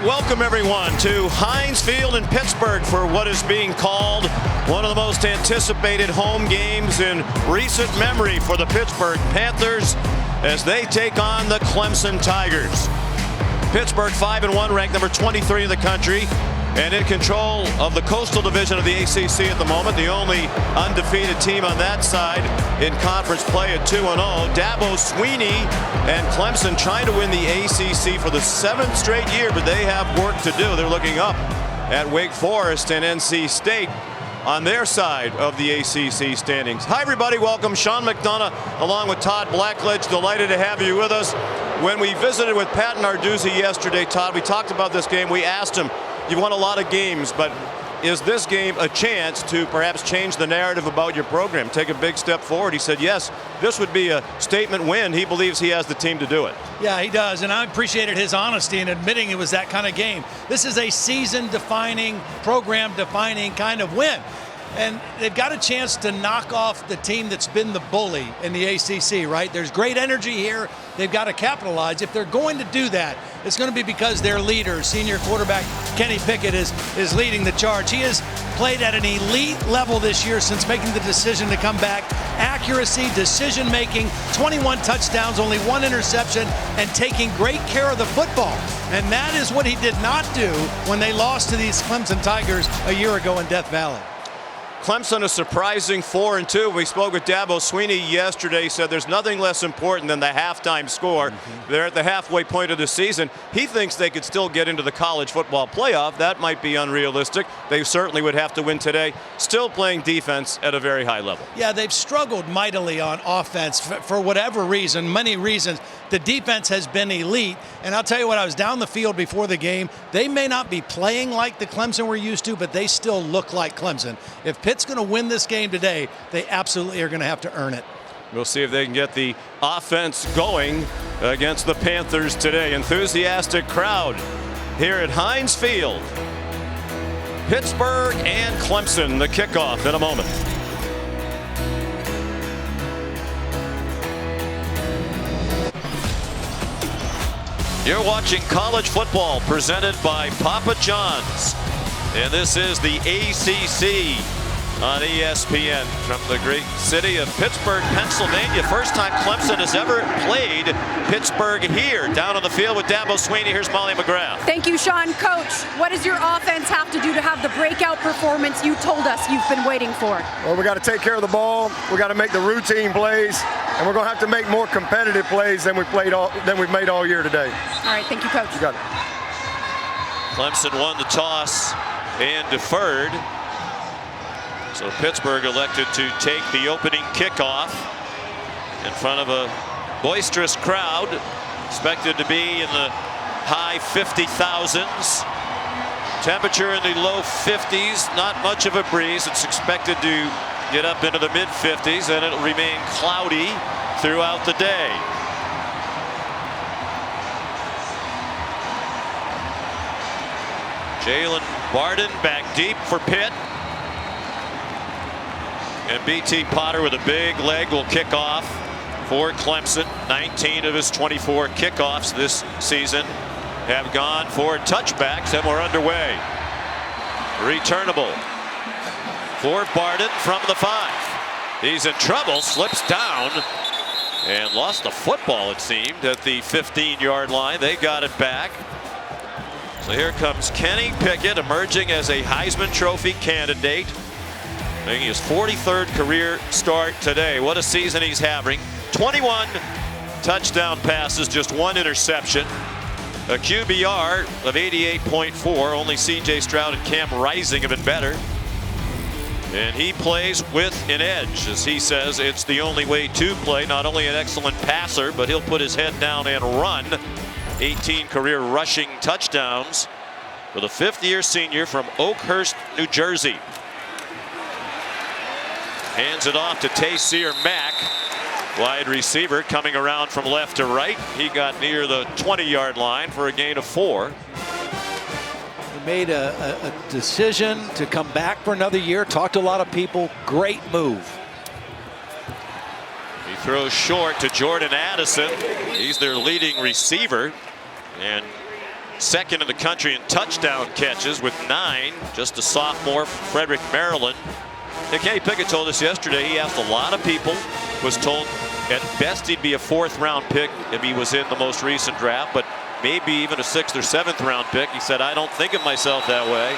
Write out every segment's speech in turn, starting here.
welcome everyone to Heinz Field in Pittsburgh for what is being called one of the most anticipated home games in recent memory for the Pittsburgh Panthers as they take on the Clemson Tigers. Pittsburgh 5-1, ranked number 23 in the country, and in control of the Coastal Division of the ACC at the moment. The only undefeated team on that side in conference play at 2-0. Dabo Swinney and Clemson trying to win the ACC for the 7th straight year, but they have work to do. They're looking up at Wake Forest and NC State on their side of the ACC standings. Hi everybody, welcome. Sean McDonough along with Todd Blackledge. Delighted to have you with us. When we visited with Pat Narduzzi yesterday, Todd, we talked about this game. We asked him, you've won a lot of games, but is this game a chance to perhaps change the narrative about your program, take a big step forward? He said yes, this would be a statement win. He believes he has the team to do it. Yeah, he does, and I appreciated his honesty in admitting it was that kind of game. This is a season-defining, program-defining kind of win. And they've got a chance to knock off the team that's been the bully in the ACC, right? There's great energy here. They've got to capitalize. If they're going to do that, it's going to be because their leader, senior quarterback Kenny Pickett, is leading the charge. He has played at an elite level this year since making the decision to come back. Accuracy, decision-making, 21 touchdowns, only 1 interception, and taking great care of the football. And that is what he did not do when they lost to these Clemson Tigers a year ago in Death Valley. Clemson a surprising 4-2. We spoke with Dabo Swinney yesterday. He said there's nothing less important than the halftime score. They're at the halfway point of the season. He thinks they could still get into the college football playoff. That might be unrealistic. They certainly would have to win today. Still playing defense at a very high level. Yeah, they've struggled mightily on offense for whatever reason, many reasons. The defense has been elite, and I'll tell you what, I was down the field before the game. They may not be playing like the Clemson we're used to, but they still look like Clemson. If Pitt's going to win this game today, they absolutely are going to have to earn it. We'll see if they can get the offense going against the Panthers today. Enthusiastic crowd here at Heinz Field. Pittsburgh and Clemson, the kickoff in a moment. You're watching college football presented by Papa John's. And this is the ACC on ESPN from the great city of Pittsburgh, Pennsylvania. First time Clemson has ever played Pittsburgh here. Down on the field with Dabo Swinney, here's Molly McGrath. Thank you, Sean. Coach, what does your offense have to do to have the breakout performance you told us you've been waiting for? Well, we got to take care of the ball. We got to make the routine plays, and we're going to have to make more competitive plays than we've made all year today. All right, thank you, Coach. You got it. Clemson won the toss and deferred. So Pittsburgh elected to take the opening kickoff in front of a boisterous crowd, expected to be in the high 50,000s. Temperature in the low 50s, not much of a breeze. It's expected to get up into the mid 50s, and it'll remain cloudy throughout the day. Jalen Barden back deep for Pitt. And BT Potter with a big leg will kick off for Clemson. 19 of his 24 kickoffs this season have gone for touchbacks, and we're underway. Returnable for Barden from the 5. He's in trouble, slips down, and lost the football, it seemed, at the 15-yard line. They got it back. So here comes Kenny Pickett, emerging as a Heisman Trophy candidate, making his 43rd career start today. What a season he's having. 21 touchdown passes, just 1 interception. A QBR of 88.4. Only C.J. Stroud and Cam Rising have been better. And he plays with an edge. As he says, it's the only way to play. Not only an excellent passer, but he'll put his head down and run. 18 career rushing touchdowns for the 5th-year senior from Oakhurst, New Jersey. Hands it off to Taysir Mack, wide receiver, coming around from left to right. He got near the 20-yard line for a gain of 4. He made a decision to come back for another year. Talked to a lot of people. Great move. He throws short to Jordan Addison. He's their leading receiver. And second in the country in touchdown catches with 9. Just a sophomore from Frederick, Maryland. And Kenny Pickett told us yesterday he asked a lot of people, was told at best he'd be a 4th round pick if he was in the most recent draft, but maybe even a 6th or 7th round pick. He said, I don't think of myself that way.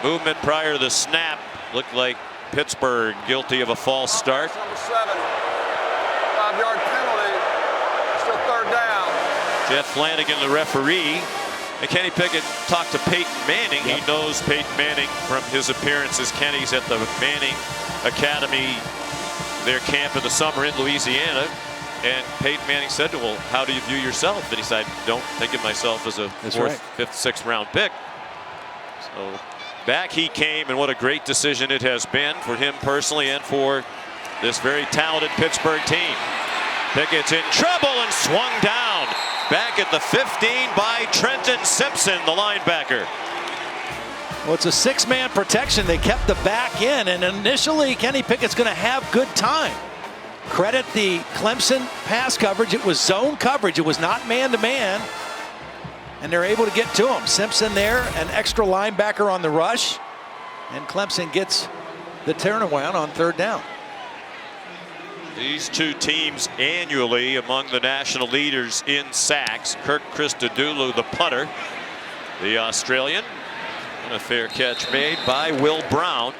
Movement prior to the snap looked like Pittsburgh guilty of a false start. Number 7, 5-yard penalty, still 3rd down. Jeff Flanagan, the referee. And Kenny Pickett talked to Peyton Manning. He knows Peyton Manning from his appearances. Kenny's at the Manning Academy, their camp in the summer in Louisiana. And Peyton Manning said to him, well, how do you view yourself? And he said, I don't think of myself as a 4th, 5th, 6th round pick. So back he came, and what a great decision it has been for him personally and for this very talented Pittsburgh team. Pickett's in trouble and swung down. Back at the 15 by Trenton Simpson, the linebacker. Well, it's a 6-man protection. They kept the back in, and initially Kenny Pickett's going to have good time. Credit the Clemson pass coverage. It was zone coverage. It was not man-to-man. And they're able to get to him. Simpson there, an extra linebacker on the rush. And Clemson gets the turnaround on 3rd down. These two teams annually among the national leaders in sacks. Kirk Christodoulou, the punter, the Australian. And a fair catch made by Will Brown.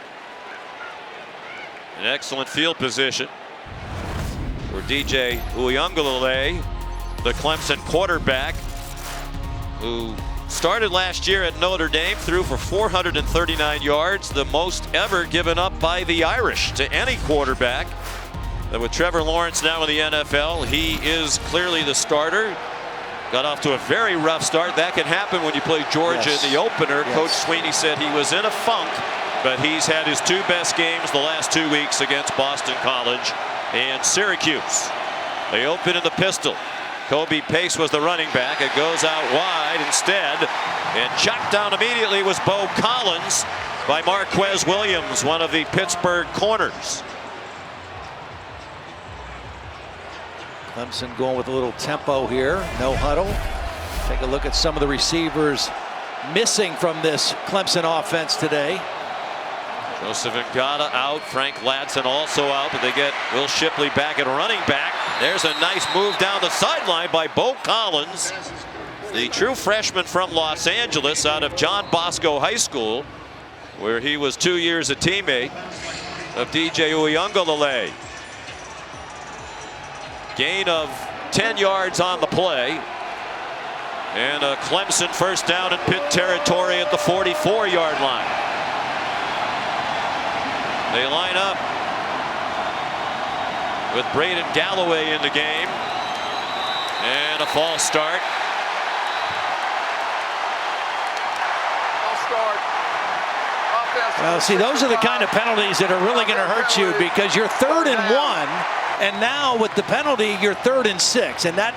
An excellent field position for DJ Uiagalelei, the Clemson quarterback, who started last year at Notre Dame, threw for 439 yards, the most ever given up by the Irish to any quarterback. And with Trevor Lawrence now in the NFL, he is clearly the starter. Got off to a very rough start. That can happen when you play Georgia in the opener. Coach Sweeney said he was in a funk, but he's had his 2 best games the last 2 weeks against Boston College and Syracuse. They open in the pistol. Kobe Pace was the running back. It goes out wide instead, and chopped down immediately was Bo Collins by Marquez Williams, one of the Pittsburgh corners. Clemson going with a little tempo here. No huddle. Take a look at some of the receivers missing from this Clemson offense today. Joseph Ngata out. Frank Ladson also out, but they get Will Shipley back at running back. There's a nice move down the sideline by Bo Collins, the true freshman from Los Angeles out of John Bosco High School, where he was 2 years a teammate of DJ Uiagalelei. Gain of 10 yards on the play. And a Clemson first down in Pitt territory at the 44-yard line. They line up with Braden Galloway in the game. And a false start. Well, see, those are the kind of penalties that are really going to hurt you, because you're 3rd and 1, and now with the penalty, you're 3rd and 6. And that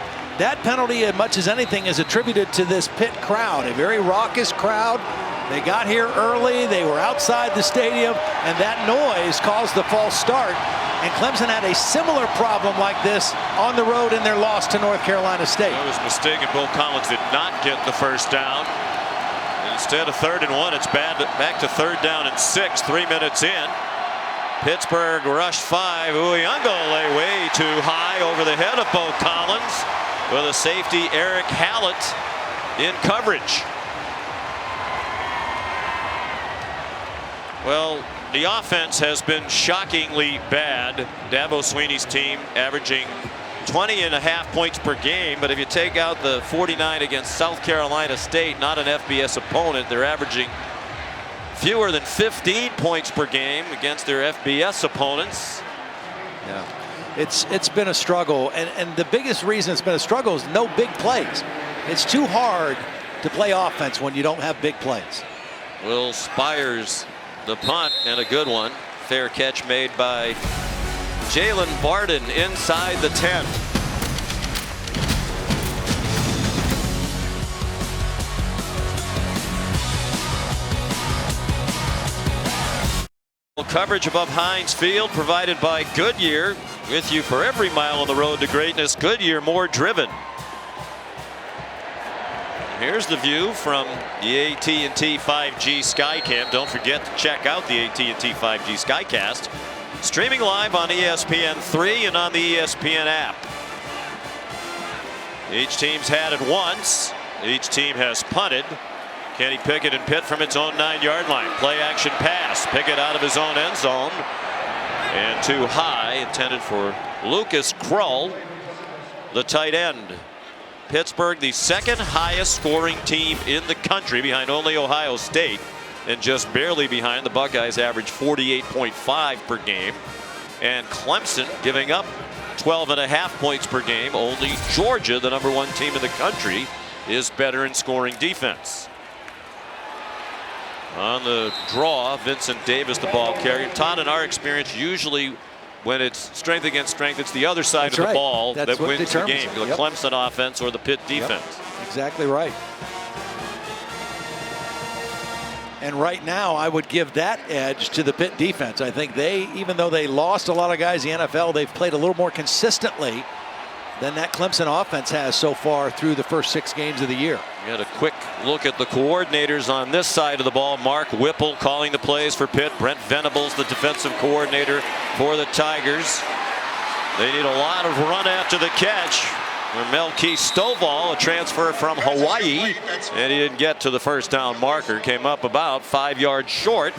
penalty, as much as anything, is attributed to this Pitt crowd, a very raucous crowd. They got here early, they were outside the stadium, and that noise caused the false start. And Clemson had a similar problem like this on the road in their loss to North Carolina State. I was mistaken. Bo Collins did not get the first down. Instead of 3rd and 1, it's back to 3rd down and 6, 3 minutes in. Pittsburgh rushed 5. Uiagalelei way too high over the head of Bo Collins, with a safety, Eric Hallett, in coverage. Well, the offense has been shockingly bad. Dabo Sweeney's team averaging 20.5 points per game, but if you take out the 49 against South Carolina State, not an FBS opponent, they're averaging fewer than 15 points per game against their FBS opponents. Yeah, it's been a struggle, and the biggest reason it's been a struggle is no big plays. It's too hard to play offense when you don't have big plays. Will Spires the punt, and a good one. Fair catch made by Jalen Barden inside the 10. Coverage above Heinz Field provided by Goodyear. With you for every mile on the road to greatness. Goodyear, more driven. Here's the view from the AT&T 5G Skycam. Don't forget to check out the AT&T 5G Skycast. Streaming live on ESPN3 and on the ESPN app. Each team's had it once. Each team has punted. Kenny Pickett and Pitt from its own 9-yard line. Play action pass. Pickett out of his own end zone. And too high, intended for Lucas Krull, the tight end. Pittsburgh, the second highest scoring team in the country, behind only Ohio State, and just barely behind the Buckeyes, average 48.5 per game. And Clemson giving up 12.5 points per game. Only Georgia, the #1 team in the country, is better in scoring defense. On the draw, Vincent Davis, the ball carrier. Todd, in our experience, usually when it's strength against strength, it's the other side of the ball that wins the game. The Clemson offense or the Pitt defense. Exactly right. And right now, I would give that edge to the Pitt defense. I think they, even though they lost a lot of guys in the NFL, they've played a little more consistently than that Clemson offense has so far through the first 6 games of the year. We had a quick look at the coordinators on this side of the ball. Mark Whipple calling the plays for Pitt. Brent Venables, the defensive coordinator for the Tigers. They need a lot of run after the catch. Melky Stovall, a transfer from Hawaii, and he didn't get to the first down marker. Came up about 5 yards short.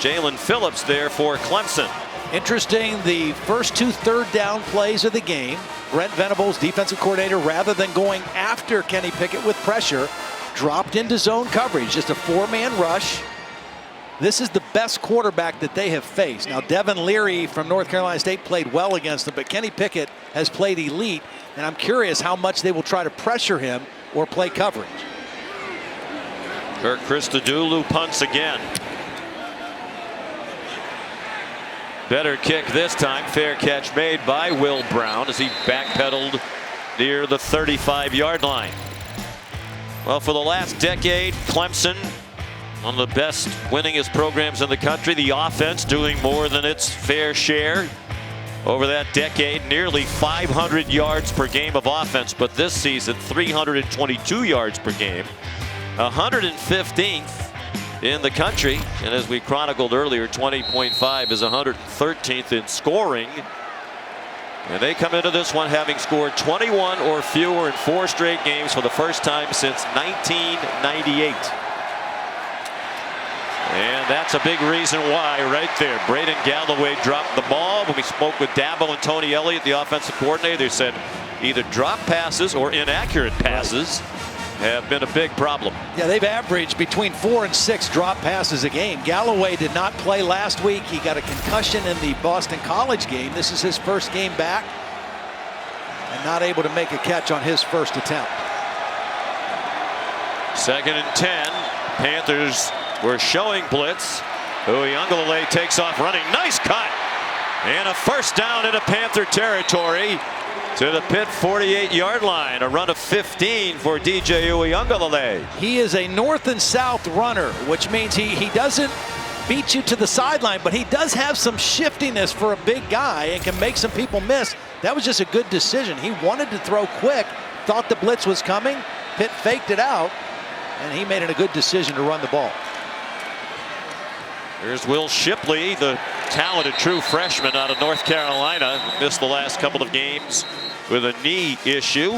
Jalen Phillips there for Clemson. Interesting, the first 2 third down plays of the game, Brent Venables, defensive coordinator, rather than going after Kenny Pickett with pressure, dropped into zone coverage, just a 4-man rush. This is the best quarterback that they have faced. Now, Devin Leary from North Carolina State played well against them, but Kenny Pickett has played elite, and I'm curious how much they will try to pressure him or play coverage. Kirk Christodoulou punts again. Better kick this time. Fair catch made by Will Brown as he backpedaled near the 35-yard line. Well, for the last decade, Clemson, one of the best, winningest programs in the country. The offense doing more than its fair share over that decade. Nearly 500 yards per game of offense, but this season 322 yards per game. 115th in the country, and as we chronicled earlier, 20.5 is 113th in scoring. And they come into this one having scored 21 or fewer in 4 straight games for the first time since 1998. And that's a big reason why right there. Braden Galloway dropped the ball. When we spoke with Dabo and Tony Elliott, the offensive coordinator, they said either drop passes or inaccurate passes have been a big problem. Yeah, they've averaged between 4 and 6 drop passes a game. Galloway did not play last week. He got a concussion in the Boston College game. This is his first game back and not able to make a catch on his first attempt. 2nd and 10. Panthers were showing blitz. Uyunglele takes off running. Nice cut. And a first down into Panther territory to the Pitt 48-yard line. A run of 15 for DJ Uyunglele. He is a north and south runner, which means he doesn't beat you to the sideline, but he does have some shiftiness for a big guy and can make some people miss. That was just a good decision. He wanted to throw quick, thought the blitz was coming. Pitt faked it out, and he made it a good decision to run the ball. Here's Will Shipley, the talented true freshman out of North Carolina. Missed the last couple of games with a knee issue.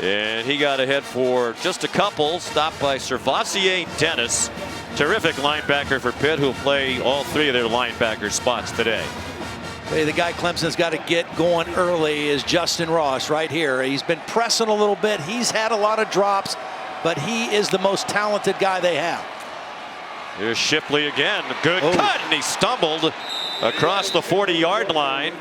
And he got ahead for just a couple. Stopped by Servassier Dennis. Terrific linebacker for Pitt, who'll play all 3 of their linebacker spots today. Hey, the guy Clemson's got to get going early is Justin Ross right here. He's been pressing a little bit. He's had a lot of drops, but he is the most talented guy they have. Here's Shipley again. Good cut, and he stumbled across the 40-yard line.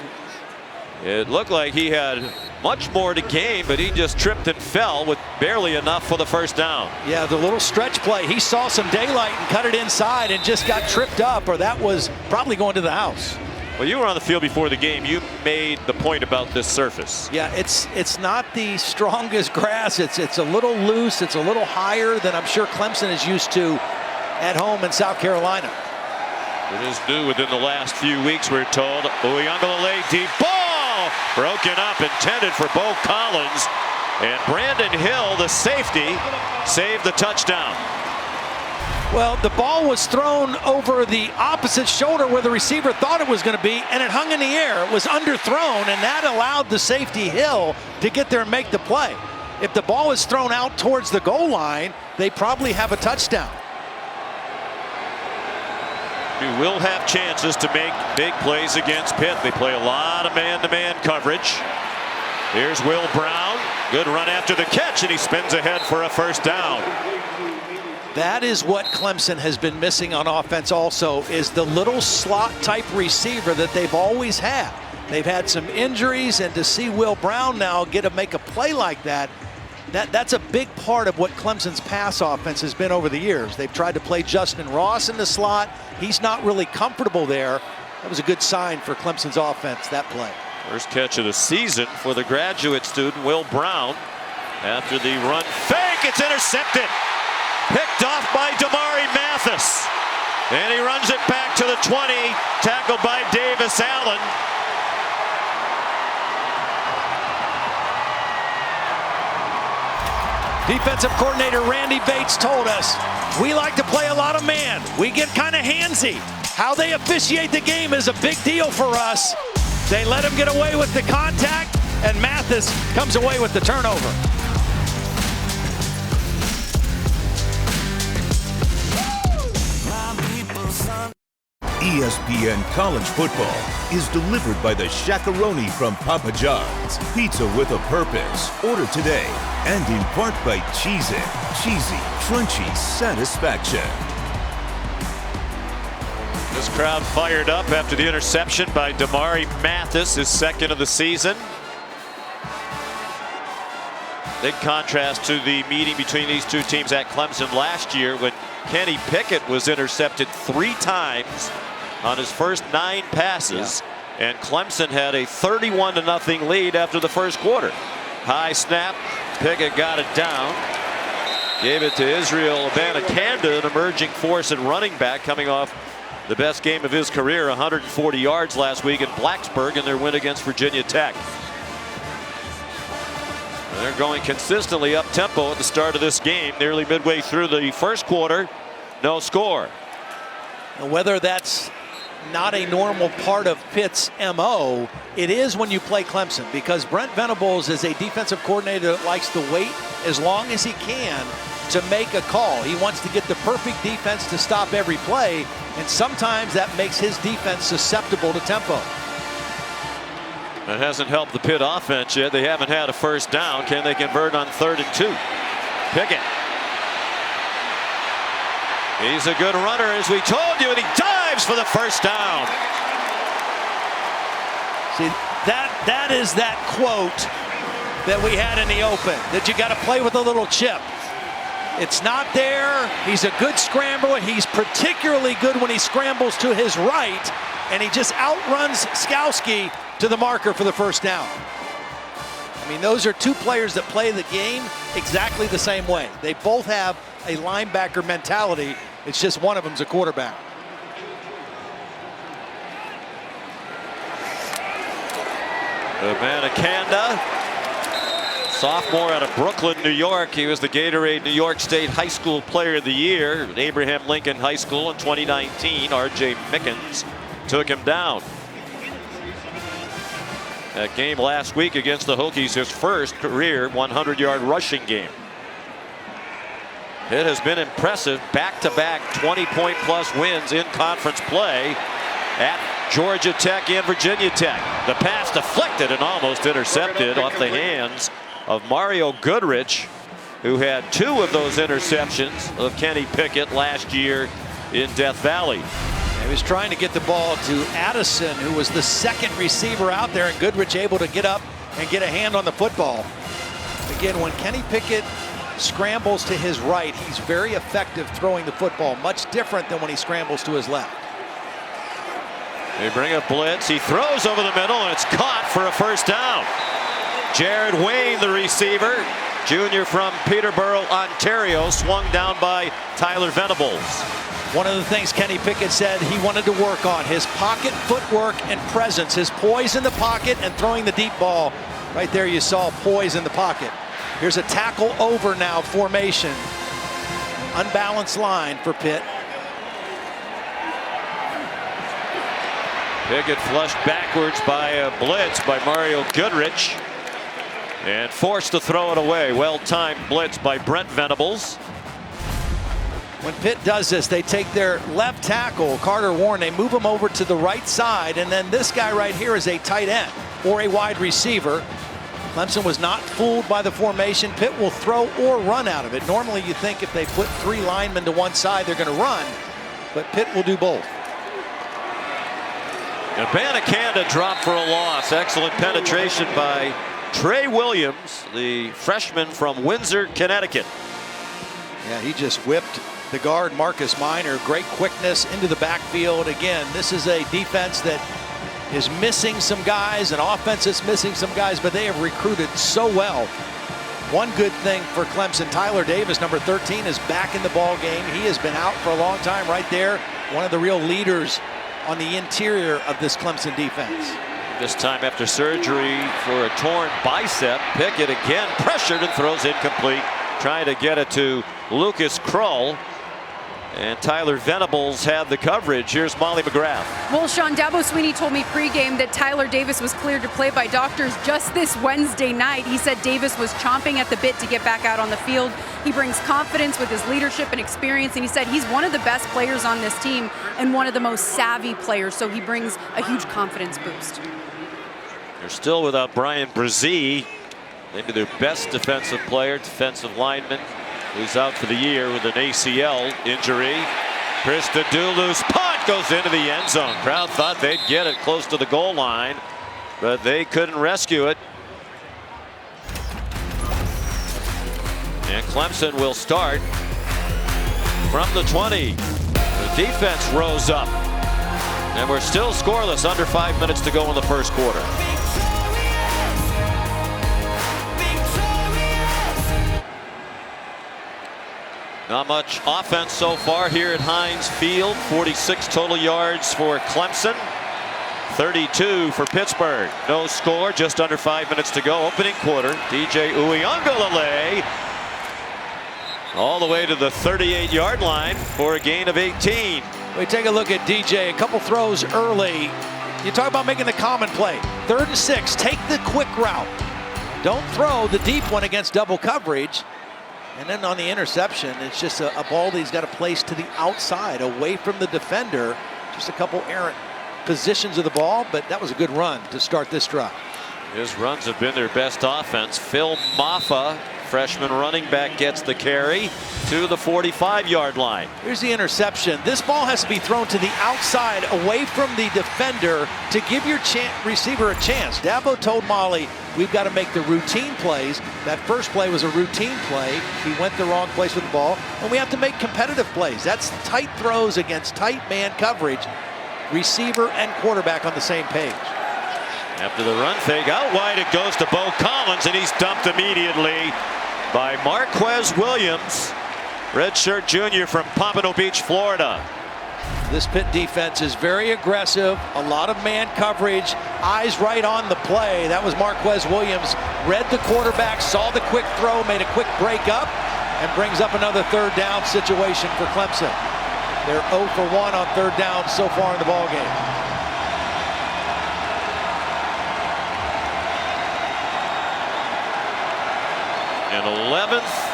It looked like he had much more to gain, but he just tripped and fell with barely enough for the first down. Yeah, the little stretch play. He saw some daylight and cut it inside and just got tripped up, or that was probably going to the house. Well, you were on the field before the game. You made the point about this surface. Yeah, it's not the strongest grass. It's a little loose. It's a little higher than I'm sure Clemson is used to at home in South Carolina. It is new within the last few weeks, we're told. Uyunglele deep ball broken up, intended for Bo Collins. And Brandon Hill, the safety, saved the touchdown. Well, the ball was thrown over the opposite shoulder where the receiver thought it was going to be, and it hung in the air. It was underthrown, and that allowed the safety Hill to get there and make the play. If the ball is thrown out towards the goal line, they probably have a touchdown. You will have chances to make big plays against Pitt. They play a lot of man-to-man coverage. Here's Will Brown. Good run after the catch, and he spins ahead for a first down. That is what Clemson has been missing on offense also, is the little slot type receiver that they've always had. They've had some injuries, and to see Will Brown now get to make a play like that's a big part of what Clemson's pass offense has been over the years. They've tried to play Justin Ross in the slot. He's not really comfortable there. That was a good sign for Clemson's offense, that play. First catch of the season for the graduate student, Will Brown. After the run fake, it's intercepted. Picked off by Damari Mathis. And he runs it back to the 20, tackled by Davis Allen. Defensive coordinator Randy Bates told us, we like to play a lot of man. We get kind of handsy. How they officiate the game is a big deal for us. They let him get away with the contact, and Mathis comes away with the turnover. ESPN College Football is delivered by the Shaq-a-Roni from Papa John's. Pizza with a purpose. Order today. And in part by Cheez-It. Cheesy, crunchy satisfaction. This crowd fired up after the interception by Damari Mathis, his second of the season. Big contrast to the meeting between these two teams at Clemson last year when Kenny Pickett was intercepted 3 times on his first 9 passes, and Clemson had a 31-0 lead after the first quarter. High snap, Pickett got it down, gave it to Israel Abanikanda, an emerging force at running back, coming off the best game of his career, 140 yards last week in Blacksburg in their win against Virginia Tech. And they're going consistently up tempo at the start of this game. Nearly midway through the first quarter, no score. And whether that's not a normal part of Pitt's MO, it is when you play Clemson, because Brent Venables is a defensive coordinator that likes to wait as long as he can to make a call. He wants to get the perfect defense to stop every play, and sometimes that makes his defense susceptible to tempo. That hasn't helped the Pitt offense yet. They haven't had a first down. Can they convert on 3rd and 2? Pickett. He's a good runner, as we told you, and he dives for the first down. See, that is that quote that we had in the open, that you got to play with a little chip. It's not there. He's a good scrambler. He's particularly good when he scrambles to his right, and he just outruns Skowski to the marker for the first down. I mean, those are two players that play the game exactly the same way. They both have a linebacker mentality. It's just one of them's a quarterback. Abanikanda, sophomore out of Brooklyn, New York. He was the Gatorade New York State High School Player of the Year at Abraham Lincoln High School in 2019. R.J. Mickens took him down. That game last week against the Hokies, his first career 100-yard rushing game. It has been impressive, back-to-back 20-point-plus wins in conference play at Georgia Tech and Virginia Tech. The pass deflected and almost intercepted off the hands of Mario Goodrich, who had 2 of those interceptions of Kenny Pickett last year in Death Valley. He was trying to get the ball to Addison, who was the second receiver out there, and Goodrich able to get up and get a hand on the football. Again, when Kenny Pickett scrambles to his right, he's very effective throwing the football, much different than when he scrambles to his left. They bring a blitz. He throws over the middle, and it's caught for a first down. Jared Wayne, the receiver, junior from Peterborough, Ontario, swung down by Tyler Venables. One of the things Kenny Pickett said he wanted to work on, his pocket footwork and presence, his poise in the pocket and throwing the deep ball. Right there you saw poise in the pocket. Here's a tackle over now formation. Unbalanced line for Pitt. Pickett flushed backwards by a blitz by Mario Goodrich and forced to throw it away. Well-timed blitz by Brent Venables. When Pitt does this, they take their left tackle, Carter Warren, they move him over to the right side, and then this guy right here is a tight end or a wide receiver. Clemson was not fooled by the formation. Pitt will throw or run out of it. Normally you think if they put 3 linemen to one side, they're going to run, but Pitt will do both. And Banacanda dropped for a loss. Excellent penetration by Trey Williams, the freshman from Windsor, Connecticut. Yeah, he just whipped the guard, Marcus Minor. Great quickness into the backfield. Again, this is a defense that is missing some guys, an offense that's missing some guys, but they have recruited so well. One good thing for Clemson, Tyler Davis, number 13, is back in the ball game. He has been out for a long time right there. One of the real leaders on the interior of this Clemson defense. This time after surgery for a torn bicep. Pickett again pressured and throws incomplete. Trying to get it to Lucas Krull. And Tyler Venables had the coverage. Here's Molly McGrath. Well, Sean, Dabo Sweeney told me pregame that Tyler Davis was cleared to play by doctors just this Wednesday night. He said Davis was chomping at the bit to get back out on the field. He brings confidence with his leadership and experience, and he said he's one of the best players on this team and one of the most savvy players, so he brings a huge confidence boost. They're still without Brian Brzee, maybe their best defensive player, defensive lineman, who's out for the year with an ACL injury. Christodoulou's punt goes into the end zone. Crowd thought they'd get it close to the goal line, but they couldn't rescue it. And Clemson will start from the 20. The defense rose up, and we're still scoreless. Under 5 minutes to go in the first quarter. Not much offense so far here at Heinz Field. 46 total yards for Clemson, 32 for Pittsburgh. No score, just under 5 minutes to go. Opening quarter. DJ Uiagalelei all the way to the 38-yard line for a gain of 18. We take a look at DJ. A couple throws early. You talk about making the common play. 3rd and 6. Take the quick route. Don't throw the deep one against double coverage. And then on the interception, it's just a ball that he's got to place to the outside, away from the defender. Just a couple errant positions of the ball, but that was a good run to start this drive. His runs have been their best offense. Phil Maffa, freshman running back, gets the carry to the 45-yard line. Here's the interception. This ball has to be thrown to the outside, away from the defender, to give your receiver a chance. Dabo told Molly, we've got to make the routine plays. That first play was a routine play. He went the wrong place with the ball, and we have to make competitive plays. That's tight throws against tight man coverage. Receiver and quarterback on the same page. After the run fake out wide, it goes to Bo Collins, and he's dumped immediately by Marquez Williams, redshirt junior from Pompano Beach, Florida. This Pitt defense is very aggressive, a lot of man coverage, eyes right on the play. That was Marquez Williams, read the quarterback, saw the quick throw, made a quick break up, and brings up another 3rd down situation for Clemson. They're 0 for 1 on 3rd down so far in the ballgame. And 11th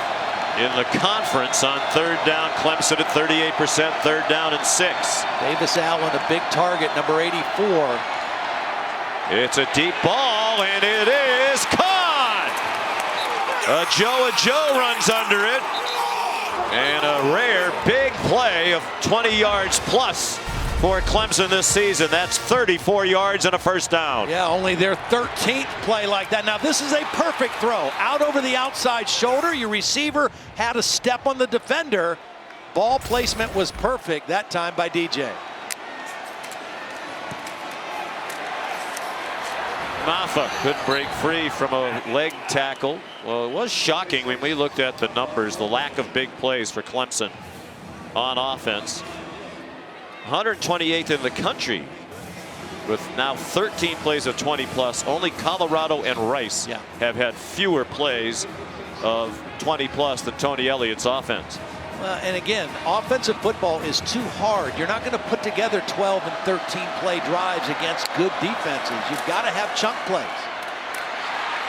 in the conference on 3rd down. Clemson at 38%, 3rd down and 6. Davis Allen, a big target, number 84. It's a deep ball, and it is caught. Joe runs under it. And a rare big play of 20 yards plus for Clemson this season. That's 34 yards and a 1st down. Yeah, only their 13th play like that. Now this is a perfect throw. Out over the outside shoulder. Your receiver had a step on the defender. Ball placement was perfect that time by DJ. Maffa couldn't break free from a leg tackle. Well, it was shocking when we looked at the numbers, the lack of big plays for Clemson on offense. 128th in the country with now 13 plays of 20 plus. Only Colorado and Rice have had fewer plays of 20+ than Tony Elliott's offense. And again, offensive football is too hard. You're not going to put together 12 and 13 play drives against good defenses. You've got to have chunk plays.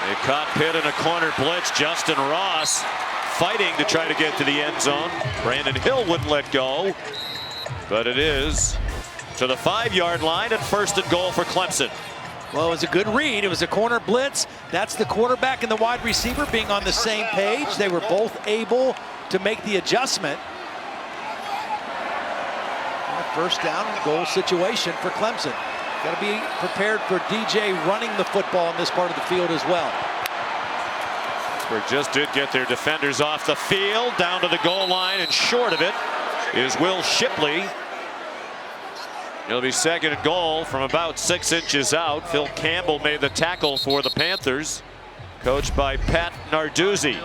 They caught Pitt in a corner blitz. Justin Ross fighting to try to get to the end zone. Brandon Hill wouldn't let go, but it is to the 5-yard line and 1st and goal for Clemson. Well, it was a good read. It was a corner blitz. That's the quarterback and the wide receiver being on the same page. They were both able to make the adjustment. And a 1st down and goal situation for Clemson. Got to be prepared for DJ running the football in this part of the field as well. Pittsburgh just did get their defenders off the field, down to the goal line, and short of it is Will Shipley. It'll be 2nd and goal from about 6 inches out. Phil Campbell made the tackle for the Panthers, coached by Pat Narduzzi.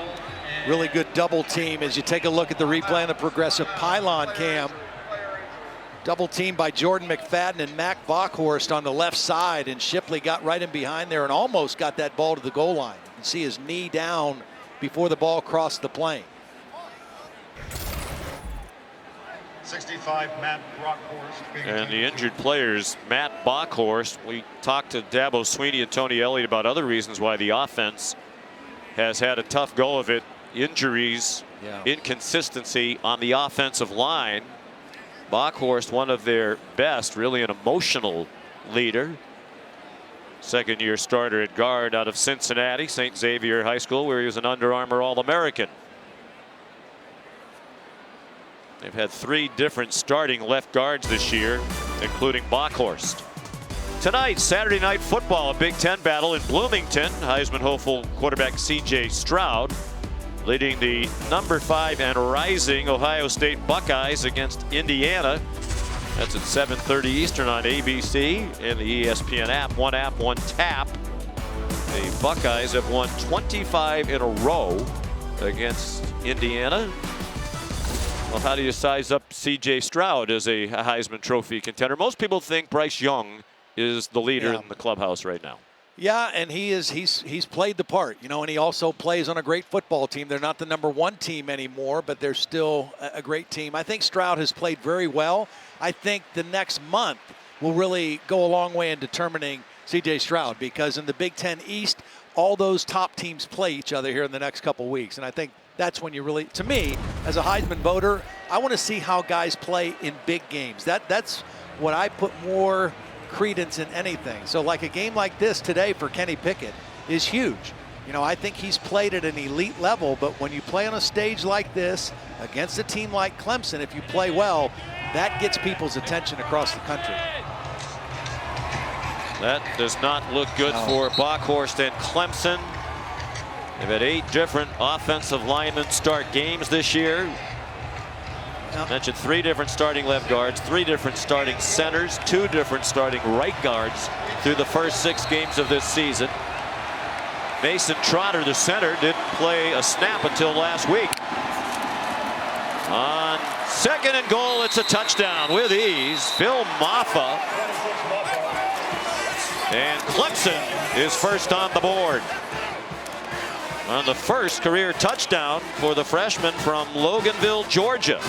Really good double team as you take a look at the replay on the progressive pylon cam. Double team by Jordan McFadden and Mac Bockhorst on the left side, and Shipley got right in behind there and almost got that ball to the goal line. You can see his knee down before the ball crossed the plane. 65, Matt Bockhorst. And the injured players, Matt Bockhorst. We talked to Dabo Sweeney and Tony Elliott about other reasons why the offense has had a tough go of it. Injuries, inconsistency on the offensive line. Bockhorst, one of their best, really an emotional leader. 2nd-year starter at guard out of Cincinnati, St. Xavier High School, where he was an Under Armour All-American. They've had 3 different starting left guards this year, including Bockhorst. Tonight, Saturday Night Football, a Big Ten battle in Bloomington. Heisman hopeful quarterback C.J. Stroud leading the number 5 and rising Ohio State Buckeyes against Indiana. That's at 7:30 Eastern on ABC and the ESPN app. One tap. The Buckeyes have won 25 in a row against Indiana. Well, how do you size up C.J. Stroud as a Heisman Trophy contender? Most people think Bryce Young is the leader in the clubhouse right now. Yeah, and he's played the part, you know, and he also plays on a great football team. They're not the #1 team anymore, but they're still a great team. I think Stroud has played very well. I think the next month will really go a long way in determining C.J. Stroud, because in the Big Ten East, all those top teams play each other here in the next couple weeks, and I think that's when you really, to me, as a Heisman voter, I want to see how guys play in big games. That's what I put more credence in anything. So like a game like this today for Kenny Pickett is huge. You know, I think he's played at an elite level, but when you play on a stage like this against a team like Clemson, if you play well, that gets people's attention across the country. That does not look good for Bockhorst and Clemson. They've had 8 different offensive linemen start games this year. Mentioned 3 different starting left guards, 3 different starting centers, 2 different starting right guards through the first 6 games of this season. Mason Trotter, the center, didn't play a snap until last week. On 2nd and goal, it's a touchdown with ease. Phil Maffa. And Clemson is first on the board. On the first career touchdown for the freshman from Loganville, Georgia.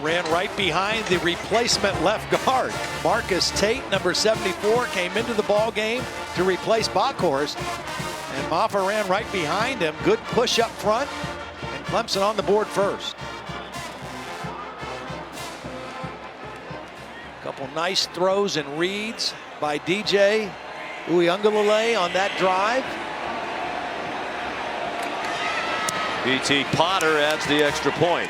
Ran right behind the replacement left guard. Marcus Tate, number 74, came into the ball game to replace Bockhorst. And Maffa ran right behind him. Good push up front. And Clemson on the board first. A couple nice throws and reads by DJ Uiagalelei on that drive. B.T. Potter adds the extra point.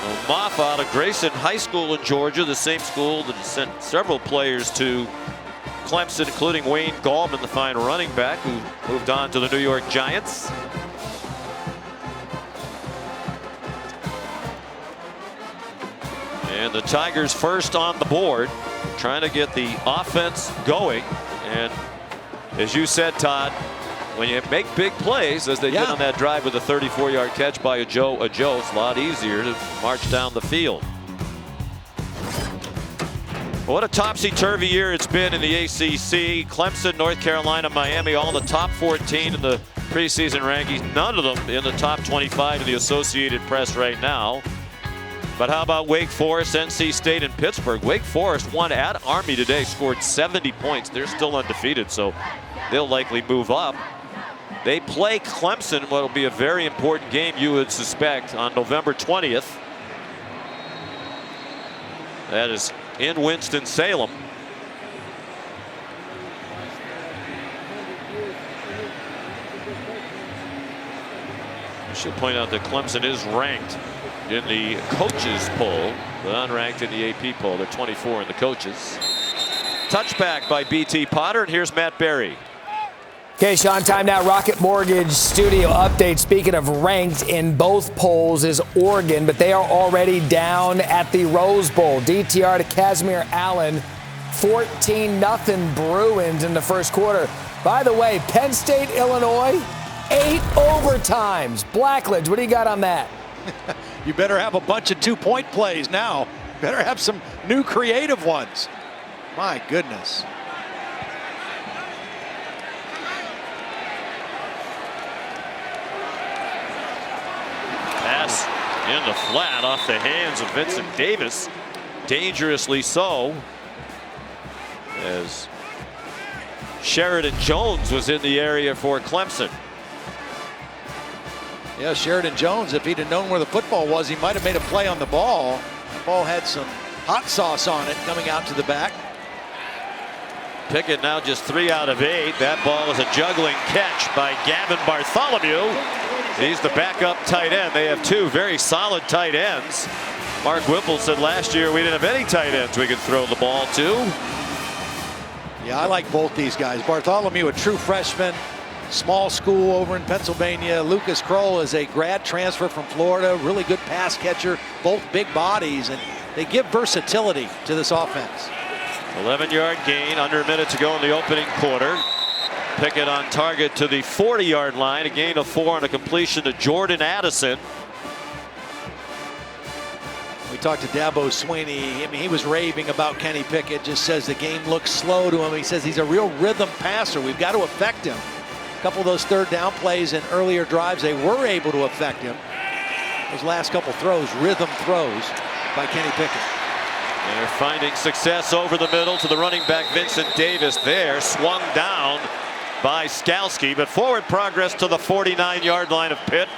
Well, Maffa out of Grayson High School in Georgia, the same school that sent several players to Clemson, including Wayne Gallman, the fine running back, who moved on to the New York Giants. And the Tigers first on the board, trying to get the offense going. And as you said, Todd, when you make big plays, as they did on that drive with a 34-yard catch by a Joe, it's a lot easier to march down the field. What a topsy-turvy year it's been in the ACC. Clemson, North Carolina, Miami, all in the top 14 in the preseason rankings. None of them in the top 25 in the Associated Press right now. But how about Wake Forest, NC State, and Pittsburgh? Wake Forest won at Army today, scored 70 points. They're still undefeated, so they'll likely move up. They play Clemson, what will be a very important game, you would suspect, on November 20th. That is in Winston-Salem. I should point out that Clemson is ranked in the coaches poll, but unranked in the AP poll. They're 24 in the coaches. Touchback by BT Potter, and here's Matt Berry. Okay, Sean, time now. Rocket Mortgage Studio update. Speaking of ranked in both polls is Oregon, but they are already down at the Rose Bowl. DTR to Casimir Allen, 14-0 Bruins in the first quarter. By the way, Penn State, Illinois, 8 overtimes. Blackledge, what do you got on that? You better have a bunch of 2-point plays now. Better have some new creative ones. My goodness. Pass in the flat off the hands of Vincent Davis. Dangerously so, as Sheridan Jones was in the area for Clemson. Yeah, Sheridan Jones, if he'd have known where the football was, he might have made a play on the ball. The ball had some hot sauce on it coming out to the back. Pickett now just 3 out of 8. That ball is a juggling catch by Gavin Bartholomew. He's the backup tight end. They have 2 very solid tight ends. Mark Whipple said last year we didn't have any tight ends we could throw the ball to. Yeah, I like both these guys. Bartholomew, a true freshman, small school over in Pennsylvania. Lucas Kroll is a grad transfer from Florida, really good pass catcher, both big bodies, and they give versatility to this offense. 11-yard gain, under a minute to go in the opening quarter. Pickett on target to the 40-yard line, a gain of 4 on a completion to Jordan Addison. We talked to Dabo Swinney. I mean, he was raving about Kenny Pickett, just says the game looks slow to him. He says he's a real rhythm passer. We've got to affect him. A couple of those third down plays in earlier drives, they were able to affect him. Those last couple throws, rhythm throws by Kenny Pickett. They're finding success over the middle to the running back Vincent Davis there, swung down by Skalski, but forward progress to the 49-yard line of Pitt,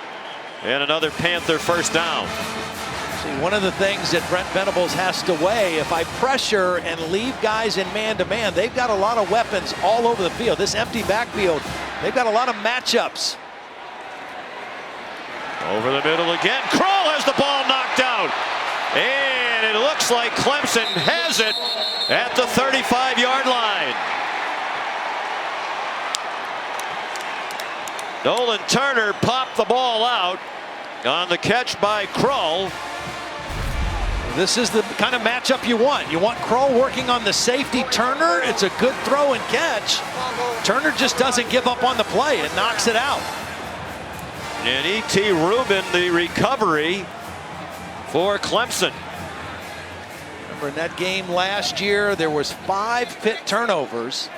and another Panther first down. See, one of the things that Brent Venables has to weigh, if I pressure and leave guys in man-to-man, they've got a lot of weapons all over the field. This empty backfield, they've got a lot of matchups. Over the middle again. Kroll has the ball knocked out. And it looks like Clemson has it at the 35-yard line. Nolan Turner popped the ball out on the catch by Kroll. This is the kind of matchup you want. You want Kroll working on the safety. Turner, it's a good throw and catch. Turner just doesn't give up on the play and knocks it out. And E.T. Rubin, the recovery for Clemson. Remember in that game last year, there was 5 Pitt turnovers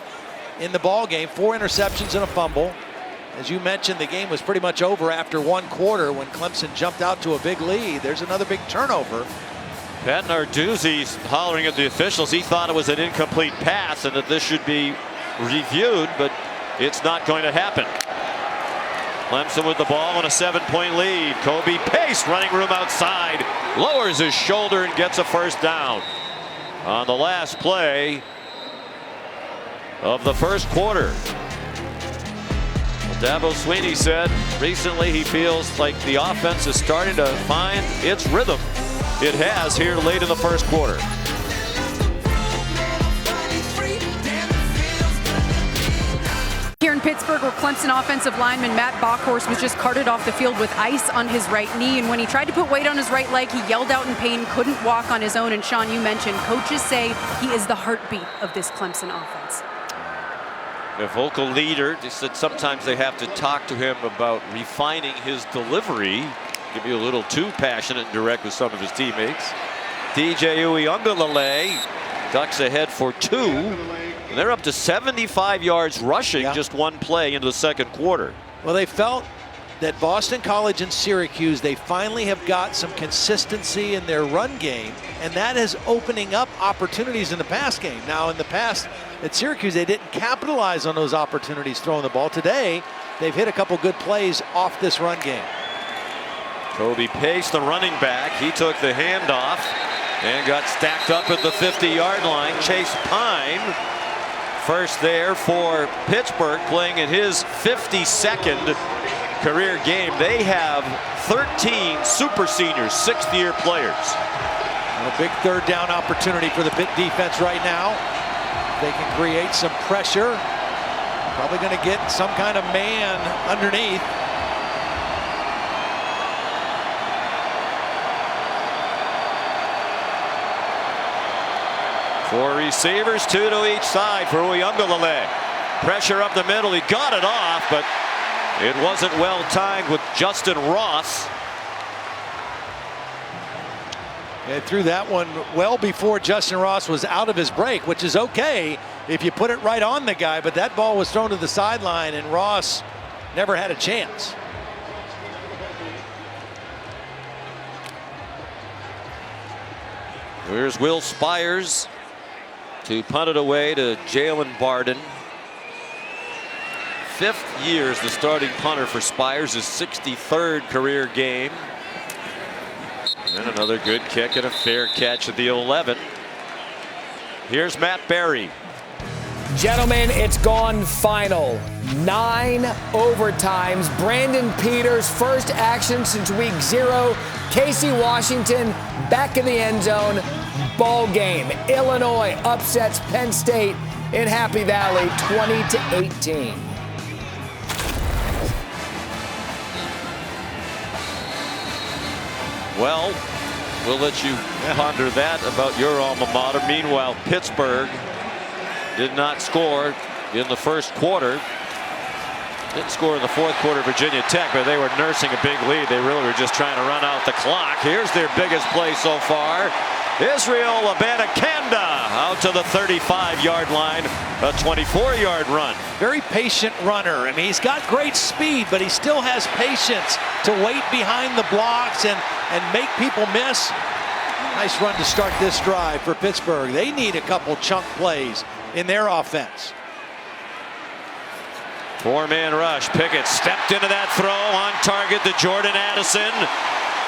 in the ball game, 4 interceptions and a fumble. As you mentioned, the game was pretty much over after 1 quarter when Clemson jumped out to a big lead. There's another big turnover. Pat Narduzzi's hollering at the officials. He thought it was an incomplete pass and that this should be reviewed, but it's not going to happen. Clemson with the ball on a 7-point lead. Kobe Pace, running room outside, lowers his shoulder and gets a first down on the last play of the first quarter. Dabo Swinney said recently he feels like the offense is starting to find its rhythm. It has here late in the first quarter. Here in Pittsburgh, where Clemson offensive lineman Matt Bockhorst was just carted off the field with ice on his right knee, and when he tried to put weight on his right leg, he yelled out in pain, couldn't walk on his own. And Sean, you mentioned coaches say he is the heartbeat of this Clemson offense. The vocal leader just said sometimes they have to talk to him about refining his delivery. Give you a little too passionate and direct with some of his teammates. DJ Uiagalelei Ducks ahead for 2. And they're up to 75 yards rushing, just one play into the second quarter. Well, they felt that Boston College and Syracuse, they finally have got some consistency in their run game, and that is opening up opportunities in the pass game. Now, in the past at Syracuse, they didn't capitalize on those opportunities throwing the ball. Today, they've hit a couple good plays off this run game. Kobe Pace, the running back, he took the handoff and got stacked up at the 50-yard line. Chase Pine, first there for Pittsburgh, playing in his 52nd career game. They have 13 super seniors, 6th-year players. A big third down opportunity for the Pitt defense right now. They can create some pressure. Probably going to get some kind of man underneath. Four receivers, 2 to each side for Uyunglele. Pressure up the middle. He got it off, but it wasn't well timed with Justin Ross. They threw that one well before Justin Ross was out of his break, which is okay if you put it right on the guy, but that ball was thrown to the sideline and Ross never had a chance. Here's Will Spires to punt it away to Jalen Barden. 5th year as the starting punter for Spires, his 63rd career game. And another good kick and a fair catch at the 11. Here's Matt Berry. Gentlemen, it's gone final. 9 overtimes. Brandon Peters, first action since week 0. Casey Washington back in the end zone. Ball game. Illinois upsets Penn State in Happy Valley 20-18. Well, we'll let you ponder that about your alma mater. Meanwhile, Pittsburgh did not score in the first quarter. Didn't score in the fourth quarter, Virginia Tech, but they were nursing a big lead. They really were just trying to run out the clock. Here's their biggest play so far. Israel Abanikanda out to the 35-yard line, a 24-yard run. Very patient runner. I mean, he's got great speed, but he still has patience to wait behind the blocks and make people miss. Nice run to start this drive for Pittsburgh. They need a couple chunk plays in their offense. 4-man rush. Pickett stepped into that throw on target to Jordan Addison.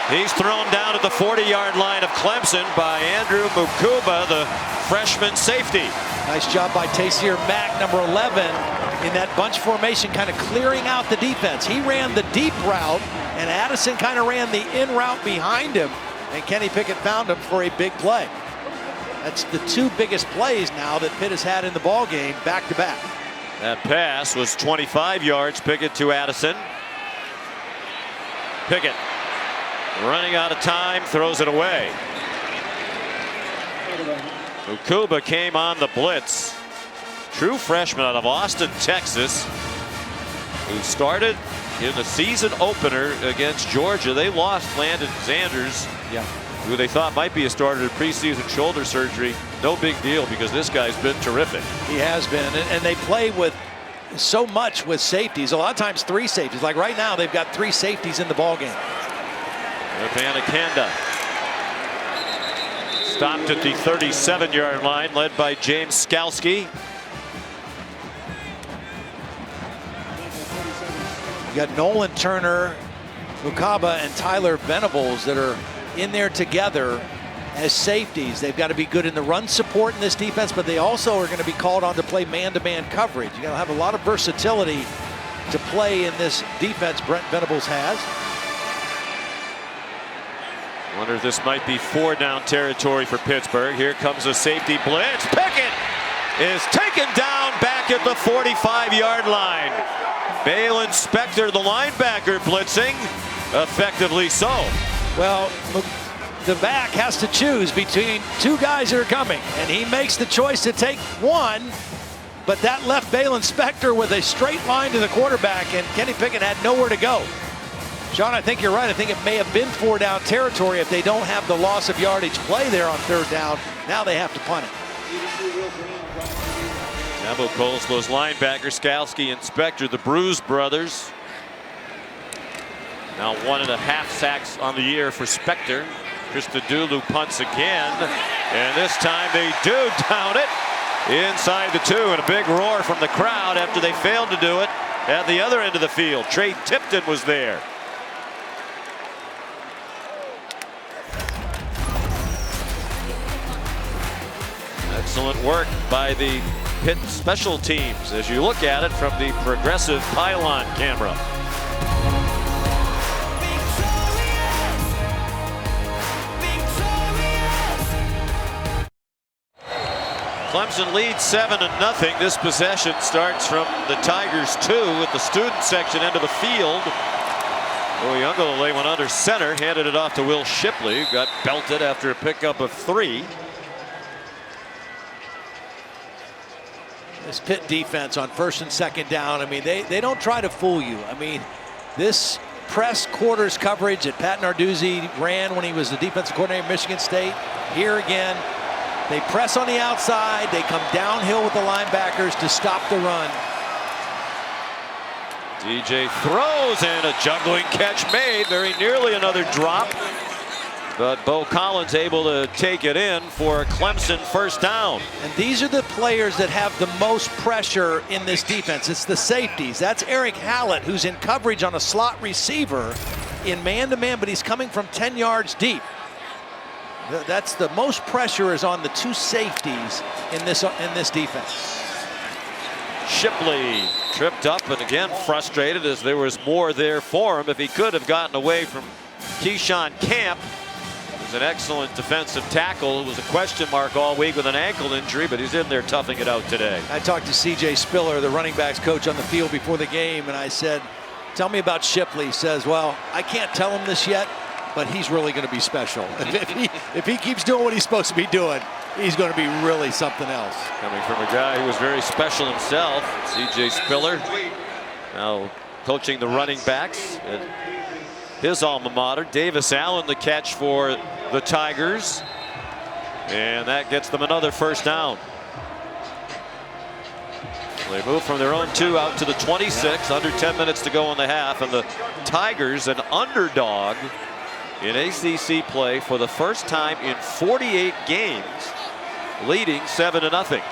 He's thrown down at the 40-yard line of Clemson by Andrew Mukuba, the freshman safety. Nice job by Taysir Mack, number 11, in that bunch formation, kind of clearing out the defense. He ran the deep route, and Addison kind of ran the in route behind him, and Kenny Pickett found him for a big play. That's the 2 biggest plays now that Pitt has had in the ball game, back to back. That pass was 25 yards. Pickett to Addison. Pickett running out of time, throws it away. Mukuba came on the blitz. True freshman out of Austin, Texas, who started in the season opener against Georgia. They lost Landon Sanders, who they thought might be a starter to preseason shoulder surgery. No big deal because this guy's been terrific. He has been, and they play with so much with safeties. A lot of times 3 safeties. Like right now, they've got 3 safeties in the ball game. Abanikanda stopped at the 37-yard line, led by James Skalski. You got Nolan Turner, Mukaba, and Tyler Venables that are in there together as safeties. They've got to be good in the run support in this defense, but they also are going to be called on to play man-to-man coverage. You got to have a lot of versatility to play in this defense Brent Venables has. Wonder if this might be 4-down territory for Pittsburgh. Here comes a safety blitz. Pickett is taken down back at the 45-yard line. Balin Spector, the linebacker, blitzing. Effectively so. Well, the back has to choose between 2 guys that are coming, and he makes the choice to take one, but that left Balin Spector with a straight line to the quarterback, and Kenny Pickett had nowhere to go. Sean, I think you're right. I think it may have been 4-down territory if they don't have the loss of yardage play there on 3rd down. Now they have to punt it. Dabo calls those linebackers, Skalski and Spector, the Bruise brothers. Now 1.5 sacks on the year for Spector. Christodoulou punts again, and this time they do down it inside the 2, and a big roar from the crowd after they failed to do it at the other end of the field. Trey Tipton was there. Excellent work by the Pitt special teams as you look at it from the progressive pylon camera. Clemson leads 7-0. This possession starts from the Tigers 2 at the student section end of the field. Uyunglele went under center, handed it off to Will Shipley, who got belted after a pickup of 3. This Pitt defense on 1st and 2nd down, I mean, they don't try to fool you. I mean, this press quarters coverage that Pat Narduzzi ran when he was the defensive coordinator of Michigan State, here again, they press on the outside, they come downhill with the linebackers to stop the run. DJ throws, and a juggling catch made, very nearly another drop. But Bo Collins able to take it in for a Clemson 1st down. And these are the players that have the most pressure in this defense. It's the safeties. That's Eric Hallett, who's in coverage on a slot receiver in man-to-man, but he's coming from 10 yards deep. That's the most pressure is on the 2 safeties in this defense. Shipley tripped up and again frustrated as there was more there for him. If he could have gotten away from Keyshawn Camp. It was an excellent defensive tackle. It was a question mark all week with an ankle injury, but he's in there toughing it out today. I talked to C.J. Spiller, the running backs coach on the field before the game, and I said, tell me about Shipley. He says, well, I can't tell him this yet, but he's really going to be special. If he keeps doing what he's supposed to be doing, he's going to be really something else. Coming from a guy who was very special himself, C.J. Spiller, now coaching the running backs at his alma mater. Davis Allen the catch for the Tigers, and that gets them another 1st down. They move from their own 2 out to the 26, under 10 minutes to go in the half, and the Tigers, an underdog in ACC play for the first time in 48 games, leading 7-0.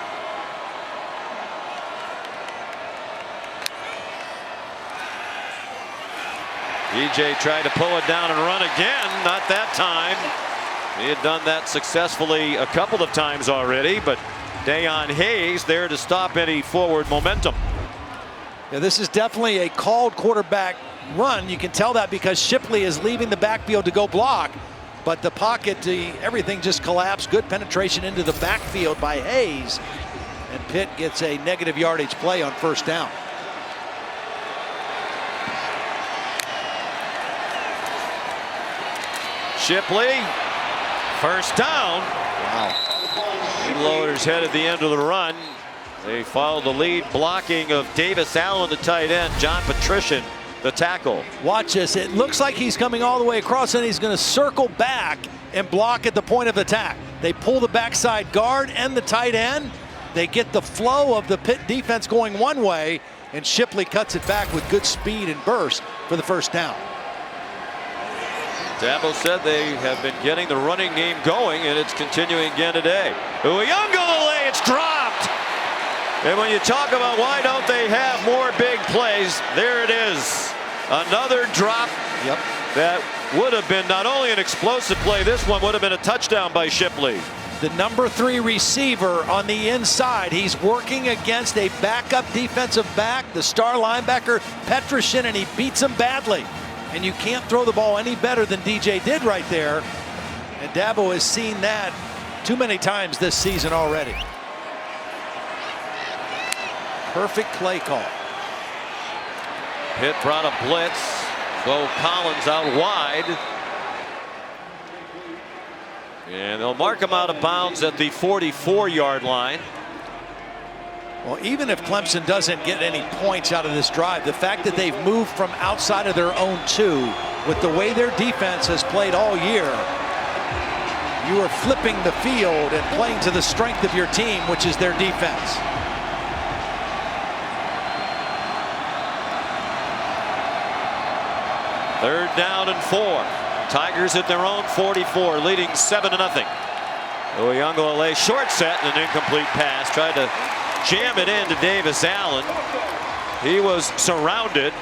DJ tried to pull it down and run again. Not that time. He had done that successfully a couple of times already, but Dayon Hayes there to stop any forward momentum. Yeah, this is definitely a called quarterback run. You can tell that because Shipley is leaving the backfield to go block, but the pocket, everything just collapsed. Good penetration into the backfield by Hayes, and Pitt gets a negative yardage play on 1st down. Shipley, 1st down. Wow. Loaders headed the end of the run. They follow the lead blocking of Davis Allen, the tight end, John Patrician, the tackle. Watch this. It looks like he's coming all the way across, and he's going to circle back and block at the point of attack. They pull the backside guard and the tight end. They get the flow of the Pitt defense going one way, and Shipley cuts it back with good speed and burst for the 1st down. Dabo said they have been getting the running game going, and it's continuing again today. Uyunglele, it's dropped. And when you talk about why don't they have more big plays, there it is. Another drop. Yep. That would have been not only an explosive play, this one would have been a touchdown by Shipley. The number 3 receiver on the inside. He's working against a backup defensive back, the star linebacker, Petrosian, and he beats him badly. And you can't throw the ball any better than DJ did right there. And Dabo has seen that too many times this season already. Perfect play call. Pitt brought a blitz. Bo Collins out wide. And they'll mark him out of bounds at the 44-yard line. Well, even if Clemson doesn't get any points out of this drive, the fact that they've moved from outside of their own 2 with the way their defense has played all year, you are flipping the field and playing to the strength of your team, which is their defense. Third down and 4. Tigers at their own 44, leading 7-0. Oyunglele short set and an incomplete pass. Tried to jam it into Davis Allen. He was surrounded.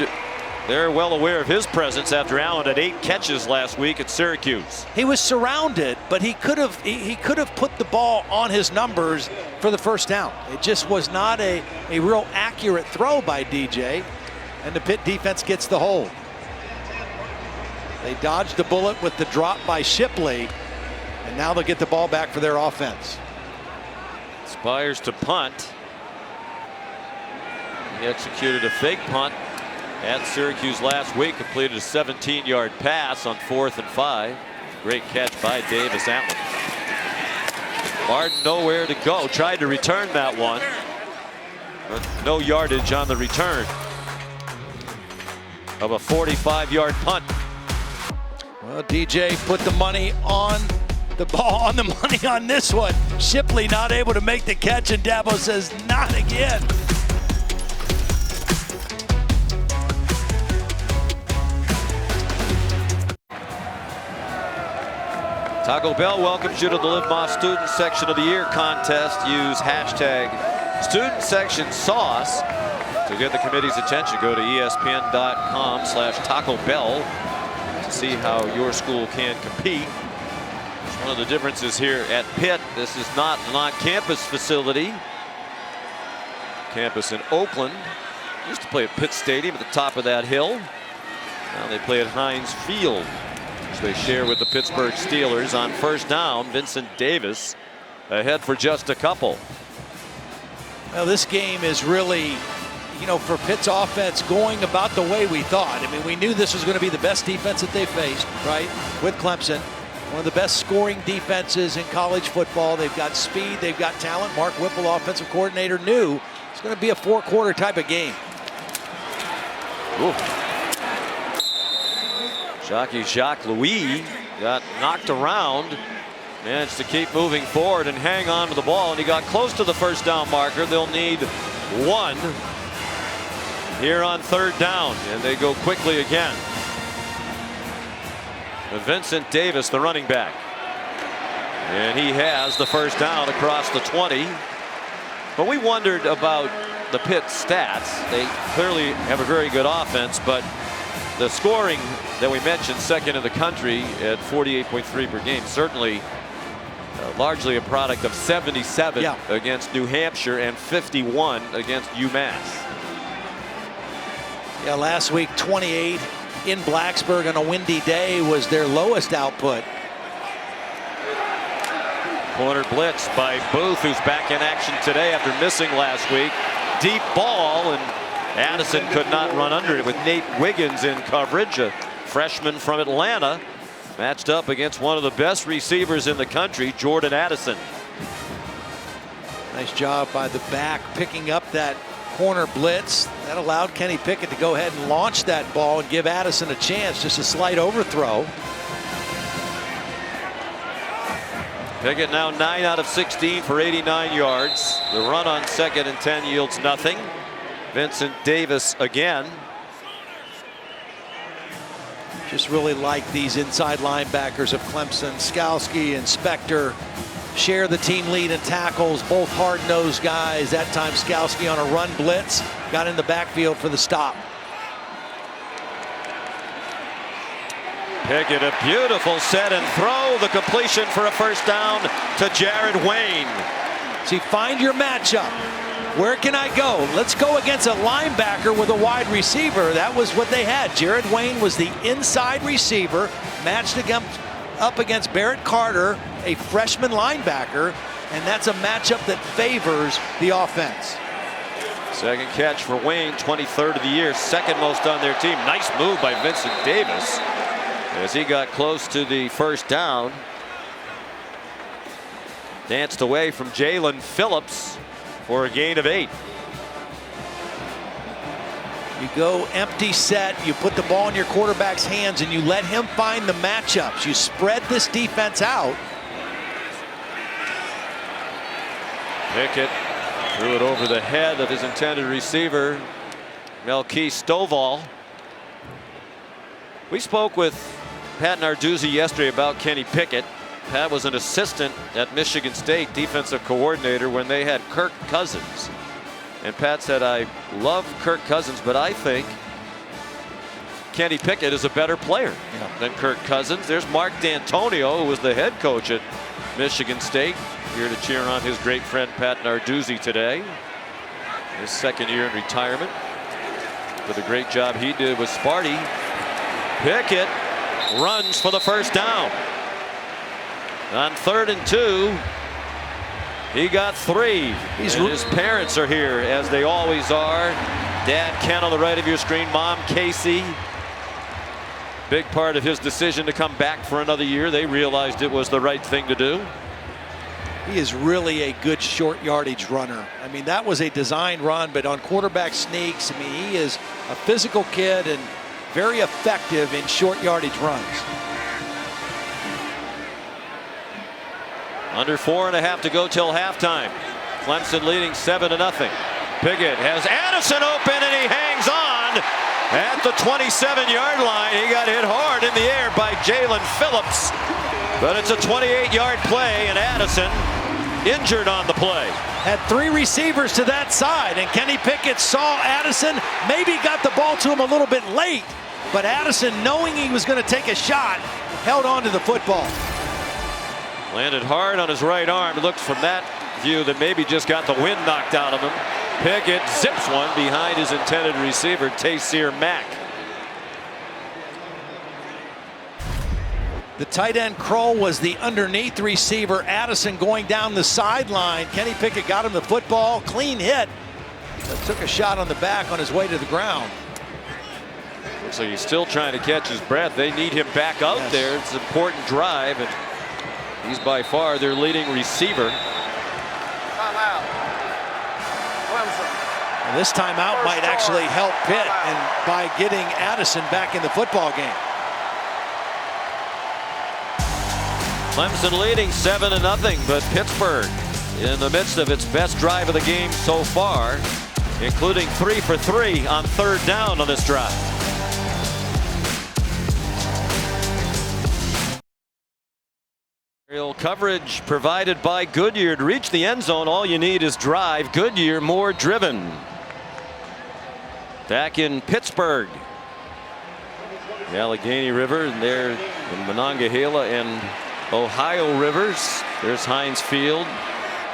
They're well aware of his presence after Allen had 8 catches last week at Syracuse. He was surrounded, but he could have put the ball on his numbers for the first down. It just was not a real accurate throw by DJ, and the Pitt defense gets the hold. They dodged the bullet with the drop by Shipley, and now they'll get the ball back for their offense. Spires to punt. He executed a fake punt at Syracuse last week, completed a 17-yard pass on 4th and 5. Great catch by Davis Allen. Martin nowhere to go. Tried to return that one, but no yardage on the return of a 45-yard punt. Well, DJ put the money on the ball, on the money on this one. Shipley not able to make the catch, and Dabo says, not again. Taco Bell welcomes you to the Live Más Student Section of the Year contest. Use hashtag Student Section Sauce to get the committee's attention. Go to ESPN.com/Taco Bell to see how your school can compete. It's one of the differences here at Pitt. This is not an on-campus facility. Campus in Oakland. Used to play at Pitt Stadium at the top of that hill. Now they play at Heinz Field, which they share with the Pittsburgh Steelers. On first down, Vincent Davis ahead for just a couple. Well, this game is really, you know, for Pitt's offense going about the way we thought. I mean, we knew this was going to be the best defense that they faced, right, with Clemson. One of the best scoring defenses in college football. They've got speed, they've got talent. Mark Whipple, offensive coordinator, knew it's going to be a 4-quarter type of game. Ooh. Jacques Louis got knocked around, managed to keep moving forward and hang on to the ball, and he got close to the first down marker. They'll need 1 here on third down, and they go quickly again. Vincent Davis, the running back, and he has the first down across the 20. But we wondered about the Pitt stats. They clearly have a very good offense, but the scoring that we mentioned, second in the country at 48.3 per game, certainly largely a product of 77 against New Hampshire and 51 against UMass. Yeah, last week 28 in Blacksburg on a windy day was their lowest output. Corner blitz by Booth, who's back in action today after missing last week. Deep ball, and Addison could not run under it with Nate Wiggins in coverage, a freshman from Atlanta, matched up against one of the best receivers in the country, Jordan Addison. Nice job by the back picking up that corner blitz. That allowed Kenny Pickett to go ahead and launch that ball and give Addison a chance. Just a slight overthrow. Pickett now 9 out of 16 for 89 yards. The run on 2nd and 10 yields nothing. Vincent Davis again. Just really like these inside linebackers of Clemson. Skalski and Spector share the team lead in tackles, both hard-nosed guys. That time Skalski on a run blitz got in the backfield for the stop. Pickett, a beautiful set and throw. The completion for a first down to Jared Wayne. See, find your matchup. Where can I go? Let's go against a linebacker with a wide receiver. That was what they had. Jared Wayne was the inside receiver, matched up against Barrett Carter, a freshman linebacker, and that's a matchup that favors the offense. Second catch for Wayne, 23rd of the year, second most on their team. Nice move by Vincent Davis as he got close to the first down. Danced away from Jalen Phillips for a gain of 8. You go empty set, you put the ball in your quarterback's hands, and you let him find the matchups. You spread this defense out, Pickett threw it over the head of his intended receiver, Melky Stovall. We spoke with Pat Narduzzi yesterday about Kenny Pickett. Pat was an assistant at Michigan State, defensive coordinator, when they had Kirk Cousins. And Pat said, I love Kirk Cousins, but I think Kenny Pickett is a better player than Kirk Cousins. There's Mark D'Antonio, who was the head coach at Michigan State, here to cheer on his great friend Pat Narduzzi today. His second year in retirement. For the great job he did with Sparty. Pickett runs for the first down. On 3rd and 2, he got 3. And his parents are here, as they always are. Dad Ken on the right of your screen, Mom Casey. Big part of his decision to come back for another year. They realized it was the right thing to do. He is really a good short yardage runner. I mean, that was a designed run, but on quarterback sneaks, I mean, he is a physical kid and very effective in short yardage runs. Under 4.5 to go till halftime. Clemson leading 7-0. Pickett has Addison open, and he hangs on at the 27-yard line. He got hit hard in the air by Jalen Phillips, but it's a 28-yard play, and Addison injured on the play. Had 3 receivers to that side, and Kenny Pickett saw Addison, maybe got the ball to him a little bit late, but Addison, knowing he was going to take a shot, held on to the football. Landed hard on his right arm. It looks from that view that maybe just got the wind knocked out of him. Pickett zips one behind his intended receiver, Taysir Mack. The tight end Kroll was the underneath receiver. Addison going down the sideline. Kenny Pickett got him the football. Clean hit. But took a shot on the back on his way to the ground. Looks like he's still trying to catch his breath. They need him back out there. It's an important drive, and he's by far their leading receiver. Timeout. Clemson. And this timeout might actually help Pitt and by getting Addison back in the football game. Clemson leading 7-0, but Pittsburgh in the midst of its best drive of the game so far, including 3 for 3 on 3rd down on this drive. Aerial coverage provided by Goodyear. To reach the end zone, all you need is drive. Goodyear, more driven. Back in Pittsburgh, the Allegheny River, and there the Monongahela and Ohio rivers. There's Heinz Field.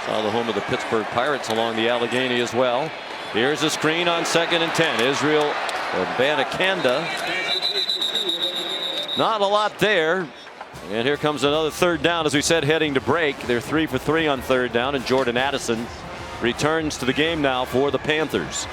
Saw the home of the Pittsburgh Pirates along the Allegheny as well. Here's a screen on 2nd and 10. Israel Abanikanda. Not a lot there. And here comes another 3rd down, as we said, heading to break. They're 3 for 3 on 3rd down, and Jordan Addison returns to the game now for the Panthers.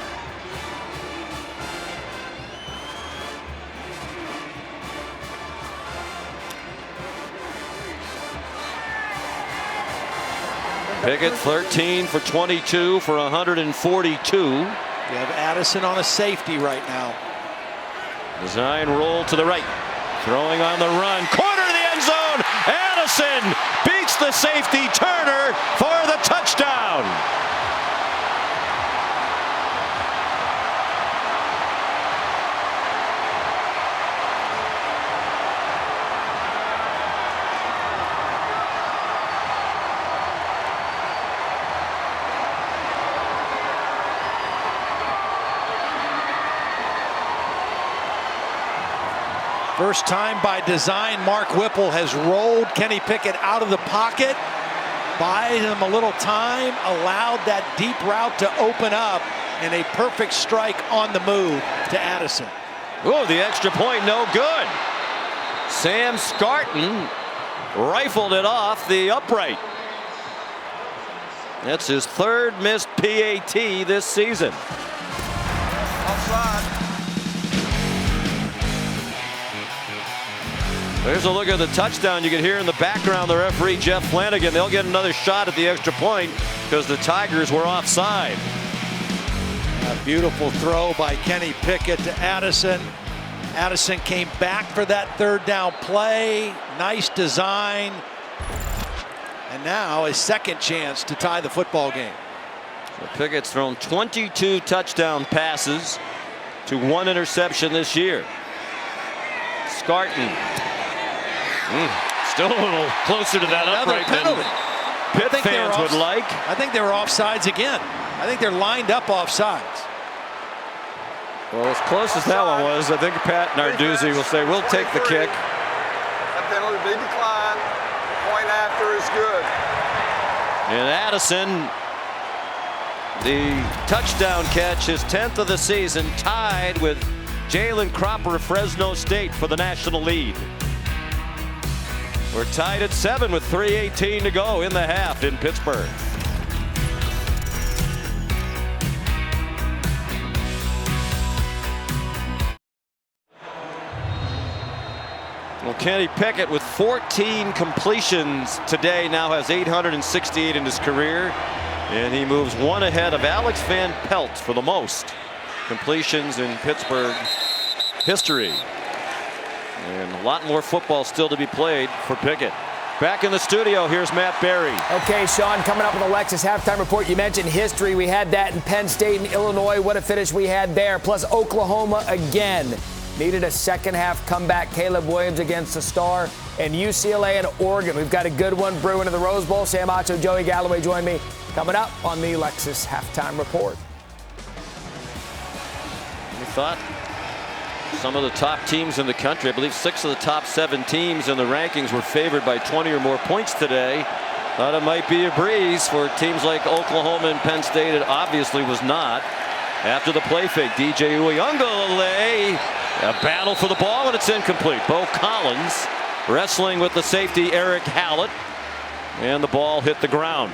Pickett 13 for 22 for 142. You have Addison on a safety right now. Design roll to the right. Throwing on the run. Corner of the end zone. Addison beats the safety Turner for the touchdown. First time by design, Mark Whipple has rolled Kenny Pickett out of the pocket, buys him a little time, allowed that deep route to open up, and a perfect strike on the move to Addison. Oh, the extra point, no good. Sam Scarton rifled it off the upright. That's his 3rd missed PAT this season. Offside. There's a look at the touchdown. You can hear in the background the referee Jeff Flanagan. They'll get another shot at the extra point because the Tigers were offside. A beautiful throw by Kenny Pickett to Addison. Addison came back for that 3rd down play. Nice design. And now a second chance to tie the football game. So Pickett's thrown 22 touchdown passes to 1 interception this year. Scarton. Still a little closer to that upright penalty. than Pitt fans would like. I think they were offsides again. I think they're lined up offsides. Well, as close as that one was, I think Pat Narduzzi will say, we'll take the kick. That penalty, big decline. Point after is good. And Addison, the touchdown catch, his 10th of the season, tied with Jalen Cropper of Fresno State for the national lead. We're tied at 7 with 3:18 to go in the half in Pittsburgh. Well, Kenny Pickett with 14 completions today now has 868 in his career, and he moves 1 ahead of Alex Van Pelt for the most completions in Pittsburgh history. And a lot more football still to be played for Pickett. Back in the studio, here's Matt Berry. Okay, Sean, coming up with the Lexus halftime report. You mentioned history. We had that in Penn State and Illinois. What a finish we had there. Plus Oklahoma again. Needed a second-half comeback. Caleb Williams against the Star. And UCLA and Oregon. We've got a good one brewing in the Rose Bowl. Sam Acho, Joey Galloway join me coming up on the Lexus halftime report. We thought some of the top teams in the country, I believe 6 of the top 7 teams in the rankings were favored by 20 or more points today. Thought it might be a breeze for teams like Oklahoma and Penn State. It obviously was not. After the play fake, DJ Uiagalelei, a battle for the ball, and it's incomplete. Bo Collins wrestling with the safety Eric Hallett, and the ball hit the ground.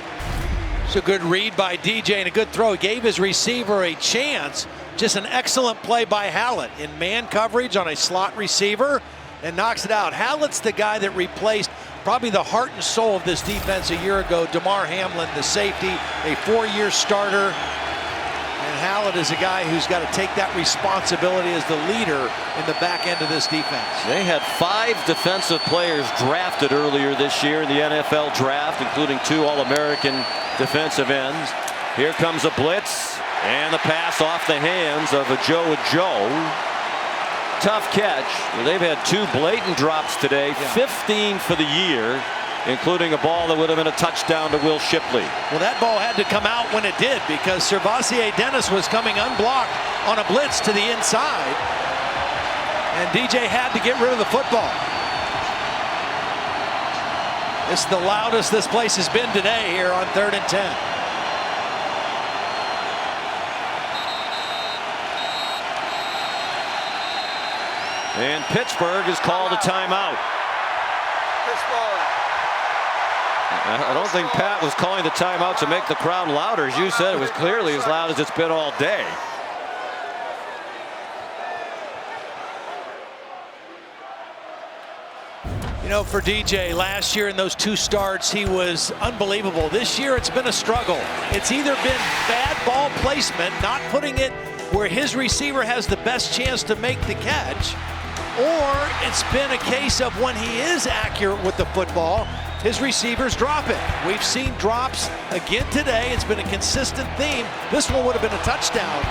It's a good read by DJ and a good throw. He gave his receiver a chance. Just an excellent play by Hallett in man coverage on a slot receiver and knocks it out. Hallett's the guy that replaced probably the heart and soul of this defense a year ago, Damar Hamlin, the safety, a 4-year starter. And Hallett is a guy who's got to take that responsibility as the leader in the back end of this defense. They had 5 defensive players drafted earlier this year in the NFL draft, including 2 All-American defensive ends. Here comes a blitz. And the pass off the hands of a Joe. Tough catch. They've had 2 blatant drops today, 15 for the year, including a ball that would have been a touchdown to Will Shipley. Well, that ball had to come out when it did because Servassier Dennis was coming unblocked on a blitz to the inside. And DJ had to get rid of the football. This is the loudest this place has been today here on 3rd and 10. And Pittsburgh has called a timeout. Pittsburgh. I don't think Pat was calling the timeout to make the crowd louder. As you said, it was clearly as loud as it's been all day. You know, for DJ, last year in those 2 starts, he was unbelievable. This year, it's been a struggle. It's either been bad ball placement, not putting it where his receiver has the best chance to make the catch, or it's been a case of when he is accurate with the football, his receivers drop it. We've seen drops again today. It's been a consistent theme. This one would have been a touchdown,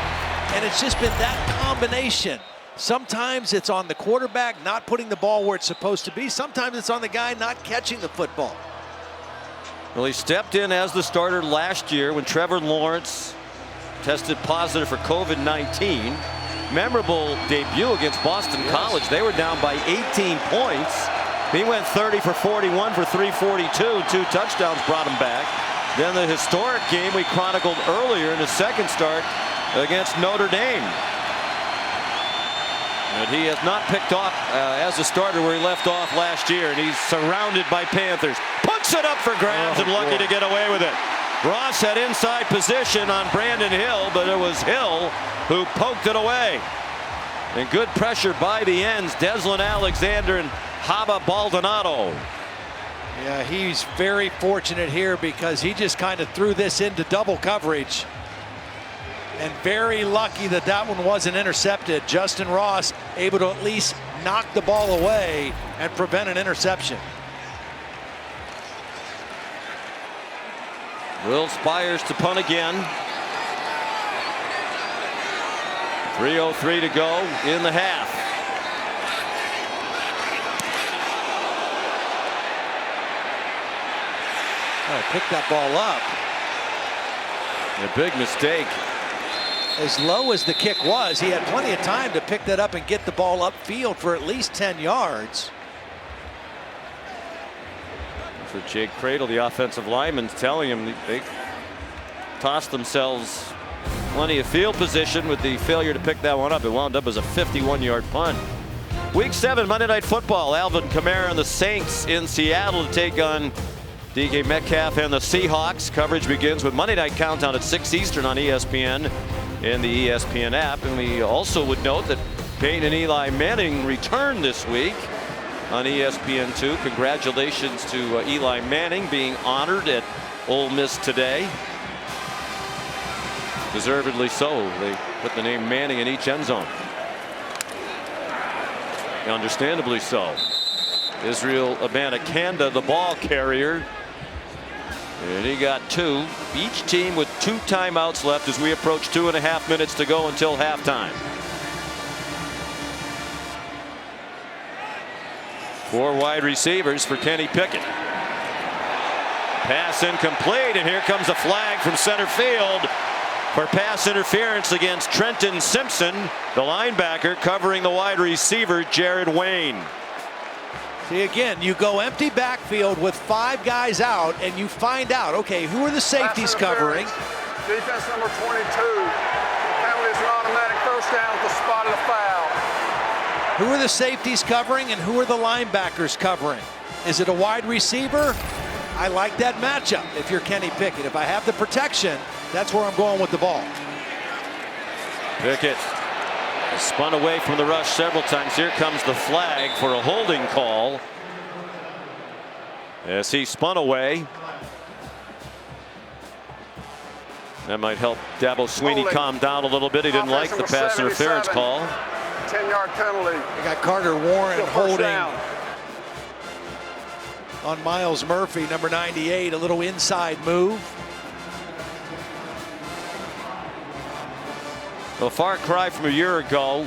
and it's just been that combination. Sometimes it's on the quarterback not putting the ball where it's supposed to be. Sometimes it's on the guy not catching the football. Well, he stepped in as the starter last year when Trevor Lawrence tested positive for COVID-19. Memorable debut against Boston College. They were down by 18 points. He went 30 for 41 for 342. 2 touchdowns brought him back. Then the historic game we chronicled earlier in his second start against Notre Dame. But he has not picked off as a starter where he left off last year, and he's surrounded by Panthers. Puts it up for grabs and lucky to get away with it. Ross had inside position on Brandon Hill, but it was Hill who poked it away. And good pressure by the ends, Deslin Alexander and Haba Baldonado. Yeah, he's very fortunate here because he just kind of threw this into double coverage. And very lucky that that one wasn't intercepted. Justin Ross able to at least knock the ball away and prevent an interception. Will Spires to punt again. 3:03 to go in the half. Pick that ball up. A big mistake. As low as the kick was, he had plenty of time to pick that up and get the ball upfield for at least 10 yards. For Jake Cradle, the offensive lineman, telling him they tossed themselves plenty of field position with the failure to pick that one up. It wound up as a 51-yard punt. Week 7 Monday Night Football. Alvin Kamara and the Saints in Seattle to take on DK Metcalf and the Seahawks. Coverage begins with Monday Night Countdown at 6 Eastern on ESPN and the ESPN app. And we also would note that Peyton and Eli Manning return this week on ESPN2. Congratulations to Eli Manning being honored at Ole Miss today. Deservedly so. They put the name Manning in each end zone. Understandably so. Israel Abanikanda, the ball carrier. And he got 2. Each team with 2 timeouts left as we approach 2.5 minutes to go until halftime. 4 wide receivers for Kenny Pickett. Pass incomplete, and here comes a flag from center field for pass interference against Trenton Simpson, the linebacker covering the wide receiver Jared Wayne. See, again, you go empty backfield with 5 guys out, and you find out, okay, who are the safeties covering? Defense number 22. Penalty is an automatic first down at the spot of the foul. Who are the safeties covering, and who are the linebackers covering? Is it a wide receiver? I like that matchup if you're Kenny Pickett. If I have the protection, that's where I'm going with the ball. Pickett spun away from the rush several times. Here comes the flag for a holding call as he spun away. That might help Dabo Swinney calm down a little bit. He didn't like the pass interference call. 10-yard penalty. They got Carter Warren holding on Miles Murphy, number 98, a little inside move. A far cry from a year ago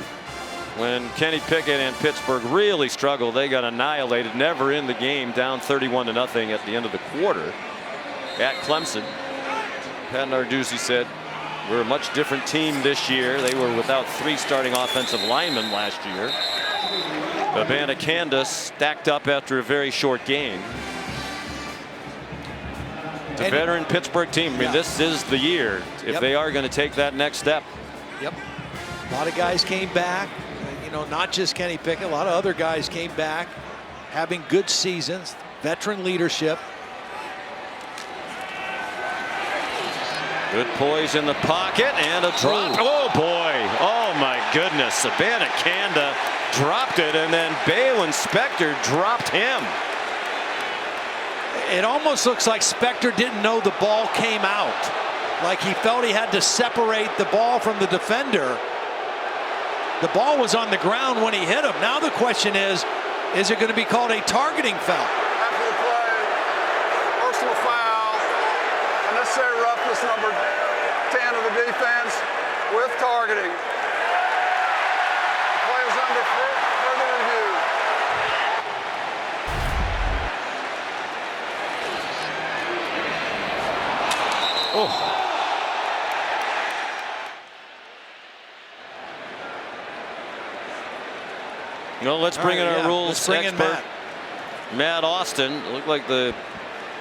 when Kenny Pickett and Pittsburgh really struggled. They got annihilated, never in the game, down 31-0 at the end of the quarter at Clemson. Pat Narduzzi said, we're a much different team this year. They were without 3 starting offensive linemen last year. Abanikanda stacked up after a very short game. It's a veteran Pittsburgh team. I mean, this is the year if they are going to take that next step. Yep. A lot of guys came back. You know, not just Kenny Pickett. A lot of other guys came back, having good seasons. Veteran leadership. Good poise in the pocket and a drop. Oh boy! Oh my goodness! Abanikanda dropped it, and then Balin Spector dropped him. It almost looks like Spector didn't know the ball came out. Like he felt he had to separate the ball from the defender. The ball was on the ground when he hit him. Now the question is it going to be called a targeting foul? After the play, personal foul, unnecessary roughness, number 10 of the defense with targeting. The play is under further review. Oh. Well, let's bring in our rules expert, Matt Austin. It looked like the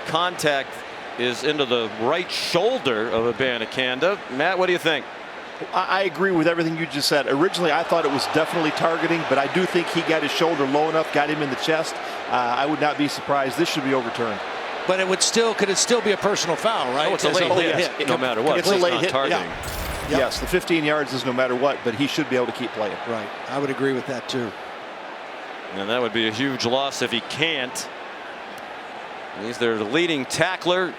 contact is into the right shoulder of Abanikanda. Matt, what do you think? I agree with everything you just said. Originally, I thought it was definitely targeting, but I do think he got his shoulder low enough, got him in the chest. I would not be surprised. This should be overturned. But it would still, could it still be a personal foul, right? Oh, it's a late hit, no matter what. It's a late hit. Targeting. Yeah. Yep. Yes, the 15 yards is no matter what, but he should be able to keep playing. Right. I would agree with that too. And that would be a huge loss if he can't. He's their leading tackler.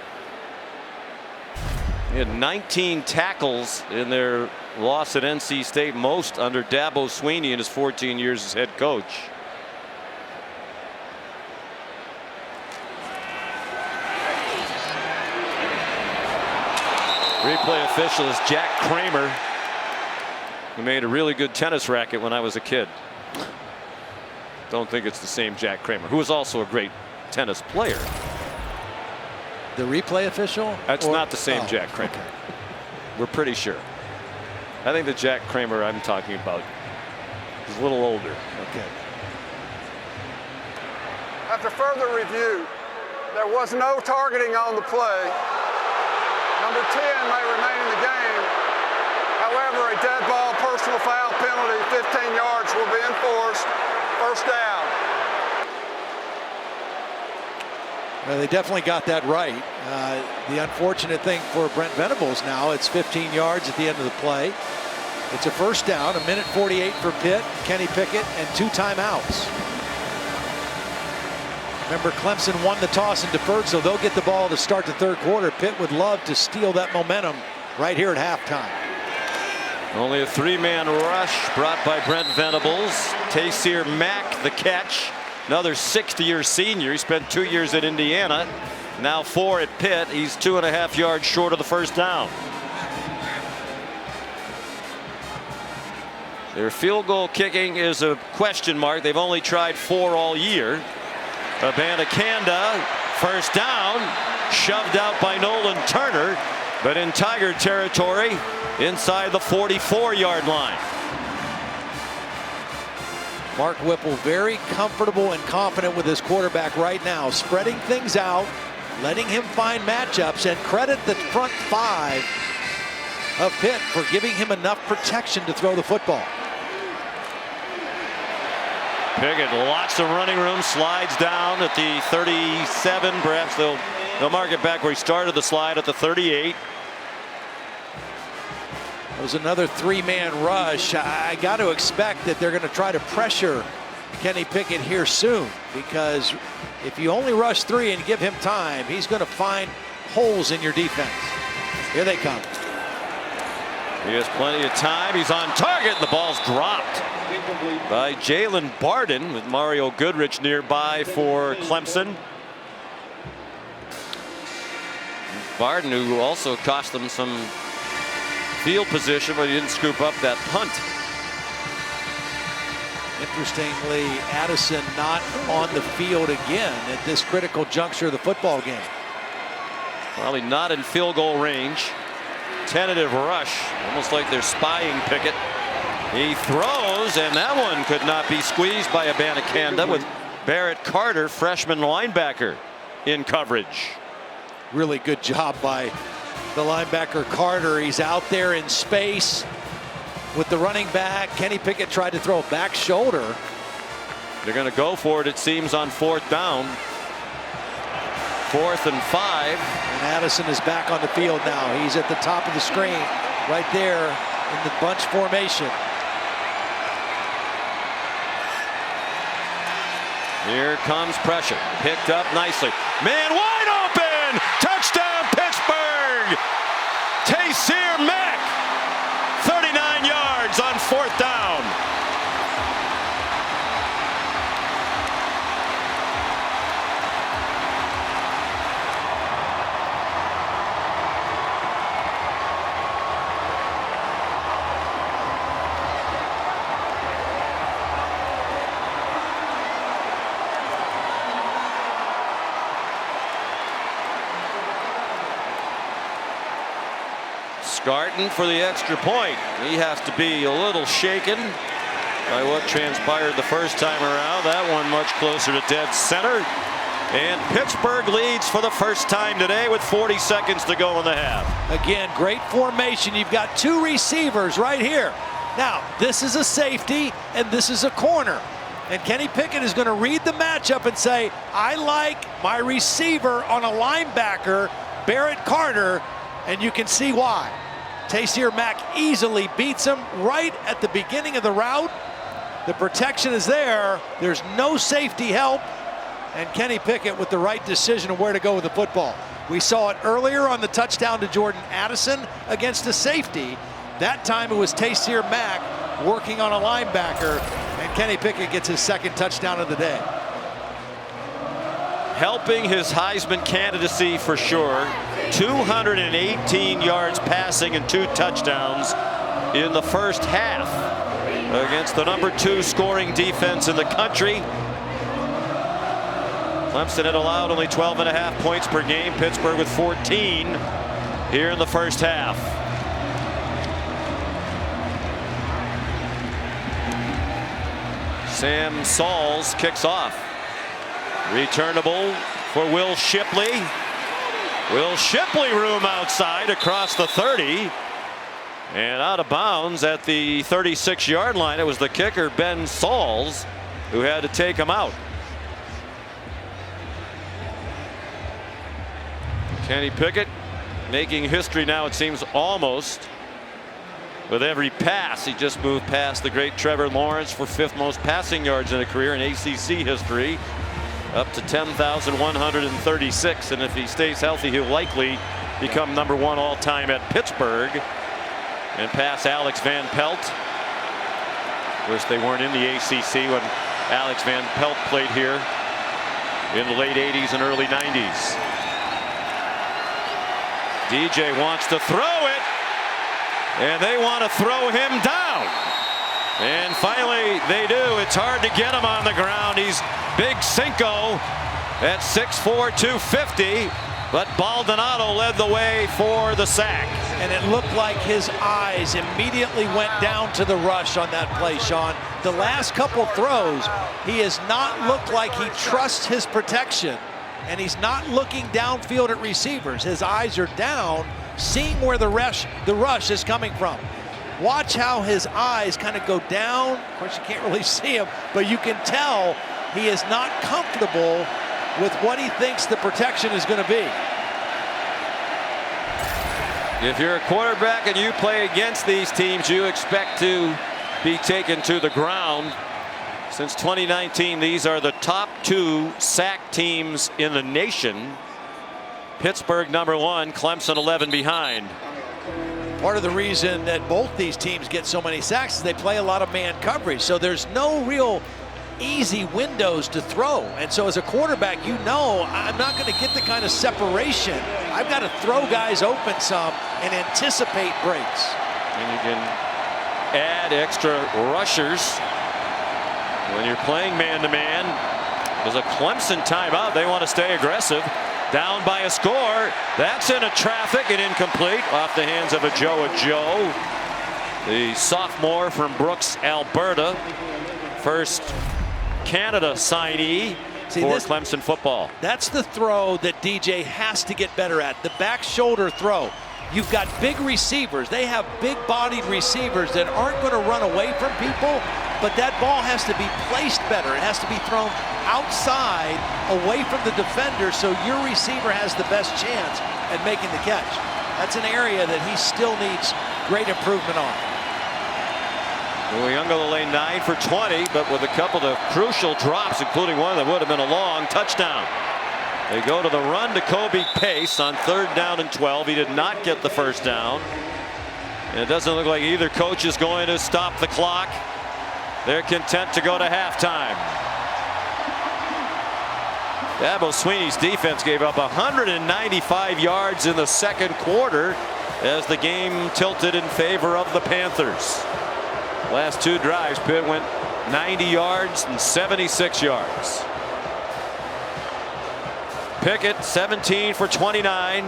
He had 19 tackles in their loss at NC State, most under Dabo Swinney in his 14 years as head coach. Replay official is Jack Kramer, who made a really good tennis racket when I was a kid. Don't think it's the same Jack Kramer, who was also a great tennis player. The replay official? That's not the same Jack Kramer. Okay. We're pretty sure. I think the Jack Kramer I'm talking about is a little older. Okay. After further review, there was no targeting on the play. Number 10 may remain in the game. However, a dead ball personal foul penalty, 15 yards, will be enforced. First down. Well, they definitely got that right. The unfortunate thing for Brent Venables now, it's 15 yards at the end of the play. It's a first down, 1:48 for Pitt, Kenny Pickett, and 2 timeouts. Remember, Clemson won the toss and deferred, so they'll get the ball to start the third quarter. Pitt would love to steal that momentum right here at halftime. Only a 3-man rush brought by Brent Venables. Taysir Mack the catch. Another 60-year senior. He spent 2 years at Indiana. Now 4 at Pitt. He's 2.5 yards short of the first down. Their field goal kicking is a question mark. They've only tried 4 all year. Abanikanda, first down, shoved out by Nolan Turner, but in Tiger territory inside the 44-yard line. Mark Whipple very comfortable and confident with his quarterback right now, spreading things out, letting him find matchups, and credit the front 5 of Pitt for giving him enough protection to throw the football. Pickett, lots of running room, slides down at the 37. Perhaps they'll mark it back where he started the slide at the 38. It was another 3-man rush. I got to expect that they're going to try to pressure Kenny Pickett here soon, because if you only rush 3 and give him time, he's going to find holes in your defense. Here they come. He has plenty of time. He's on target. The ball's dropped by Jalen Barden, with Mario Goodrich nearby for Clemson. Barden, who also cost them some field position, but he didn't scoop up that punt. Interestingly, Addison not on the field again at this critical juncture of the football game. Probably not in field goal range. Tentative rush, almost like they're spying Pickett. He throws, and that one could not be squeezed by Abanikanda, with Barrett Carter, freshman linebacker, in coverage. Really good job by the linebacker Carter. He's out there in space with the running back. Kenny Pickett tried to throw a back shoulder. They're going to go for it, it seems, on 4th down. 4th and 5. And Addison is back on the field now. He's at the top of the screen right there in the bunch formation. Here comes pressure. Picked up nicely. Man wide open! Touchdown Pittsburgh! Taysir Mack! 39 yards on 4th down. Scarton for the extra point. He has to be a little shaken by what transpired the first time around. That one much closer to dead center. And Pittsburgh leads for the first time today with 40 seconds to go in the half. Again, great formation. You've got 2 receivers right here. Now, this is a safety and this is a corner. And Kenny Pickett is going to read the matchup and say, I like my receiver on a linebacker, Barrett Carter, and you can see why. Taysir Mack easily beats him right at the beginning of the route. The protection is there. There's no safety help. And Kenny Pickett with the right decision of where to go with the football. We saw it earlier on the touchdown to Jordan Addison against a safety. That time it was Taysir Mack working on a linebacker, and Kenny Pickett gets his 2nd touchdown of the day. Helping his Heisman candidacy for sure. 218 yards passing and 2 touchdowns in the first half against the #2 scoring defense in the country. Clemson had allowed only 12.5 points per game. Pittsburgh with 14 here in the first half. Sam Sauls kicks off. Returnable for Will Shipley. Will Shipley room outside across the 30. And out of bounds at the 36-yard line. It was the kicker, Ben Sauls, who had to take him out. Kenny Pickett making history now, it seems, almost with every pass. He just moved past the great Trevor Lawrence for 5th most passing yards in a career in ACC history, up to 10,136. And if he stays healthy, he'll likely become #1 all-time at Pittsburgh and pass Alex Van Pelt. Of course, they weren't in the ACC when Alex Van Pelt played here in the late 80s and early 90s. DJ wants to throw it, and they want to throw him down. And finally they do. It's hard to get him on the ground. He's big Cinco at 6'4", 250, but Baldonado led the way for the sack. And it looked like his eyes immediately went down to the rush on that play, Sean. The last couple throws, he has not looked like he trusts his protection. And he's not looking downfield at receivers. His eyes are down, seeing where the rush is coming from. Watch how his eyes kind of go down. Of course, you can't really see him, but you can tell he is not comfortable with what he thinks the protection is going to be. If you're a quarterback and you play against these teams, you expect to be taken to the ground. Since 2019, these are the top 2 sack teams in the nation. Pittsburgh #1, Clemson 11 behind. Part of the reason that both these teams get so many sacks is they play a lot of man coverage. So there's no real easy windows to throw. And so as a quarterback, you know, I'm not going to get the kind of separation. I've got to throw guys open some and anticipate breaks. And you can add extra rushers when you're playing man-to-man. There's a Clemson timeout. They want to stay aggressive. Down by a score. That's into traffic and incomplete off the hands of Joe, the sophomore from Brooks, Alberta. First Canada signee for Clemson football. That's the throw that DJ has to get better at. The back shoulder throw. You've got big receivers. They have big-bodied receivers that aren't going to run away from people, but that ball has to be placed better. It has to be thrown outside, away from the defender, so your receiver has the best chance at making the catch. That's an area that he still needs great improvement on. Uyunglele 9 for 20, but with a couple of crucial drops, including one that would have been a long touchdown. They go to the run to Kobe Pace on 3rd down and 12. He did not get the first down. And it doesn't look like either coach is going to stop the clock. They're content to go to halftime. Dabo Swinney's defense gave up 195 yards in the second quarter as the game tilted in favor of the Panthers. Last 2 drives, Pitt went 90 yards and 76 yards. Pickett 17 for 29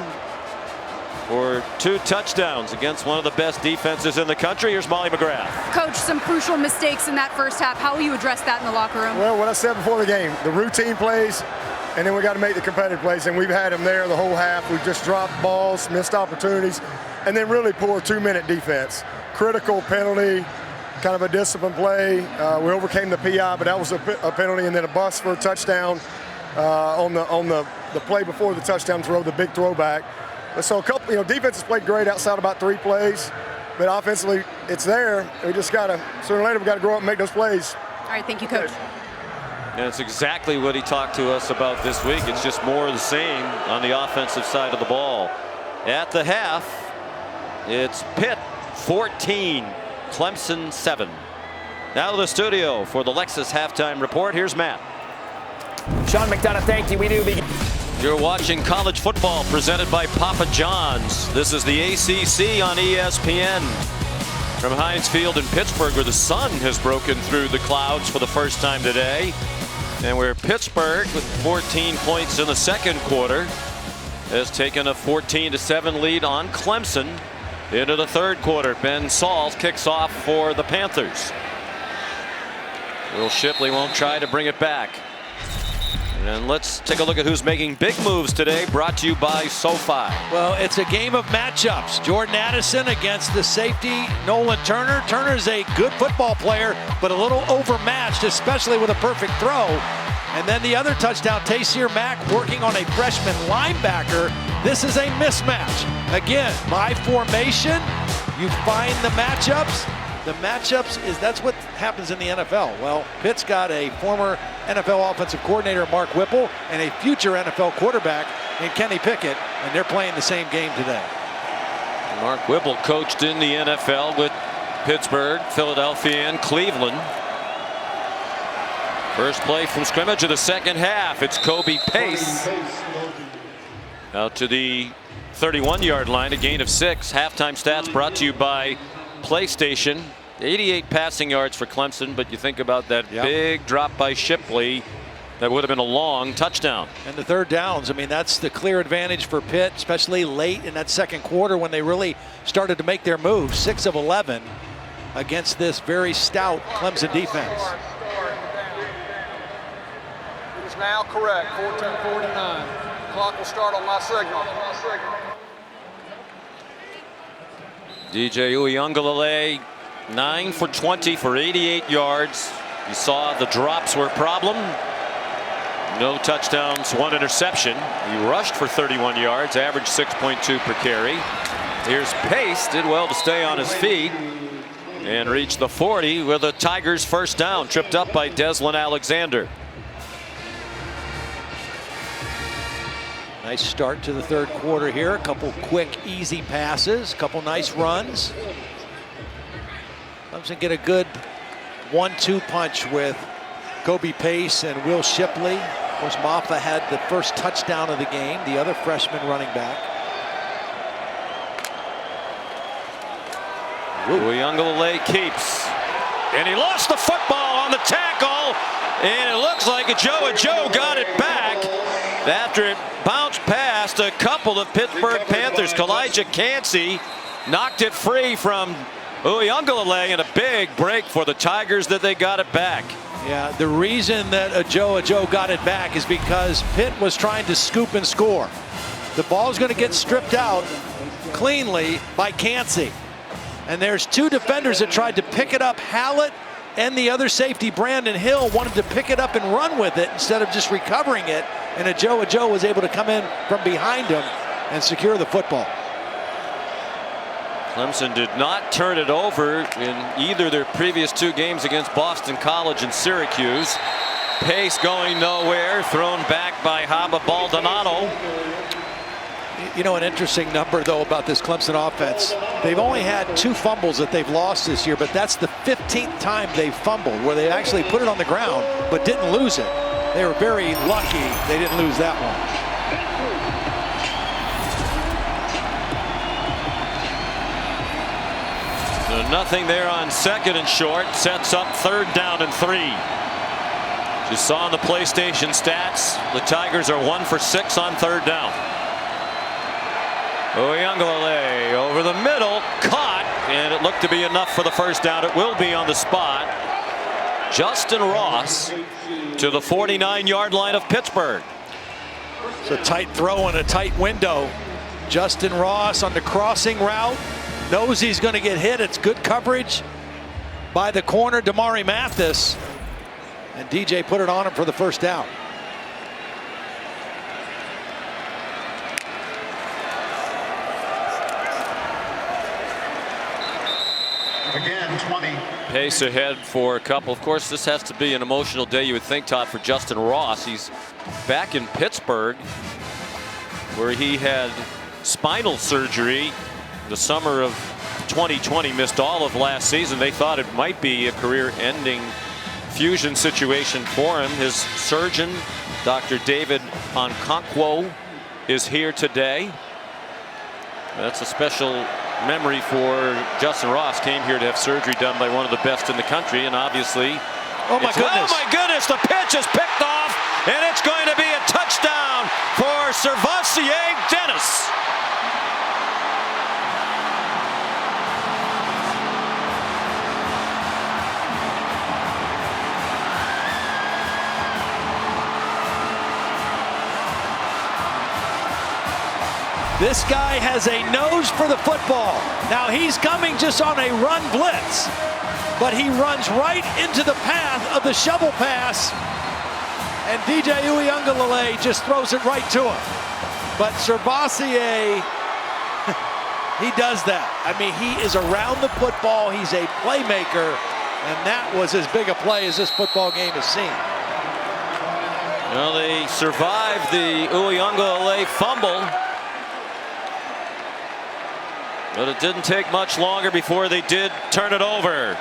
for 2 touchdowns against one of the best defenses in the country. Here's Molly McGrath. Coach, some crucial mistakes in that first half. How will you address that in the locker room? Well, what I said before the game, the routine plays, and then we got to make the competitive plays, and we've had them there the whole half. We've just dropped balls, missed opportunities, and then really poor 2-minute defense. Critical penalty, kind of a disciplined play. We overcame the PI, but that was a penalty, and then a bust for a touchdown on the play before the touchdown throw, the big throwback. So a couple, defense has played great outside about 3 plays, but offensively it's there. We just got to, sooner or later, we got to grow up and make those plays. All right, thank you, Coach. And it's exactly what he talked to us about this week. It's just more of the same on the offensive side of the ball. At the half, it's Pitt 14, Clemson 7. Now to the studio for the Lexus halftime report. Here's Matt. Sean McDonough, thank you. We do begin. You're watching college football presented by Papa John's. This is the ACC on ESPN. From Heinz Field in Pittsburgh, where the sun has broken through the clouds for the first time today. And where Pittsburgh, with 14 points in the second quarter, has taken a 14-7 lead on Clemson into the third quarter. Ben Sauls kicks off for the Panthers. Will Shipley won't try to bring it back. And let's take a look at who's making big moves today, brought to you by SoFi. Well, it's a game of matchups. Jordan Addison against the safety, Nolan Turner. Turner's a good football player, but a little overmatched, especially with a perfect throw. And then the other touchdown, Taysir Mack working on a freshman linebacker. This is a mismatch. Again, my formation, you find the matchups. The matchups that's what happens in the NFL. Well, Pitt's got a former NFL offensive coordinator, Mark Whipple, and a future NFL quarterback in Kenny Pickett, and they're playing the same game today. Mark Whipple coached in the NFL with Pittsburgh, Philadelphia, and Cleveland. First play from scrimmage of the second half. It's Kobe Pace out to the 31-yard line, a gain of 6. Halftime stats brought to you by PlayStation. 88 passing yards for Clemson, but you think about that big drop by Shipley, that would have been a long touchdown. And the third downs, I mean, that's the clear advantage for Pitt, especially late in that second quarter when they really started to make their moves. 6 of 11 against this very stout Clemson defense. It is now correct, 14:49. Clock will start on my signal. DJ Uiagalelei, 9 for 20 for 88 yards. You saw the drops were a problem. No touchdowns, 1 interception. He rushed for 31 yards, averaged 6.2 per carry. Here's Pace, did well to stay on his feet and reach the 40 with a Tigers first down, tripped up by Deslin Alexander. Nice start to the third quarter here. A couple quick, easy passes, a couple nice runs. Clemson get a good 1-2 punch with Kobe Pace and Will Shipley. Of course, Maffa had the first touchdown of the game, the other freshman running back. Uiagalelei keeps. And he lost the football on the tackle. And it looks like Joe got it back after it bounced past a couple of Pittsburgh Panthers. Kalijah Cansey knocked it free from Uiagalelei, and a big break for the Tigers that they got it back. Yeah, the reason that Joe got it back is because Pitt was trying to scoop and score. The ball is going to get stripped out cleanly by Cansey. And there's 2 defenders that tried to pick it up. Hallett and the other safety, Brandon Hill, wanted to pick it up and run with it instead of just recovering it. And Joe was able to come in from behind him and secure the football. Clemson did not turn it over in either their previous 2 games against Boston College and Syracuse. Pace going nowhere, thrown back by Haba Baldonado. You know, an interesting number, though, about this Clemson offense. They've only had 2 fumbles that they've lost this year, but that's the 15th time they've fumbled, where they actually put it on the ground but didn't lose it. They were very lucky they didn't lose that one. So nothing there on 2nd and short. Sets up 3rd down and 3. You saw on the PlayStation stats, the Tigers are 1 for 6 on 3rd down. Uiagalelei over the middle, caught, and it looked to be enough for the first down. It will be on the spot. Justin Ross to the 49-yard line of Pittsburgh. It's a tight throw and a tight window. Justin Ross on the crossing route, knows he's going to get hit. It's good coverage by the corner, Damari Mathis, and DJ put it on him for the first down. Again, 20. Pace ahead for a couple. Of course, this has to be an emotional day, you would think, Todd, for Justin Ross. He's back in Pittsburgh, where he had spinal surgery the summer of 2020, missed all of last season. They thought it might be a career-ending fusion situation for him. His surgeon Dr. David Okonkwo is here today. That's a special memory for Justin Ross. Came here to have surgery done by one of the best in the country, and obviously, oh my goodness, the pitch is picked off, and it's going to be a touchdown for Servassier Dennis. This guy has a nose for the football. Now he's coming just on a run blitz, but he runs right into the path of the shovel pass, and DJ Uiagalelei just throws it right to him. But Servassier, he does that. I mean, he is around the football. He's a playmaker, and that was as big a play as this football game has seen. Well, they survived the Uiagalelei fumble, but it didn't take much longer before they did turn it over.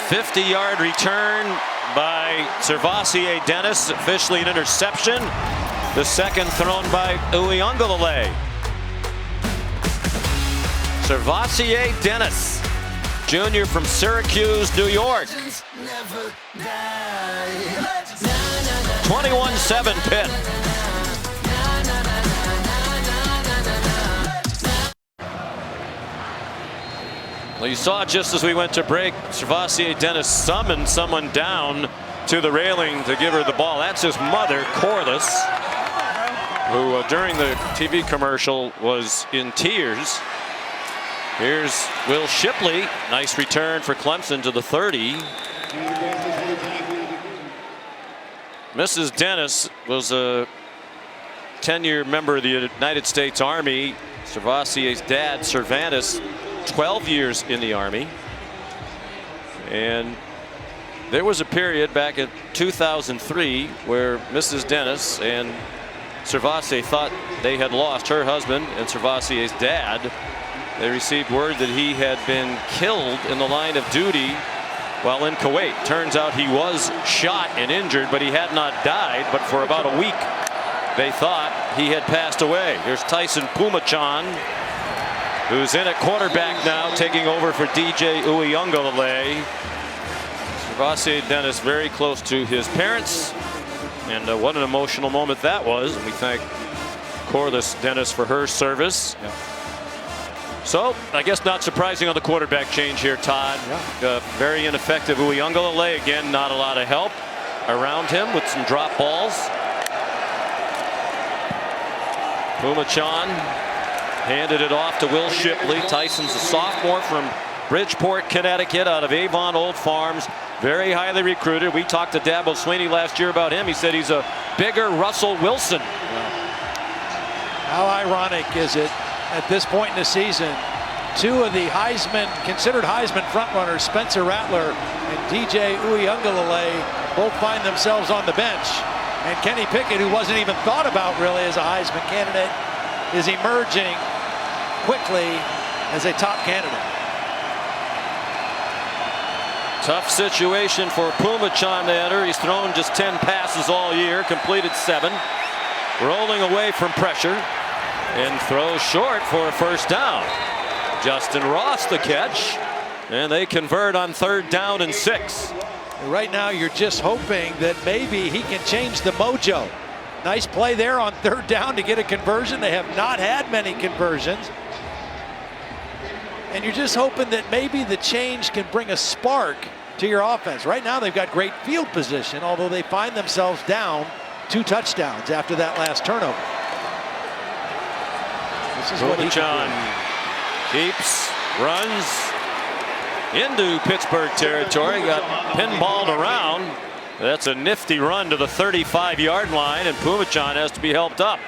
50-yard return by Servassier Dennis, officially an interception. The second thrown by Uiagalelei. Servassier Dennis, junior from Syracuse, New York. 21-7 Pitt. Well, you saw just as we went to break, Servassier Dennis summoned someone down to the railing to give her the ball. That's his mother, Corliss, who during the TV commercial was in tears. Here's Will Shipley. Nice return for Clemson to the 30. Mrs. Dennis was a 10-year member of the United States Army. Servassier's dad, Cervantes, 12 years in the Army. And there was a period back in 2003 where Mrs. Dennis and Servassier thought they had lost her husband and Servassier's dad. They received word that he had been killed in the line of duty while in Kuwait. Turns out he was shot and injured, but he had not died. But for about a week, they thought he had passed away. Here's Tyson Pumachan, who's in at quarterback now, taking over for DJ Uiagalelei. Servassier Dennis very close to his parents, and what an emotional moment that was. And we thank Corliss Dennis for her service. Yeah. So I guess not surprising on the quarterback change here, Todd. Yeah. Very ineffective Uiagalelei. Again, not a lot of help around him with some drop balls. Pumachan handed it off to Will Shipley. Tyson's a sophomore from Bridgeport, Connecticut, out of Avon Old Farms. Very highly recruited. We talked to Dabo Sweeney last year about him. He said he's a bigger Russell Wilson. How ironic is it at this point in the season, two of the considered Heisman frontrunners, Spencer Rattler and DJ Uiagalelei, both find themselves on the bench. And Kenny Pickett, who wasn't even thought about really as a Heisman candidate, is emerging quickly as a top candidate. Tough situation for Pumachan to enter. He's thrown just 10 passes all year, completed 7. Rolling away from pressure and throws short for a first down. Justin Ross the catch, and they convert on 3rd down and 6. Right now you're just hoping that maybe he can change the mojo. Nice play there on 3rd down to get a conversion. They have not had many conversions. And you're just hoping that maybe the change can bring a spark to your offense. Right now they've got great field position, although they find themselves down 2 touchdowns after that last turnover. This is what Pumachan keeps, runs into Pittsburgh territory, got pinballed around. That's a nifty run to the 35-yard line, and Pumachan has to be helped up.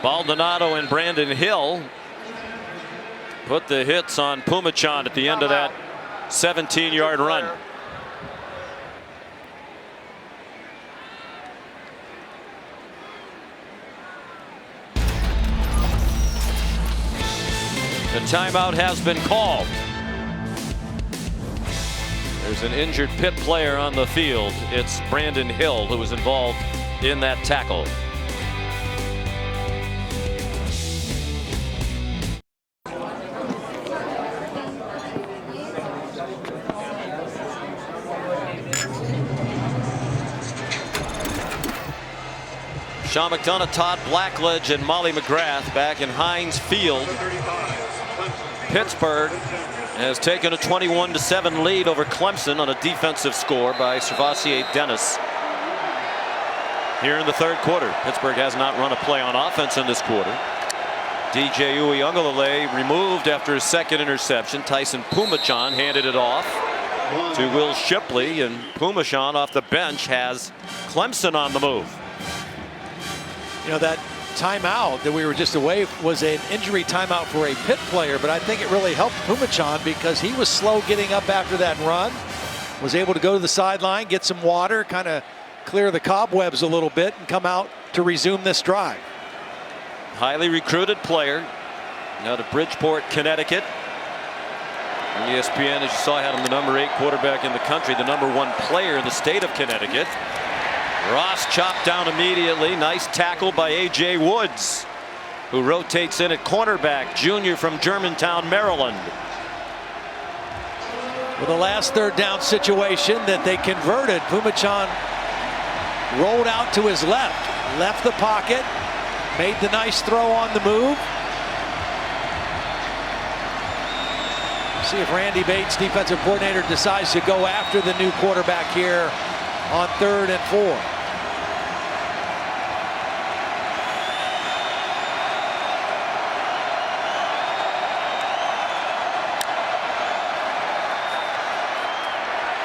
Baldonado and Brandon Hill put the hits on Pumachan at the end of that 17-yard run. The timeout has been called. There's an injured Pitt player on the field. It's Brandon Hill who was involved in that tackle. Sean McDonough, Todd Blackledge, and Molly McGrath back in Heinz Field. Pittsburgh has taken a 21-7 lead over Clemson on a defensive score by Servassier Dennis. Here in the third quarter, Pittsburgh has not run a play on offense in this quarter. DJ Uiagalelei removed after his second interception. Tyson Pumachan handed it off to Will Shipley, and Pumachan off the bench has Clemson on the move. You know, that timeout that we were just away was an injury timeout for a Pitt player, but I think it really helped Pumachan because he was slow getting up after that run, was able to go to the sideline, get some water, kind of clear the cobwebs a little bit, and come out to resume this drive. Highly recruited player out of Bridgeport, Connecticut. ESPN, as you saw, had him the number 8 quarterback in the country, the number 1 player in the state of Connecticut. Ross chopped down immediately. Nice tackle by A.J. Woods, who rotates in at cornerback, junior from Germantown, Maryland. With the last third down situation that they converted, Pumachan rolled out to his left the pocket, made the nice throw on the move. See if Randy Bates, defensive coordinator, decides to go after the new quarterback here on 3rd and 4.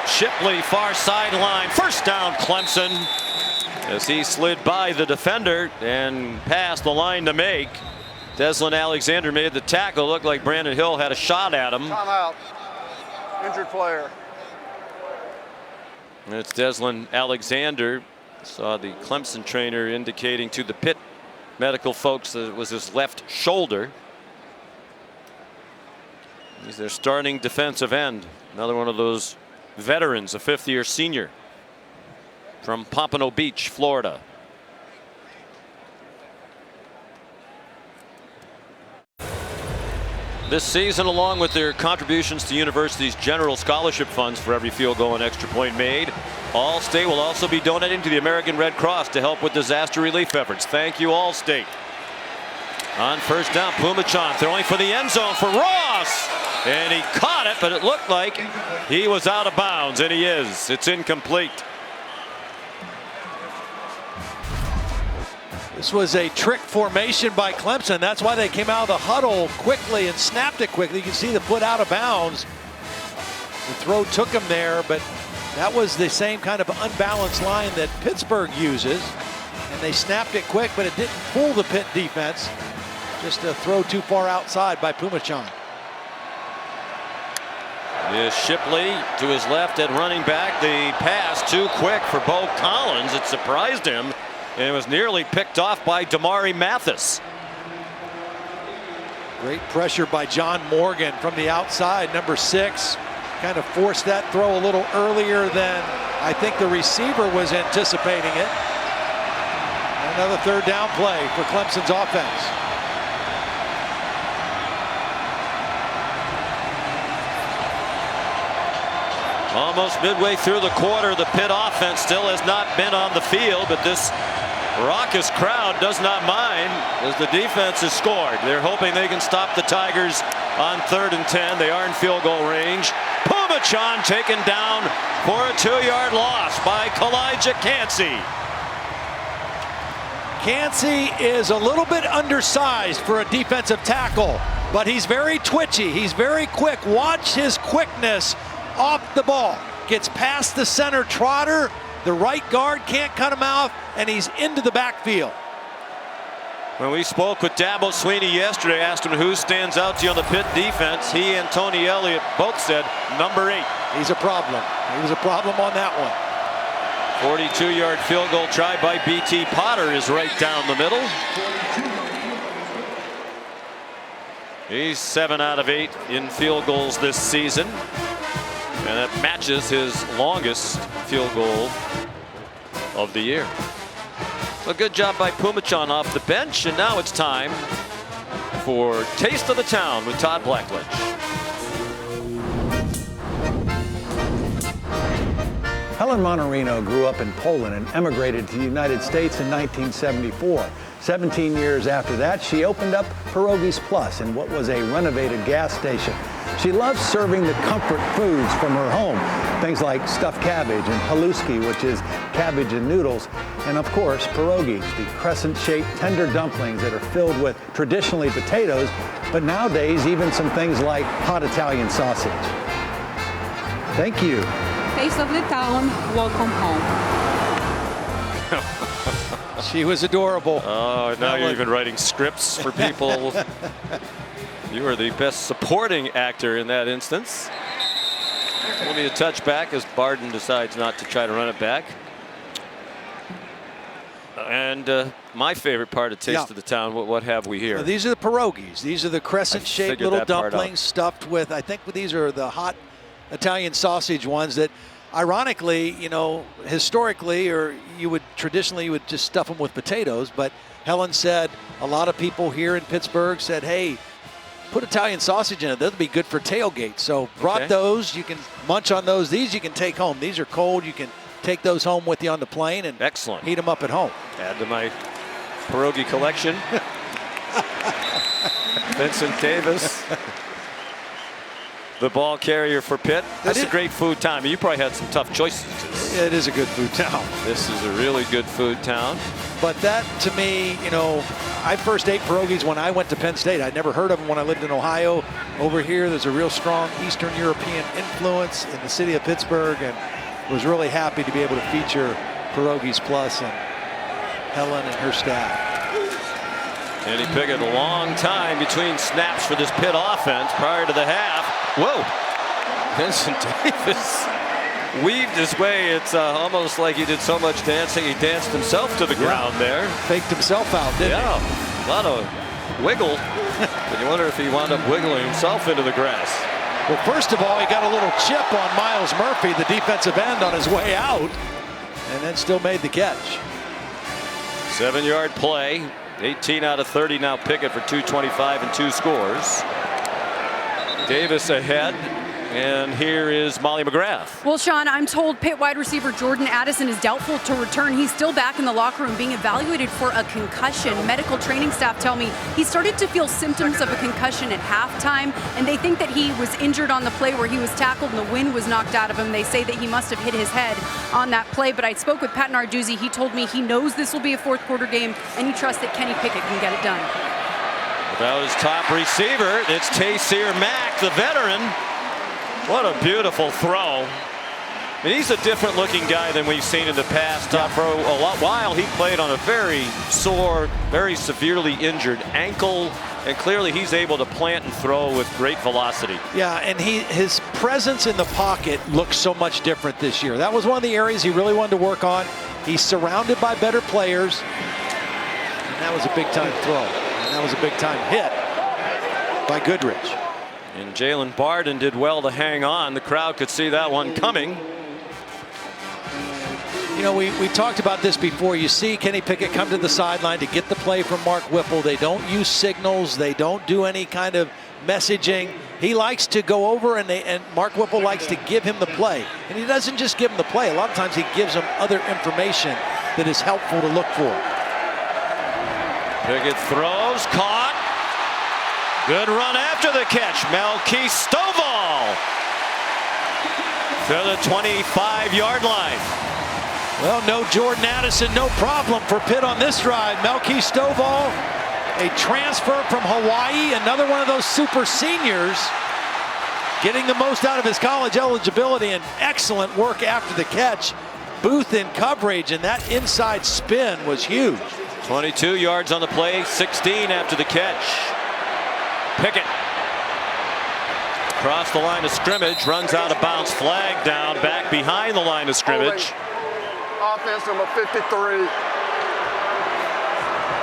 Shipley, far sideline, first down Clemson, as he slid by the defender and passed the line to make. Deslin Alexander made the tackle. Looked like Brandon Hill had a shot at him. Timeout. Injured player. And it's Deslin Alexander. Saw the Clemson trainer indicating to the Pitt medical folks that it was his left shoulder. He's their starting defensive end. Another one of those veterans, a 5th-year senior from Pompano Beach, Florida. This season, along with their contributions to universities' general scholarship funds for every field goal and extra point made, Allstate will also be donating to the American Red Cross to help with disaster relief efforts. Thank you, Allstate. On first down, Pumachan throwing for the end zone for Ross. And he caught it, but it looked like he was out of bounds, and he is. It's incomplete. This was a trick formation by Clemson. That's why they came out of the huddle quickly and snapped it quickly. You can see the foot out of bounds. The throw took him there, but that was the same kind of unbalanced line that Pittsburgh uses. And they snapped it quick, but it didn't fool the Pitt defense. Just a throw too far outside by Pumachan. Is Shipley to his left at running back. The pass too quick for Bo Collins. It surprised him and was nearly picked off by Damari Mathis. Great pressure by John Morgan from the outside, number 6. Kind of forced that throw a little earlier than I think the receiver was anticipating it. Another third down play for Clemson's offense. Almost midway through the quarter, the Pitt offense still has not been on the field, but this raucous crowd does not mind as the defense has scored. They're hoping they can stop the Tigers on 3rd and 10. They are in field goal range. Pumachan taken down for a 2-yard loss by Kalijah Cansey. Cansey is a little bit undersized for a defensive tackle, but he's very twitchy. He's very quick. Watch his quickness off the ball. Gets past the center trotter. The right guard can't cut him out, and he's into the backfield. When we spoke with Dabo Sweeney yesterday, asked him who stands out to you on the Pitt defense, he and Tony Elliott both said number 8. He's a problem. He was a problem on that one. 42-yard field goal try by B.T. Potter is right down the middle. He's 7 out of 8 in field goals this season. And that matches his longest field goal of the year. So good job by Pumachan off the bench. And now it's time for Taste of the Town with Todd Blackledge. Helen Monorino grew up in Poland and emigrated to the United States in 1974. 17 years after that, she opened up Pierogies Plus in what was a renovated gas station. She loves serving the comfort foods from her home, things like stuffed cabbage and haluski, which is cabbage and noodles, and of course, pierogies, the crescent-shaped tender dumplings that are filled with traditionally potatoes, but nowadays even some things like hot Italian sausage. Thank you. Taste of the Town, welcome home. She was adorable. Oh, now you're even writing scripts for people. You are the best supporting actor in that instance. We'll need a touchback as Barden decides not to try to run it back. And my favorite part of Taste of the Town, what have we here? Well, these are the pierogies. These are the crescent-shaped little dumplings stuffed with, I think these are the hot Italian sausage ones that, ironically, you know, historically, or traditionally you would just stuff them with potatoes, but Helen said a lot of people here in Pittsburgh said, hey, put Italian sausage in it. That'll be good for tailgate. So brought those. You can munch on those. These you can take home. These are cold. You can take those home with you on the plane and heat them up at home. Add to my pierogi collection. Vincent Davis, the ball carrier for Pitt. This is a great food town. I mean, you probably had some tough choices. It is a good food town. This is a really good food town. But that, to me, you know, I first ate pierogies when I went to Penn State. I'd never heard of them when I lived in Ohio. Over here, there's a real strong Eastern European influence in the city of Pittsburgh, and was really happy to be able to feature Pierogies Plus and Helen and her staff. Kenny Pickett, a long time between snaps for this Pitt offense prior to the half. Whoa! Vincent Davis weaved his way. It's almost like he did so much dancing, he danced himself to the ground there. Faked himself out, didn't he? Yeah, a lot of wiggle. But you wonder if he wound up wiggling himself into the grass. Well, first of all, he got a little chip on Miles Murphy, the defensive end, on his way out, and then still made the catch. 7-yard play. 18 out of 30 now. Pickett for 225 and 2 scores. Davis ahead. And here is Molly McGrath. Well, Sean, I'm told Pitt wide receiver Jordan Addison is doubtful to return. He's still back in the locker room being evaluated for a concussion. Medical training staff tell me he started to feel symptoms of a concussion at halftime, and they think that he was injured on the play where he was tackled and the wind was knocked out of him. They say that he must have hit his head on that play, but I spoke with Pat Narduzzi. He told me he knows this will be a fourth quarter game, and he trusts that Kenny Pickett can get it done. Without his top receiver, it's Taysir Mack, the veteran. What a beautiful throw. I mean, he's a different looking guy than we've seen in the past. For a while, he played on a very sore, very severely injured ankle, and clearly he's able to plant and throw with great velocity. Yeah, and his presence in the pocket looks so much different this year. That was one of the areas he really wanted to work on. He's surrounded by better players, and that was a big-time throw. And that was a big-time hit by Goodrich. And Jalen Barden did well to hang on. The crowd could see that one coming. You know, we talked about this before. You see Kenny Pickett come to the sideline to get the play from Mark Whipple. They don't use signals. They don't do any kind of messaging. He likes to go over, and Mark Whipple likes to give him the play. And he doesn't just give him the play. A lot of times he gives him other information that is helpful to look for. Pickett throws, caught. Good run after the catch. Melky Stovall to the 25-yard line. Well, no Jordan Addison, no problem for Pitt on this drive. Melky Stovall, a transfer from Hawaii, another one of those super seniors, getting the most out of his college eligibility, and excellent work after the catch. Booth in coverage, and that inside spin was huge. 22 yards on the play, 16 after the catch. Pickett across the line of scrimmage, runs out of bounds, flag down, back behind the line of scrimmage. Offense number 53.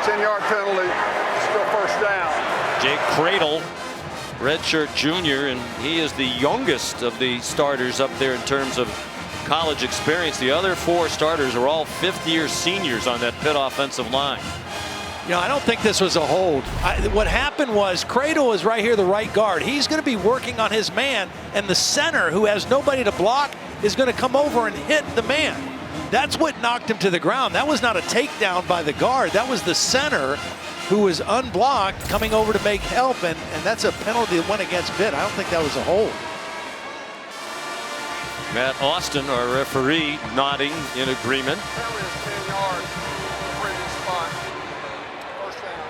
10-yard penalty, still first down. Jake Cradle redshirt junior, and he is the youngest of the starters up there in terms of college experience. The other 4 starters are all 5th-year seniors on that Pitt offensive line. You know, I don't think this was a hold. What happened was Cradle is right here, the right guard. He's going to be working on his man, and the center, who has nobody to block, is going to come over and hit the man. That's what knocked him to the ground. That was not a takedown by the guard. That was the center who was unblocked coming over to make help, and that's a penalty that went against Pitt. I don't think that was a hold. Matt Austin, our referee, nodding in agreement. Penalty is 10 yards. Previous spot. First down.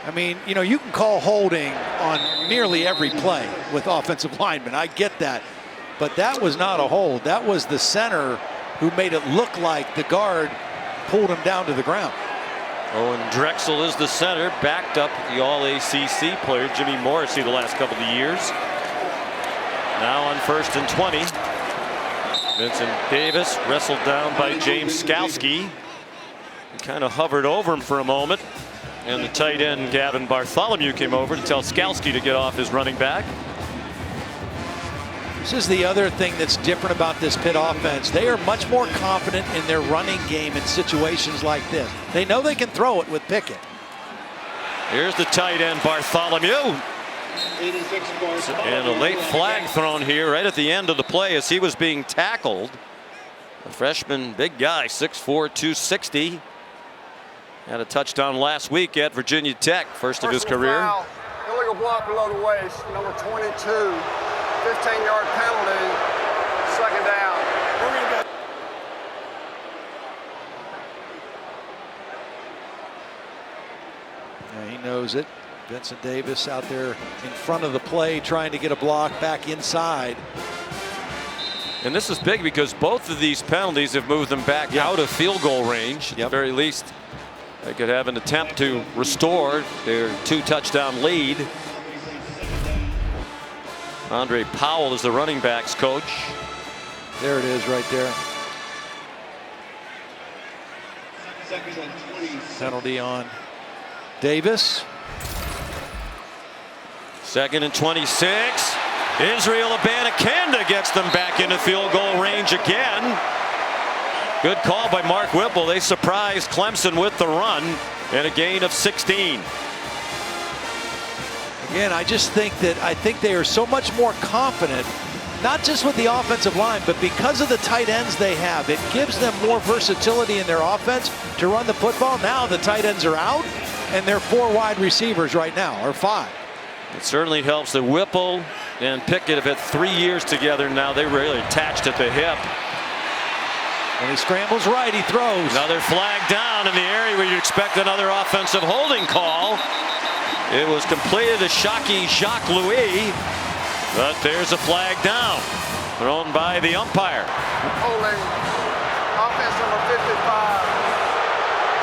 I mean, you know, you can call holding on nearly every play with offensive linemen. I get that. But that was not a hold. That was the center who made it look like the guard pulled him down to the ground. Owen Drexel is the center, backed up the All-ACC player Jimmy Morrissey the last couple of years. Now on 1st and 20. Vincent Davis wrestled down by James Skalski. He kind of hovered over him for a moment. And the tight end Gavin Bartholomew came over to tell Skalski to get off his running back. This is the other thing that's different about this Pitt offense. They are much more confident in their running game in situations like this. They know they can throw it with Pickett. Here's the tight end Bartholomew. And a late flag thrown here right at the end of the play as he was being tackled. A freshman, big guy, 6'4", 260. Had a touchdown last week at Virginia Tech, first of his career. Foul. Illegal block below the waist, number 22. 15-yard penalty, 2nd down. Yeah, he knows it. Vincent Davis out there in front of the play trying to get a block back inside. And this is big because both of these penalties have moved them back out of field goal range. At the very least, they could have an attempt to restore their 2-touchdown lead. Andre Powell is the running backs coach. There it is right there. Penalty on Davis. 2nd and 26. Israel Abanikanda gets them back into field goal range again. Good call by Mark Whipple. They surprised Clemson with the run and a gain of 16. Again, I think they are so much more confident, not just with the offensive line, but because of the tight ends they have. It gives them more versatility in their offense to run the football. Now the tight ends are out, and they're 4 wide receivers right now, or 5. It certainly helps that Whipple and Pickett have had 3 years together now. They're really attached at the hip. When he scrambles right, he throws. Another flag down in the area where you expect another offensive holding call. It was completed to Shockey Jacques Louis, but there's a flag down thrown by the umpire. Holding offense number 55.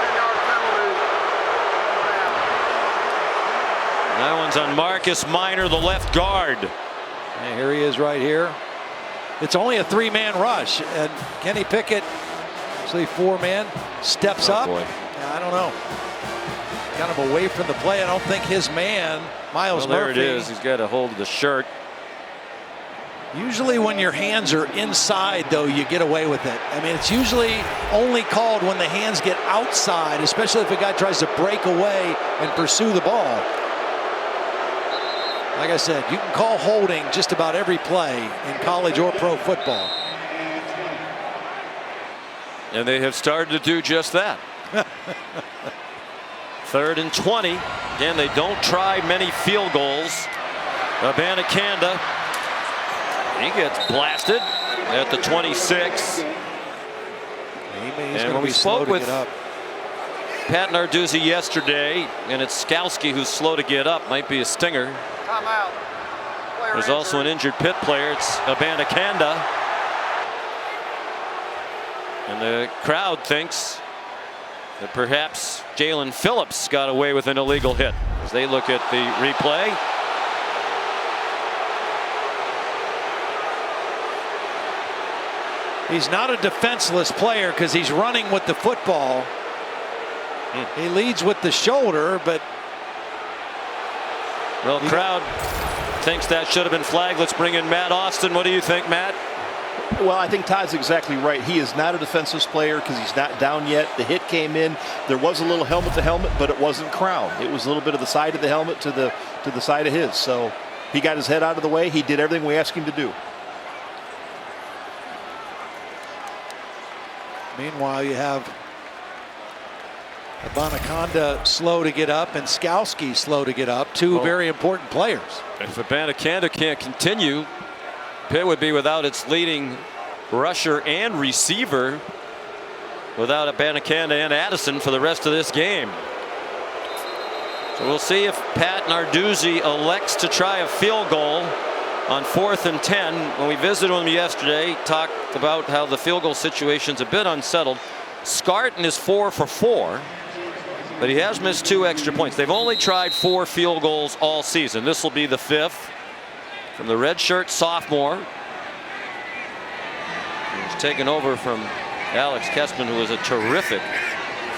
10-yard penalty. That one's on Marcus Minor, the left guard. And here he is right here. It's only a 3-man rush, and Kenny Pickett, actually 4-man, steps up. Boy. Yeah, I don't know. Kind of away from the play. I don't think his man, Miles Murphy. There it is. He's got a hold of the shirt. Usually when your hands are inside, though, you get away with it. I mean, it's usually only called when the hands get outside, especially if a guy tries to break away and pursue the ball. Like I said, you can call holding just about every play in college or pro football. And they have started to do just that. 3rd and 20. Again, they don't try many field goals. Abanikanda, he gets blasted at the 26. And when we spoke with Pat Narduzzi yesterday, and it's Skalski who's slow to get up, might be a stinger. Timeout. There's also an injured Pitt player. It's Abanikanda. And the crowd thinks that perhaps Jalen Phillips got away with an illegal hit as they look at the replay. He's not a defenseless player because he's running with the football. He leads with the shoulder, but Well, crowd thinks that should have been flagged. Let's bring in Matt Austin. What do you think, Matt? Well, I think Todd's exactly right. He is not a defensive player because he's not down yet. The hit came in. There was a little helmet to helmet, but it wasn't crown. It was a little bit of the side of the helmet to the side of his. So he got his head out of the way. He did everything we asked him to do. Meanwhile, you have Abanikanda slow to get up and Skowski slow to get up. Two very important players. If Abanikanda can't continue, Pitt would be without its leading rusher and receiver, without Abanikanda and Addison for the rest of this game. So we'll see if Pat Narduzzi elects to try a field goal on 4th and 10. When we visited him yesterday, talked about how the field goal situation's a bit unsettled. Scarton is 4 for 4, but he has missed 2 extra points. They've only tried 4 field goals all season. This will be the 5th from the redshirt sophomore. He's taken over from Alex Kessman, who was a terrific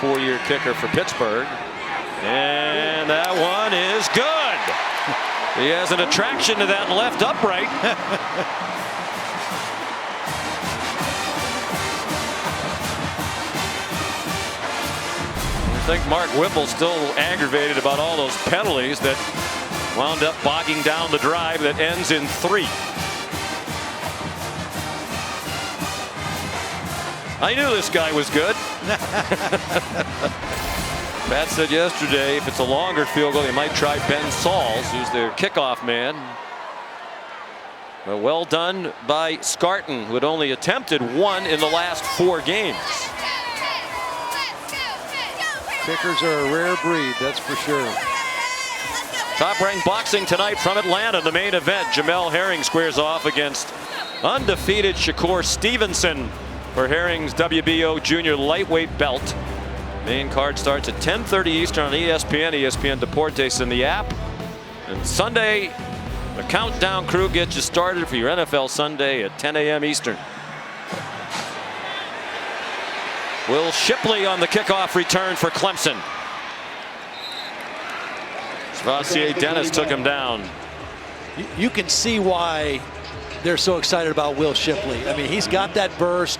4-year kicker for Pittsburgh. And that one is good. He has an attraction to that left upright. I think Mark Whipple's still aggravated about all those penalties that wound up bogging down the drive that ends in 3. I knew this guy was good. Matt said yesterday if it's a longer field goal, they might try Ben Sauls, who's their kickoff man. But well done by Scarton, who had only attempted 1 in the last 4 games. Kickers are a rare breed, that's for sure. Top-ranked boxing tonight from Atlanta. The main event, Jamel Herring squares off against undefeated Shakur Stevenson for Herring's WBO junior lightweight belt. Main card starts at 10:30 Eastern on ESPN, ESPN Deportes in the app. And Sunday, the countdown crew gets you started for your NFL Sunday at 10 a.m. Eastern. Will Shipley on the kickoff return for Clemson. Savassier Dennis took him down. You can see why they're so excited about Will Shipley. I mean, he's got that burst.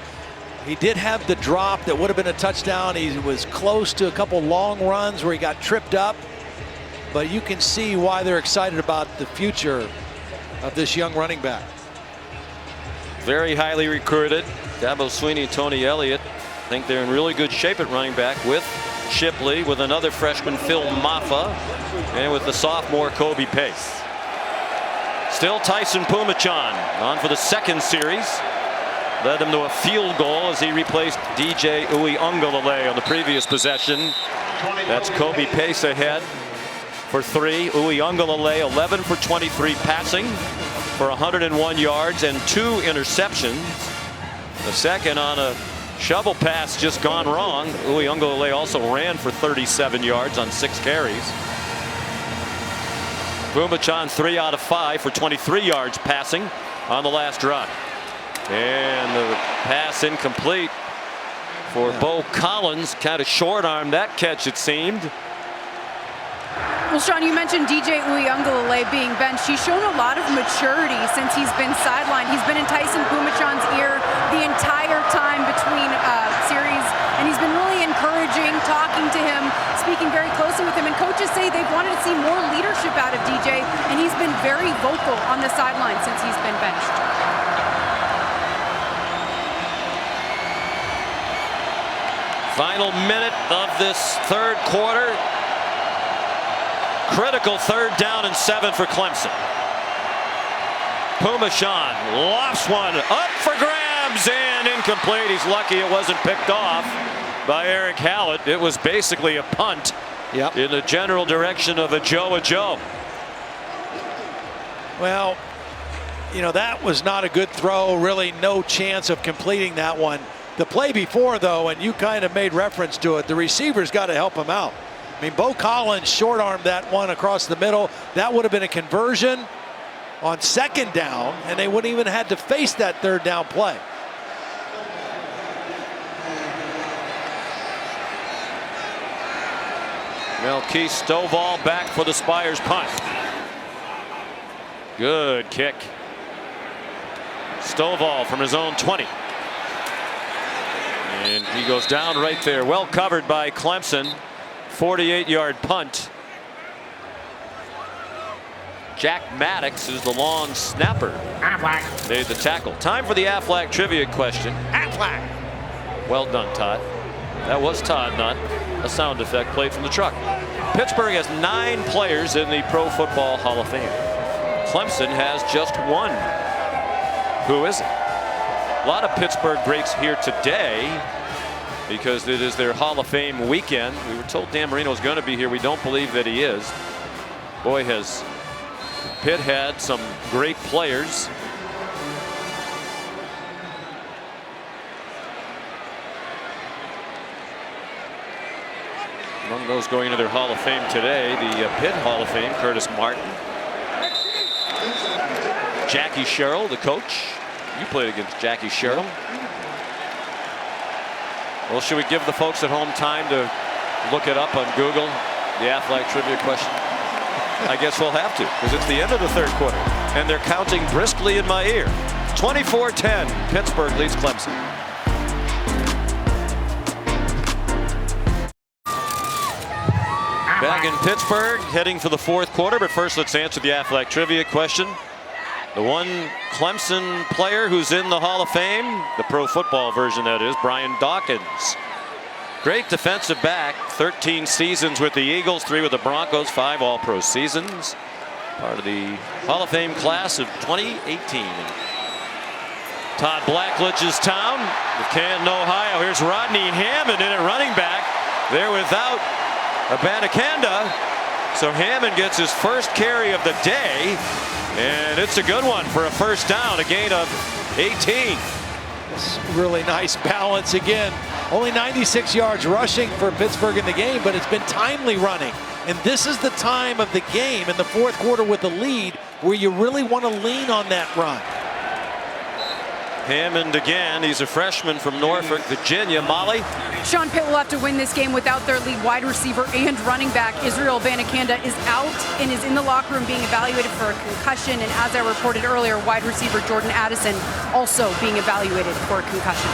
He did have the drop that would have been a touchdown. He was close to a couple long runs where he got tripped up. But you can see why they're excited about the future of this young running back. Very highly recruited. Dabo Swinney and Tony Elliott think they're in really good shape at running back with Shipley, with another freshman Phil Maffa, and with the sophomore Kobe Pace. Still Tyson Pumachan on for the 2nd series. Led them to a field goal as he replaced DJ Uiagalelei on the previous possession. That's Kobe Pace ahead for 3. Uiagalelei 11 for 23 passing for 101 yards and 2 interceptions. The second on a shovel pass just gone wrong. Uiagalelei also ran for 37 yards on 6 carries. Pumachan 3 out of 5 for 23 yards passing on the last drive. And the pass incomplete for Bo Collins. Kind of short-armed that catch, it seemed. Well, Sean, you mentioned DJ Uiagalelei being benched. He's shown a lot of maturity since he's been sidelined. He's been in Tyson Pumachan's ear the entire time between series, and he's been really encouraging, talking to him, speaking very closely with him. And coaches say they've wanted to see more leadership out of DJ, and he's been very vocal on the sideline since he's been benched. Final minute of this 3rd quarter. Critical 3rd down and 7 for Clemson. Pumachan lofts one up for grabs and incomplete. He's lucky it wasn't picked off by Eric Hallett. It was basically a punt in the general direction of a Joe. Well, you know, that was not a good throw. Really no chance of completing that one. The play before, though, and you kind of made reference to it, the receiver's got to help him out. I mean, Bo Collins short-armed that one across the middle. That would have been a conversion on 2nd down, and they wouldn't even had to face that 3rd down play. Melkeith Stovall back for the Spires punt. Good kick. Stovall from his own 20. And he goes down right there. Well covered by Clemson. 48-yard punt. Jack Maddox is the long snapper. Made the tackle. Time for the Aflac trivia question. Aflac. Well done, Todd. That was Todd, not a sound effect played from the truck. Pittsburgh has 9 players in the Pro Football Hall of Fame. Clemson has just 1. Who is it? A lot of Pittsburgh greats here today because it is their Hall of Fame weekend. We were told Dan Marino is going to be here. We don't believe that he is. Boy, has Pitt had some great players. Among those going into their Hall of Fame today, the Pitt Hall of Fame, Curtis Martin. Jackie Sherrill, the coach. You played against Jackie Sherrill. Well, should we give the folks at home time to look it up on Google, the Aflac trivia question? I guess we'll have to, because it's the end of the third quarter, and they're counting briskly in my ear. 24-10, Pittsburgh leads Clemson. Back in Pittsburgh, heading for the fourth quarter, but first let's answer the Aflac trivia question. The one Clemson player who's in the Hall of Fame, the pro football version that is, Brian Dawkins. Great defensive back, 13 seasons with the Eagles, 3 with the Broncos, 5 All-Pro seasons. Part of the Hall of Fame class of 2018. Todd Blackledge's town of Canton, Ohio. Here's Rodney Hammond in at running back. They're without Abanikanda. So Hammond gets his first carry of the day. And it's a good one for a first down, a gain of 18. It's really nice balance again. Only 96 yards rushing for Pittsburgh in the game, but it's been timely running. And this is the time of the game in the fourth quarter with the lead where you really want to lean on that run. Hammond again. He's a freshman from Norfolk, Virginia. Molly? Sean, Pitt will have to win this game without their lead wide receiver and running back. Israel Abanikanda is out and is in the locker room being evaluated for a concussion. And as I reported earlier, wide receiver Jordan Addison also being evaluated for a concussion.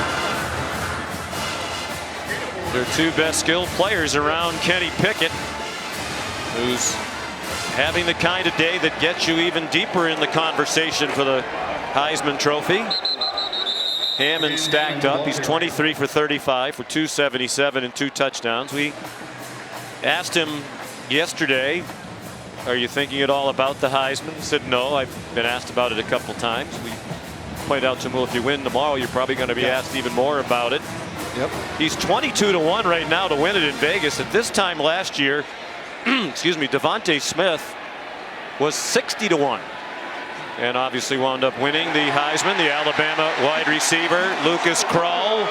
Their 2 best skilled players around Kenny Pickett, who's having the kind of day that gets you even deeper in the conversation for the Heisman Trophy. Hammond stacked up. He's 23 for 35 for 277 and 2 touchdowns. We asked him yesterday, are you thinking at all about the Heisman? He said, no, I've been asked about it a couple times. We pointed out to him, well, if you win tomorrow, you're probably going to be asked even more about it. Yep. He's 22-1 right now to win it in Vegas. At this time last year, excuse me, Devontae Smith was 60-1. And obviously wound up winning the Heisman. The Alabama wide receiver, Lucas Krull.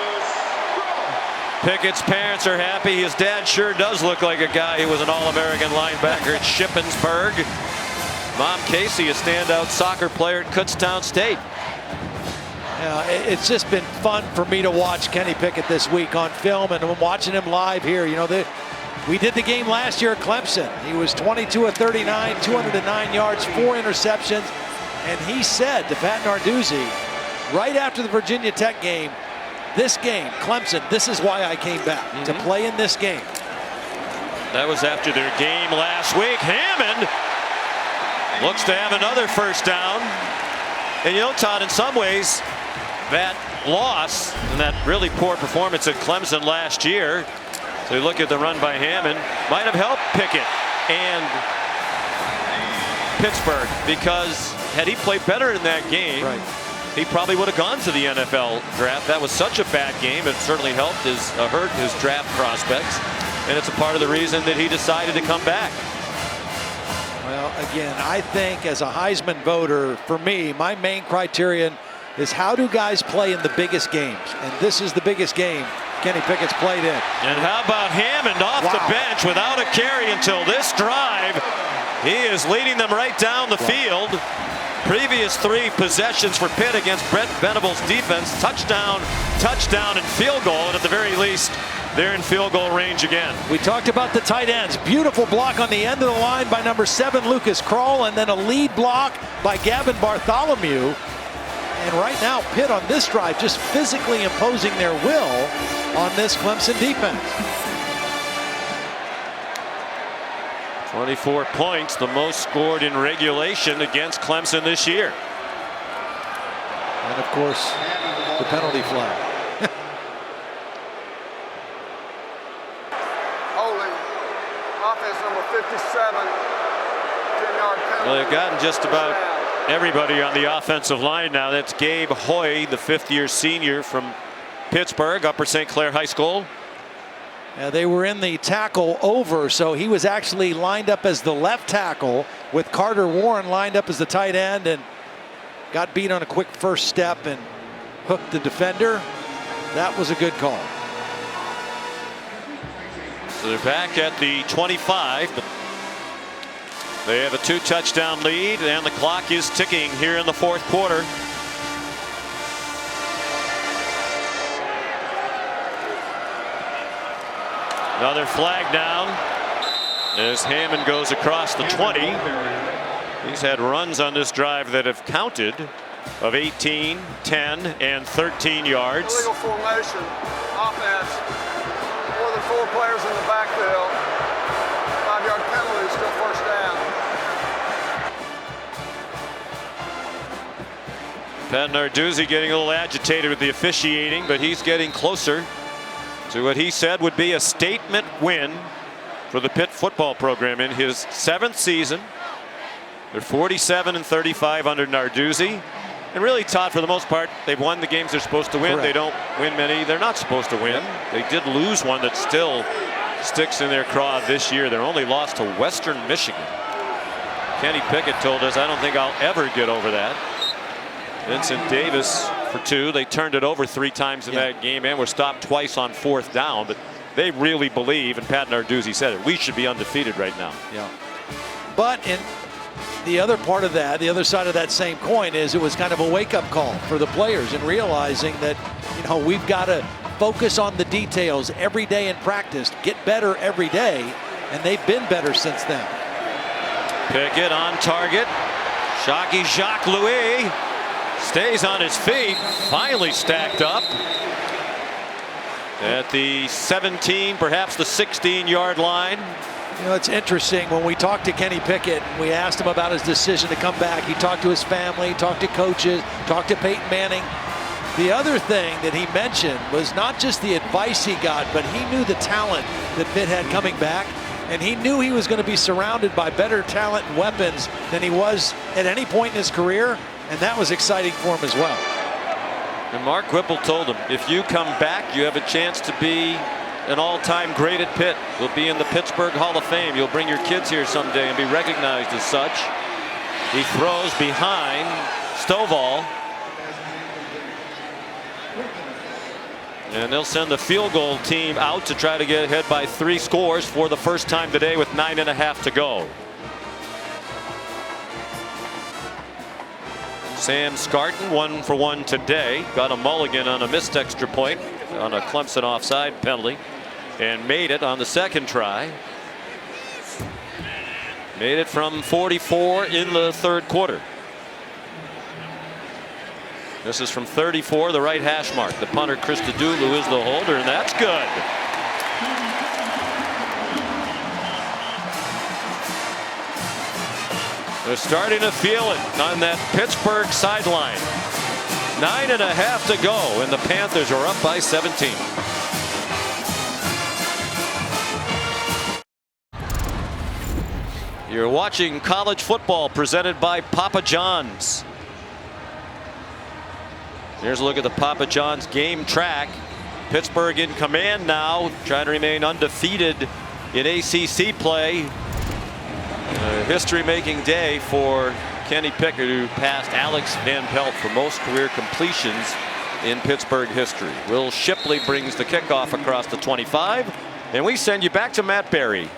Pickett's parents are happy. His dad sure does look like a guy who was an All-American linebacker at Shippensburg. Mom Casey, a standout soccer player at Kutztown State. It's just been fun for me to watch Kenny Pickett this week on film, and I'm watching him live here. You know, we did the game last year at Clemson. He was 22 of 39, 209 yards, 4 interceptions. And he said to Pat Narduzzi, right after the Virginia Tech game, this game, Clemson, this is why I came back, to play in this game. That was after their game last week. Hammond looks to have another first down. And you know, Todd, in some ways, that loss and that really poor performance at Clemson last year, so you look at the run by Hammond, might have helped Pickett and Pittsburgh, because had he played better in that game, he probably would have gone to the NFL draft. That was such a bad game. It certainly helped hurt his draft prospects, and it's a part of the reason that he decided to come back. Well, again, I think as a Heisman voter, for me, my main criterion is how do guys play in the biggest games, and this is the biggest game Kenny Pickett's played in. And how about Hammond off the bench without a carry until this drive? He is leading them right down the field. Previous 3 possessions for Pitt against Brent Venables' defense. Touchdown, touchdown, and field goal. And at the very least, they're in field goal range again. We talked about the tight ends. Beautiful block on the end of the line by number 7, Lucas Kroll, and then a lead block by Gavin Bartholomew. And right now, Pitt on this drive just physically imposing their will on this Clemson defense. 24 points, the most scored in regulation against Clemson this year. And of course, the penalty flag. Holding, offense number 57, 10-yard penalty. Well, they've gotten just about everybody on the offensive line now. That's Gabe Hoy, the 5th-year senior from Pittsburgh, Upper St. Clair High School. They were in the tackle over, so he was actually lined up as the left tackle with Carter Warren lined up as the tight end, and got beat on a quick first step and hooked the defender. That was a good call. So they're back at the 25, but they have a 2-touchdown lead, and the clock is ticking here in the 4th quarter. Another flag down as Hammond goes across the 20. He's had runs on this drive that have counted of 18, 10, and 13 yards. Illegal formation, offense, more than 4 players in the backfield. 5-yard penalty, still first down. Pat Narduzzi getting a little agitated with the officiating, but he's getting closer to what he said would be a statement win for the Pitt football program in his 7th season. They're 47-35 under Narduzzi. And really, Todd, for the most part, they've won the games they're supposed to win. Correct. They don't win many they're not supposed to win. They did lose one that still sticks in their craw this year. They're only lost to Western Michigan. Kenny Pickett told us, I don't think I'll ever get over that. Vincent Davis for 2. They turned it over 3 times in that game and were stopped twice on 4th down. But they really believe, and Pat Narduzzi said it, we should be undefeated right now. Yeah. But in the other part of that, the other side of that same coin is it was kind of a wake-up call for the players and realizing that, you know, we've got to focus on the details every day in practice, get better every day, and they've been better since then. Pickett on target. Shockey Jacques Louis stays on his feet, finally stacked up at the 17, perhaps the 16-yard line. You know, it's interesting when we talked to Kenny Pickett, we asked him about his decision to come back. He talked to his family, talked to coaches, talked to Peyton Manning. The other thing that he mentioned was not just the advice he got, but he knew the talent that Pitt had coming back, and he knew he was going to be surrounded by better talent and weapons than he was at any point in his career, and that was exciting for him as well. And Mark Whipple told him, if you come back, you have a chance to be an all-time great at Pitt. You'll be in the Pittsburgh Hall of Fame. You'll bring your kids here someday and be recognized as such. He throws behind Stovall. And they'll send the field goal team out to try to get ahead by 3 scores for the first time today with 9.5 to go. Sam Scarton 1 for 1 today. Got a mulligan on a missed extra point on a Clemson offside penalty and made it on the 2nd try. Made it from 44 in the 3rd quarter. This is from 34, the right hash mark. The punter, Christodoulou, is the holder, and that's good. They're starting to feel it on that Pittsburgh sideline. 9.5 to go, and the Panthers are up by 17. You're watching college football presented by Papa John's. Here's a look at the Papa John's game track. Pittsburgh in command now, trying to remain undefeated in ACC play. A history-making day for Kenny Pickett, who passed Alex Van Pelt for most career completions in Pittsburgh history. Will Shipley brings the kickoff across the 25, and we send you back to Matt Berry.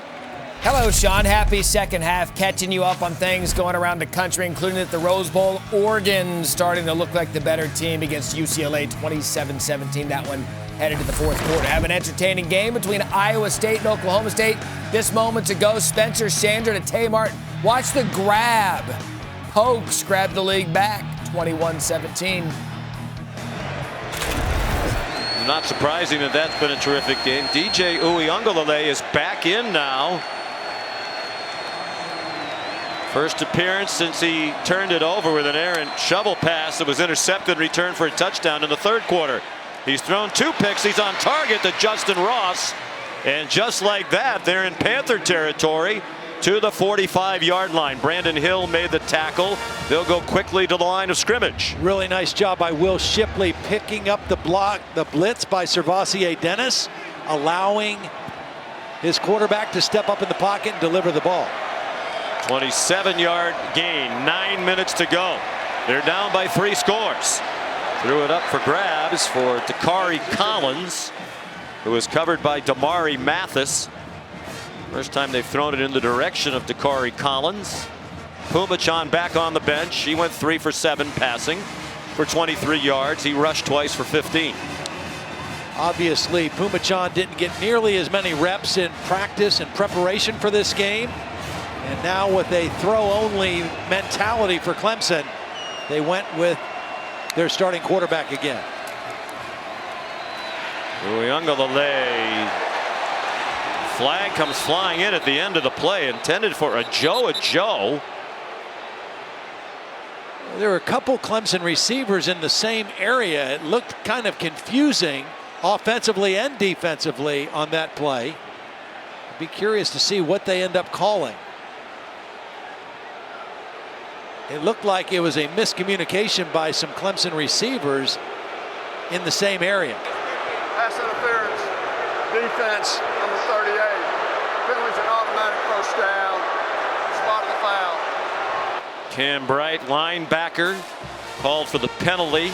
Hello, Sean. Happy second half, catching you up on things going around the country, including at the Rose Bowl. Oregon starting to look like the better team against UCLA, 27-17. That one headed to the fourth quarter. Have an entertaining game between Iowa State and Oklahoma State. This moment to go, Spencer Sandra to Tay Martin. Watch the grab. Pokes grab the league back, 21-17. Not surprising that that's been a terrific game. DJ Uiagalelei is back in now. First appearance since he turned it over with an errant shovel pass that was intercepted and returned for a touchdown in the third quarter. He's thrown 2 picks. He's on target to Justin Ross. And just like that, they're in Panther territory to the 45-yard line. Brandon Hill made the tackle. They'll go quickly to the line of scrimmage. Really nice job by Will Shipley picking up the blitz by Servassier Dennis, allowing his quarterback to step up in the pocket and deliver the ball. 27-yard gain, 9 minutes to go. They're down by 3 scores. Threw it up for grabs for Dakari Collins, who was covered by Damari Mathis. First time they've thrown it in the direction of Dakari Collins. Pumachan back on the bench. He went 3 for 7 passing for 23 yards. He rushed twice for 15. Obviously, Pumachan didn't get nearly as many reps in practice and preparation for this game. And now with a throw-only mentality for Clemson, they went with their starting quarterback again. Uiagalelei. Flag comes flying in at the end of the play, intended for a Joe. There were a couple Clemson receivers in the same area. It looked kind of confusing offensively and defensively on that play. I'd be curious to see what they end up calling. It looked like it was a miscommunication by some Clemson receivers in the same area. Pass interference, defense, number 38. Penalty's an automatic first down. Spot of the foul. Cam Bright, linebacker, called for the penalty.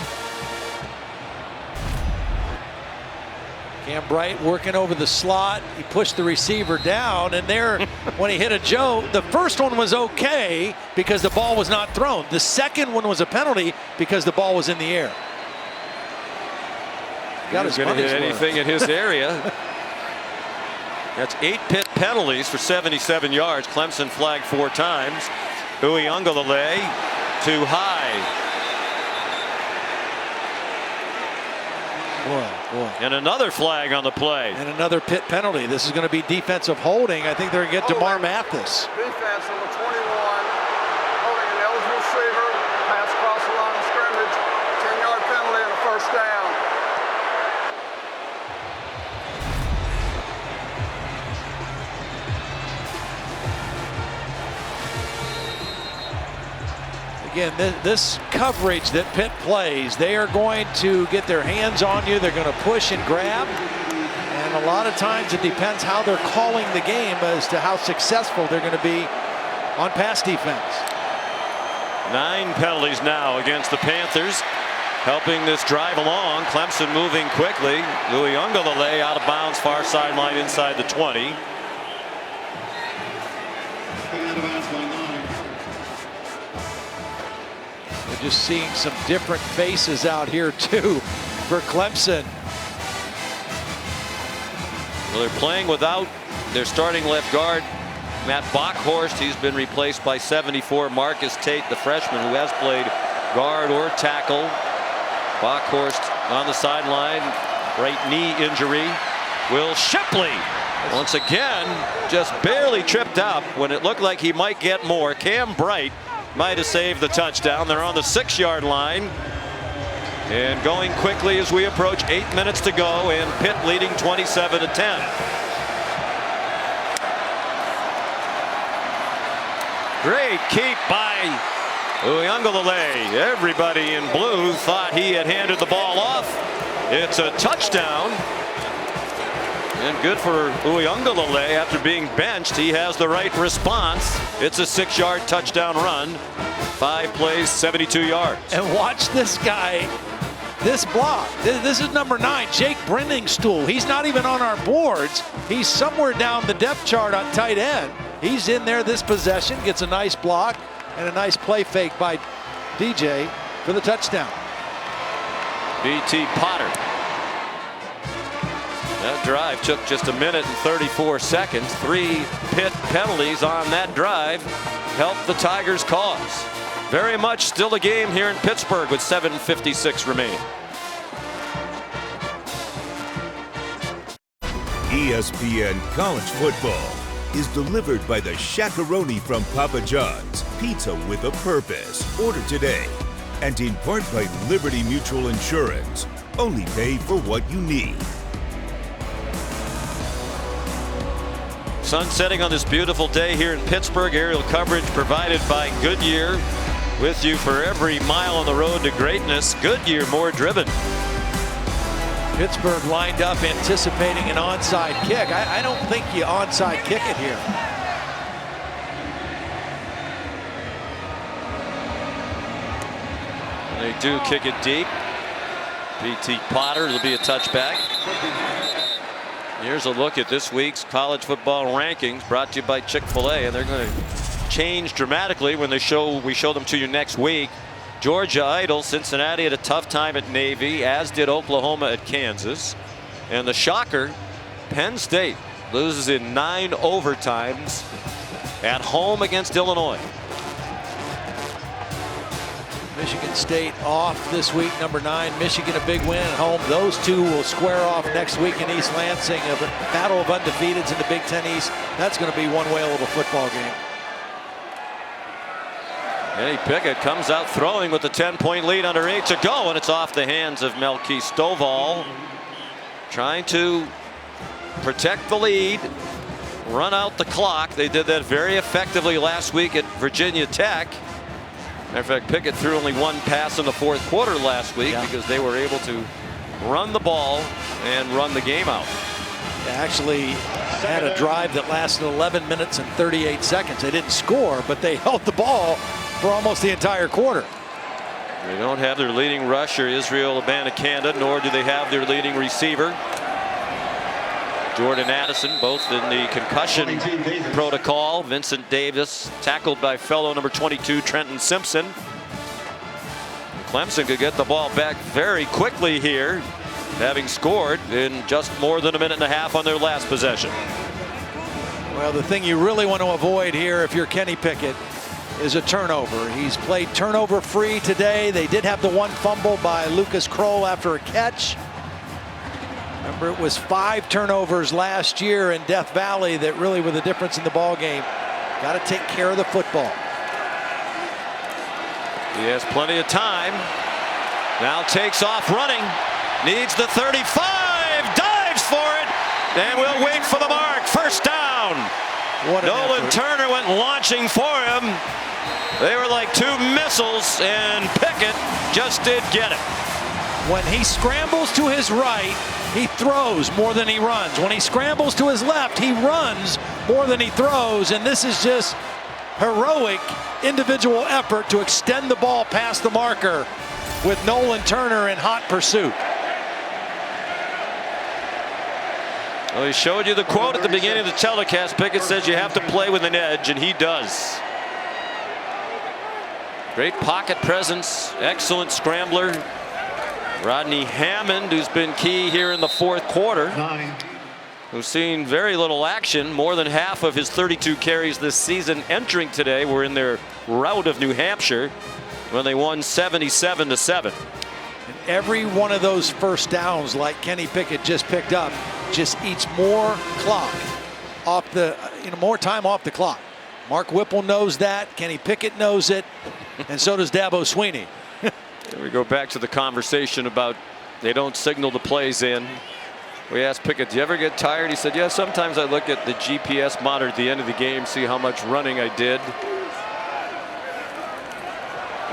Cam Bright working over the slot. He pushed the receiver down, and there, when he hit a Joe, the first one was okay because the ball was not thrown. The second one was a penalty because the ball was in the air. Got his going to hit anything in his area. That's 8 pit penalties for 77 yards. Clemson flagged 4 times. Uiagalelei too high. Boy. And another flag on the play. And another pit penalty. This is going to be defensive holding. I think they're going to get DeMar Mathis. Defense number 21, holding an eligible receiver, pass across the line of scrimmage, 10-yard penalty and a first down. Again, this coverage that Pitt plays, they are going to get their hands on you. They're going to push and grab. And a lot of times it depends how they're calling the game as to how successful they're going to be on pass defense. 9 penalties now against the Panthers, helping this drive along. Clemson moving quickly. Uiagalelei out of bounds, far sideline inside the 20. We're just seeing some different faces out here too for Clemson. Well, they're playing without their starting left guard, Matt Bockhorst. He's been replaced by 74 Marcus Tate, the freshman, who has played guard or tackle. Bockhorst on the sideline, right knee injury. Will Shipley once again just barely tripped up when it looked like he might get more. Cam Bright might have saved the touchdown. They're on the 6-yard line and going quickly as we approach 8 minutes to go, and Pitt leading 27-10. Great keep by Uiagalelei. Everybody in blue thought he had handed the ball off. It's a touchdown. And good for Uiagalelei. After being benched, he has the right response. It's a 6-yard touchdown run. 5 plays, 72 yards. And watch this guy, this block. This is number 9, Jake Brendingstool. He's not even on our boards. He's somewhere down the depth chart on tight end. He's in there this possession, gets a nice block and a nice play fake by DJ for the touchdown. B.T. Potter. That drive took just a minute and 34 seconds. 3 Pitt penalties on that drive helped the Tigers' cause. Very much still a game here in Pittsburgh with 7:56 remaining. ESPN College Football is delivered by the Shaq-a-Roni from Papa John's. Pizza with a purpose. Order today. And in part by Liberty Mutual Insurance. Only pay for what you need. Sun setting on this beautiful day here in Pittsburgh. Aerial coverage provided by Goodyear. With you for every mile on the road to greatness. Goodyear, more driven. Pittsburgh lined up anticipating an onside kick. I don't think you onside kick it here. They do kick it deep. P.T. Potter, it'll be a touchback. Here's a look at this week's college football rankings brought to you by Chick-fil-A, and they're going to change dramatically when we show them to you next week. Georgia idle. Cincinnati had a tough time at Navy, as did Oklahoma at Kansas. And the shocker, Penn State loses in 9 overtimes at home against Illinois. Michigan State off this week, number 9. Michigan a big win at home. Those two will square off next week in East Lansing. A battle of undefeateds in the Big Ten East. That's going to be one whale of a football game. Kenny Pickett comes out throwing with a 10-point lead under 8 to go, and it's off the hands of Melky Stovall. Trying to protect the lead, run out the clock. They did that very effectively last week at Virginia Tech. Matter of fact, Pickett threw only 1 pass in the 4th quarter last week because they were able to run the ball and run the game out. They actually had a drive that lasted 11 minutes and 38 seconds. They didn't score, but they held the ball for almost the entire quarter. They don't have their leading rusher, Israel Abanikanda, nor do they have their leading receiver, Jordan Addison, both in the concussion protocol. Vincent Davis tackled by fellow number 22 Trenton Simpson. Clemson could get the ball back very quickly here, having scored in just more than a minute and a half on their last possession. Well, the thing you really want to avoid here if you're Kenny Pickett is a turnover. He's played turnover free today. They did have the 1 fumble by Lucas Kroll after a catch. Remember, it was 5 turnovers last year in Death Valley that really were the difference in the ball game. Got to take care of the football. He has plenty of time. Now takes off running. Needs the 35. Dives for it. And we'll wait for the mark. First down. Nolan Turner went launching for him. They were like 2 missiles, and Pickett just did get it. When he scrambles to his right, he throws more than he runs. When he scrambles to his left, he runs more than he throws. And this is just heroic individual effort to extend the ball past the marker with Nolan Turner in hot pursuit. Well, he showed you the quote at the beginning of the telecast. Pickett says you have to play with an edge, and he does. Great pocket presence, excellent scrambler. Rodney Hammond, who's been key here in the 4th quarter, who's seen very little action. More than half of his 32 carries this season entering today were in their rout of New Hampshire when they won 77-7. And every one of those first downs, like Kenny Pickett just picked up, just eats more clock off the, more time off the clock. Mark Whipple knows that. Kenny Pickett knows it. And so does Dabo Sweeney. Here we go back to the conversation about they don't signal the plays in. We asked Pickett, do you ever get tired? He said, yeah, sometimes I look at the GPS monitor at the end of the game, see how much running I did.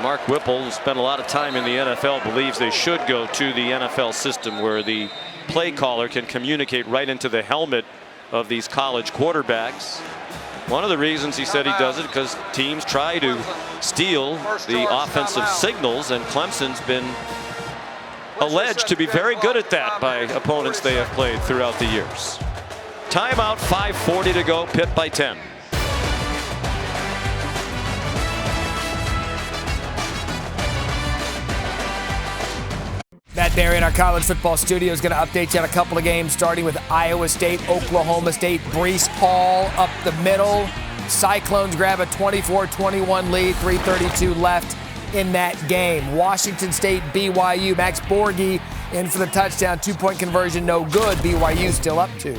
Mark Whipple, who spent a lot of time in the NFL, believes they should go to the NFL system where the play caller can communicate right into the helmet of these college quarterbacks. One of the reasons he said he does it because teams try to steal the offensive signals, and Clemson's been alleged to be very good at that by opponents they have played throughout the years. Timeout, 5:40 to go, Pitt by 10. That Barry in our college football studio is going to update you on a couple of games, starting with Iowa State, Oklahoma State. Breece Hall up the middle. Cyclones grab a 24-21 lead, 3:32 left in that game. Washington State, BYU. Max Borghi in for the touchdown. 2-point conversion, no good. BYU still up 2.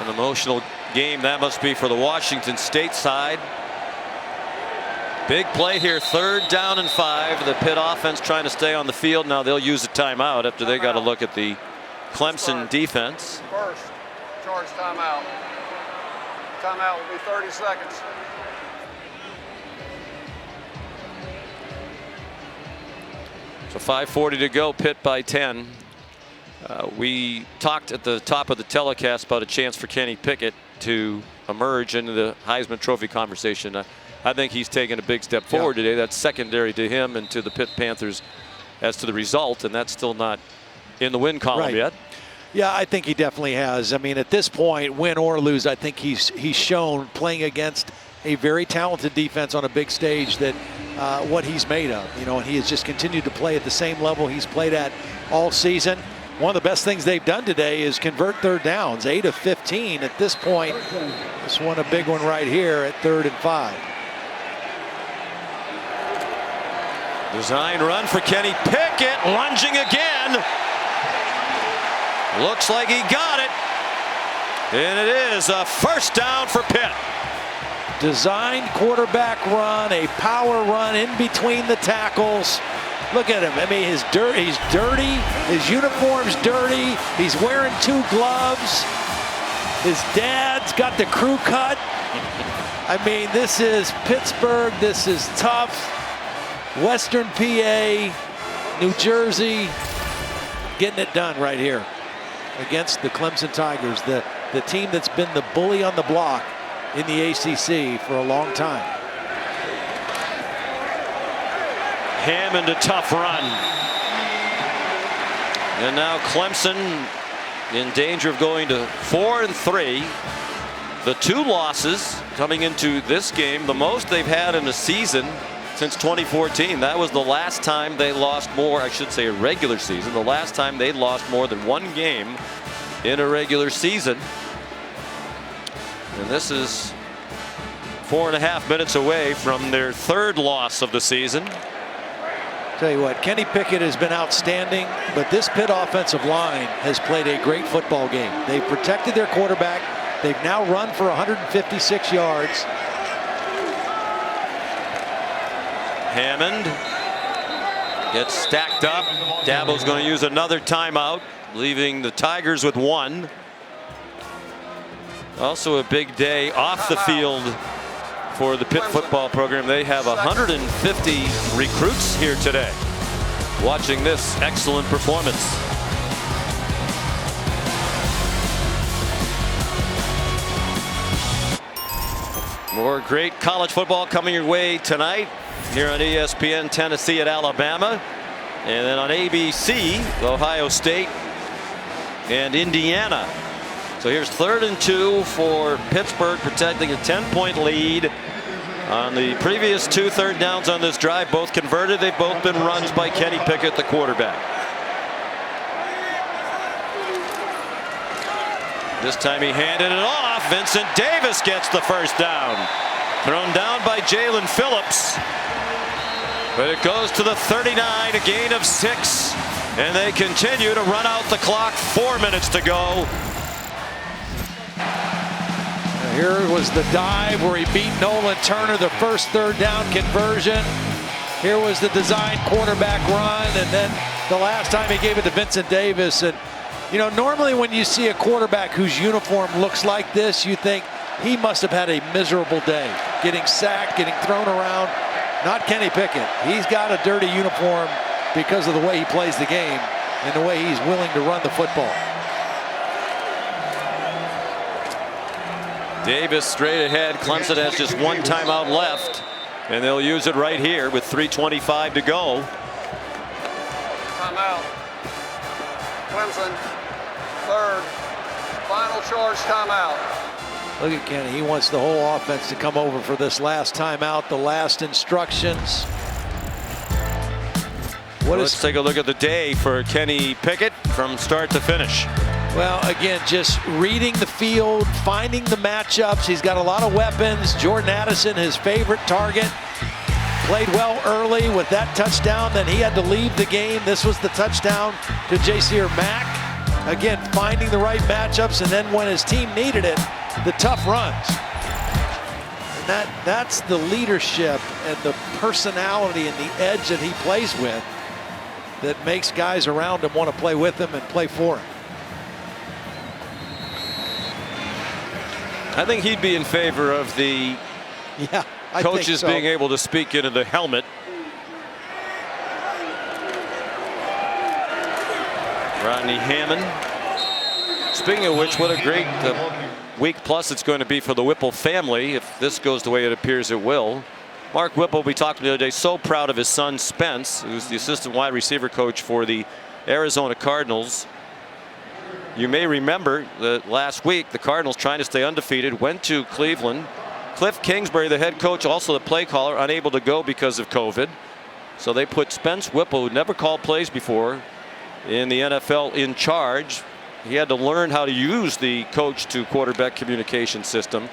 An emotional game that must be for the Washington State side. Big play here, 3rd down and 5. The Pitt offense trying to stay on the field. Now they'll use a timeout after they got to look at the Clemson defense. First, charge timeout. Timeout will be 30 seconds. So 5:40 to go, Pitt by 10. We talked at the top of the telecast about a chance for Kenny Pickett to emerge into the Heisman Trophy conversation. I think he's taken a big step forward today. That's secondary to him and to the Pitt Panthers as to the result, and that's still not in the win column yet. Yeah, I think he definitely has. I mean, at this point, win or lose, I think he's shown playing against a very talented defense on a big stage that what he's made of. You know, and he has just continued to play at the same level he's played at all season. One of the best things they've done today is convert 3rd downs, 8 of 15 at this point. This one a big one right here at 3rd and 5. Design run for Kenny Pickett, lunging again. Looks like he got it. And it is a 1st down for Pitt. Designed quarterback run, a power run in between the tackles. Look at him. I mean, he's dirty. His uniform's dirty. He's wearing 2 gloves. His dad's got the crew cut. I mean, this is Pittsburgh. This is tough. Western PA, New Jersey, getting it done right here against the Clemson Tigers, the team that's been the bully on the block in the ACC for a long time. Hammond, a tough run. And now Clemson in danger of going to 4-3. The 2 losses coming into this game, the most they've had in a season since 2014. That was the last time they lost more, I should say a regular season, the last time they lost more than 1 game in a regular season. And this is 4.5 minutes away from their 3rd loss of the season. Tell you what, Kenny Pickett has been outstanding, but this Pitt offensive line has played a great football game. They've protected their quarterback. They've now run for 156 yards. Hammond gets stacked up. Dabo's going to use another timeout, leaving the Tigers with 1. Also a big day off the field for the Pitt football program. They have 150 recruits here today watching this excellent performance. More great college football coming your way tonight here on ESPN. Tennessee at Alabama, and then on ABC Ohio State and Indiana. So here's 3rd and 2 for Pittsburgh, protecting a 10-point lead. On the previous 2 3rd downs on this drive, both converted. They've both been runs by Kenny Pickett, the quarterback. This time he handed it off. Vincent Davis gets the 1st down. Thrown down by Jalen Phillips. But it goes to the 39, a gain of 6. And they continue to run out the clock. 4 minutes to go. Here was the dive where he beat Nolan Turner, the first 3rd down conversion. Here was the design quarterback run, and then the last time he gave it to Vincent Davis. And you know, normally when you see a quarterback whose uniform looks like this, you think he must have had a miserable day, getting sacked, getting thrown around. Not Kenny Pickett. He's got a dirty uniform because of the way he plays the game and the way he's willing to run the football. Davis straight ahead. Clemson has just 1 timeout left, and they'll use it right here with 3:25 to go. Timeout. Clemson, 3rd, final charge timeout. Look at Kenny. He wants the whole offense to come over for this last timeout, the last instructions. Let's take a look at the day for Kenny Pickett from start to finish. Well, again, just reading the field, finding the matchups. He's got a lot of weapons. Jordan Addison, his favorite target, played well early with that touchdown. Then he had to leave the game. This was the touchdown to J.C. Mack. Again, finding the right matchups, and then when his team needed it, the tough runs. And that's the leadership and the personality and the edge that he plays with that makes guys around him want to play with him and play for him. I think he'd be in favor of the coaches being able to speak into the helmet. Rodney Hammond. Speaking of which, what a great week plus it's going to be for the Whipple family if this goes the way it appears it will. Mark Whipple, we talked the other day, so proud of his son Spence, who's the assistant wide receiver coach for the Arizona Cardinals. You may remember that last week the Cardinals, trying to stay undefeated, went to Cleveland. Cliff Kingsbury, the head coach, also the play caller, unable to go because of COVID. So they put Spence Whipple, who never called plays before, in the NFL in charge. He had to learn how to use the coach to quarterback communication system.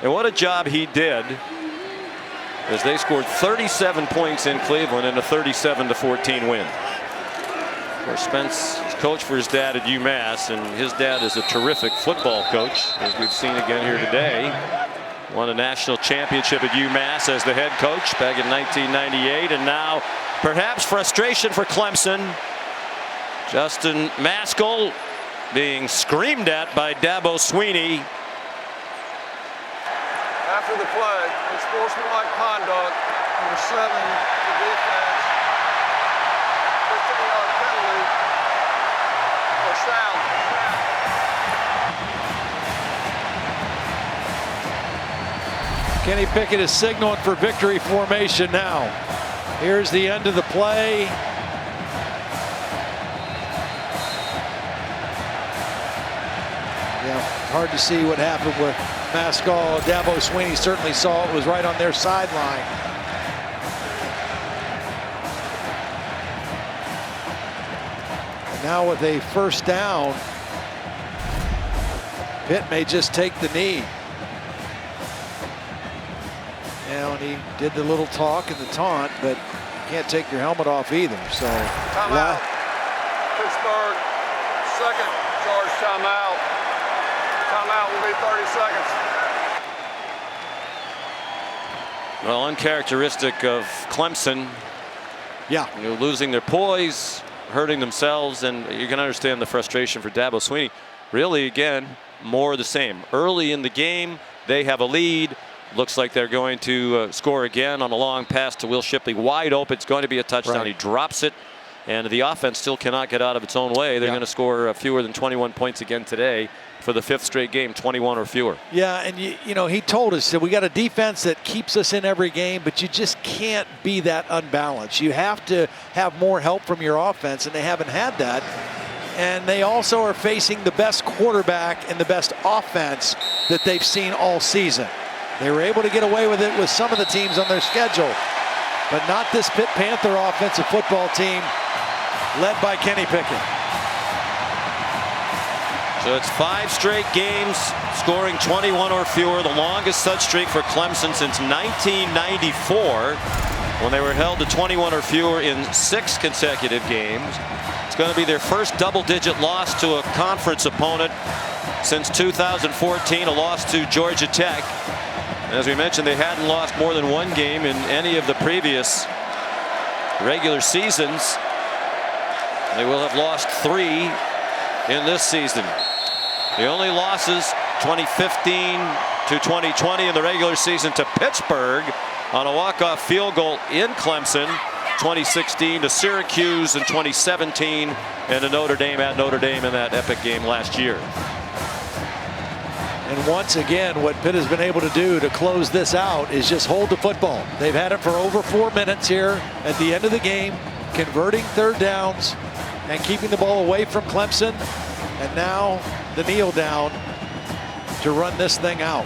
And what a job he did, as they scored 37 points in Cleveland in a 37-14 win. Of course, Spence is coach for his dad at UMass, and his dad is a terrific football coach, as we've seen again here today. Won a national championship at UMass as the head coach back in 1998, and now perhaps frustration for Clemson. Justin Maskell being screamed at by Dabo Swinney. After the play, unsportsmanlike conduct, number 7 to defense, 15-yard penalty, first down. Kenny Pickett is signaling for victory formation now. Here's the end of the play. Yeah, hard to see what happened with Maskell. Dabo Swinney certainly saw it, was right on their sideline. Now with a first down, Pitt may just take the knee. And he did the little talk and the taunt, but you can't take your helmet off either. So timeout. Pittsburgh, second charge timeout. Timeout will be 30 seconds. Well, uncharacteristic of Clemson. Yeah. You know, losing their poise, hurting themselves, and you can understand the frustration for Dabo Swinney. Really, again, more of the same. Early in the game, they have a lead. Looks like they're going to score again on a long pass to Will Shipley. Wide open. It's going to be a touchdown. Right. He drops it, and the offense still cannot get out of its own way. They're going to score fewer than 21 points again today for the 5th straight game, 21 or fewer. Yeah, and you know, he told us that we got a defense that keeps us in every game, but you just can't be that unbalanced. You have to have more help from your offense, and they haven't had that. And they also are facing the best quarterback and the best offense that they've seen all season. They were able to get away with it with some of the teams on their schedule, but not this Pitt Panther offensive football team led by Kenny Pickett. So it's 5 straight games scoring 21 or fewer, the longest such streak for Clemson since 1994, when they were held to 21 or fewer in 6 consecutive games. It's going to be their first double-digit loss to a conference opponent since 2014, a loss to Georgia Tech. As we mentioned, they hadn't lost more than 1 game in any of the previous regular seasons. They will have lost 3 in this season. The only losses 2015 to 2020 in the regular season to Pittsburgh on a walk-off field goal in Clemson, 2016 to Syracuse in 2017, and to Notre Dame at Notre Dame in that epic game last year. And once again, what Pitt has been able to do to close this out is just hold the football. They've had it for over 4 minutes here at the end of the game, converting 3rd downs and keeping the ball away from Clemson. And now the kneel down to run this thing out.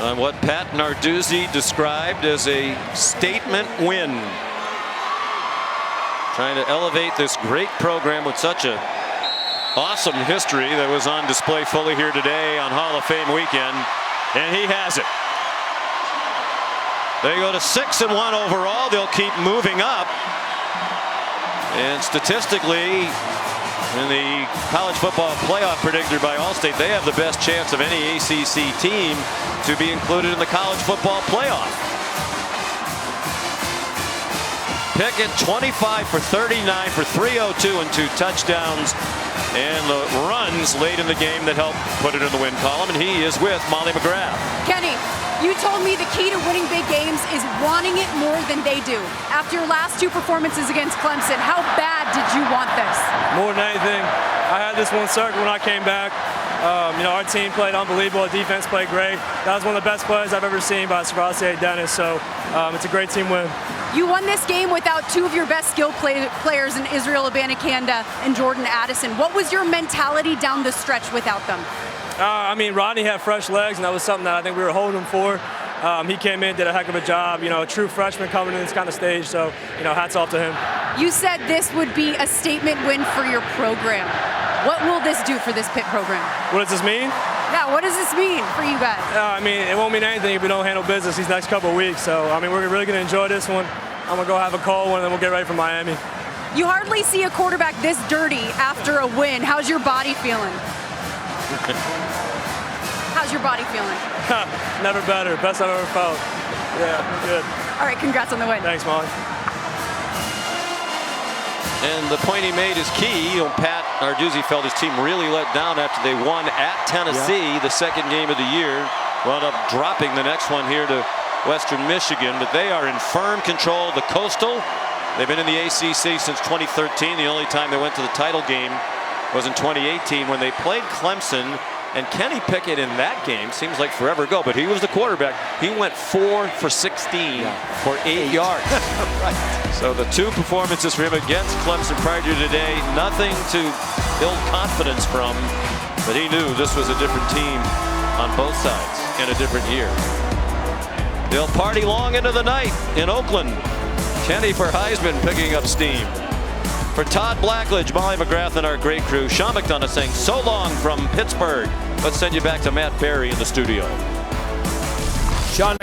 On what Pat Narduzzi described as a statement win. trying to elevate this great program with such a awesome history that was on display fully here today on Hall of Fame weekend, and he has it. They go to 6-1 overall. They'll keep moving up, and statistically, in the college football playoff predictor by Allstate, they have the best chance of any ACC team to be included in the college football playoff. Pickett 25 for 39 for 302 and 2 touchdowns, and the runs late in the game that helped put it in the win column. And he is with Molly McGrath. Kenny, you told me the key to winning big games is wanting it more than they do. After your last 2 performances against Clemson, how bad did you want this? More than anything, I had this one circle when I came back. Our team played unbelievable. Our defense played great. That was one of the best plays I've ever seen by Savasi Dennis. So it's a great team win. You won this game without 2 of your best skill players in Israel Abanikanda and Jordan Addison. What was your mentality down the stretch without them? Rodney had fresh legs, and that was something that I think we were holding him for. He came in, did a heck of a job. A true freshman coming in this kind of stage. So, hats off to him. You said this would be a statement win for your program. What will this do for this Pitt program? What does this mean? Yeah, what does this mean for you guys? It won't mean anything if we don't handle business these next couple of weeks. So, we're really going to enjoy this one. I'm going to go have a cold one, and then we'll get ready for Miami. You hardly see a quarterback this dirty after a win. How's your body feeling? How's your body feeling? Never better. Best I've ever felt. Yeah, good. All right, congrats on the win. Thanks, Molly. And the point he made is key. Pat Narduzzi felt his team really let down after they won at Tennessee, the second game of the year. Wound up dropping the next one here to Western Michigan, but they are in firm control of the Coastal. They've been in the ACC since 2013. The only time they went to the title game was in 2018 when they played Clemson. And Kenny Pickett in that game seems like forever ago, but he was the quarterback. He went 4 for 16 for 8 yards. Right. So the 2 performances for him against Clemson prior to today, nothing to build confidence from, but he knew this was a different team on both sides in a different year. They'll party long into the night in Oakland. Kenny for Heisman picking up steam. For Todd Blackledge, Molly McGrath, and our great crew, Sean McDonough saying so long from Pittsburgh. Let's send you back to Matt Berry in the studio. Sean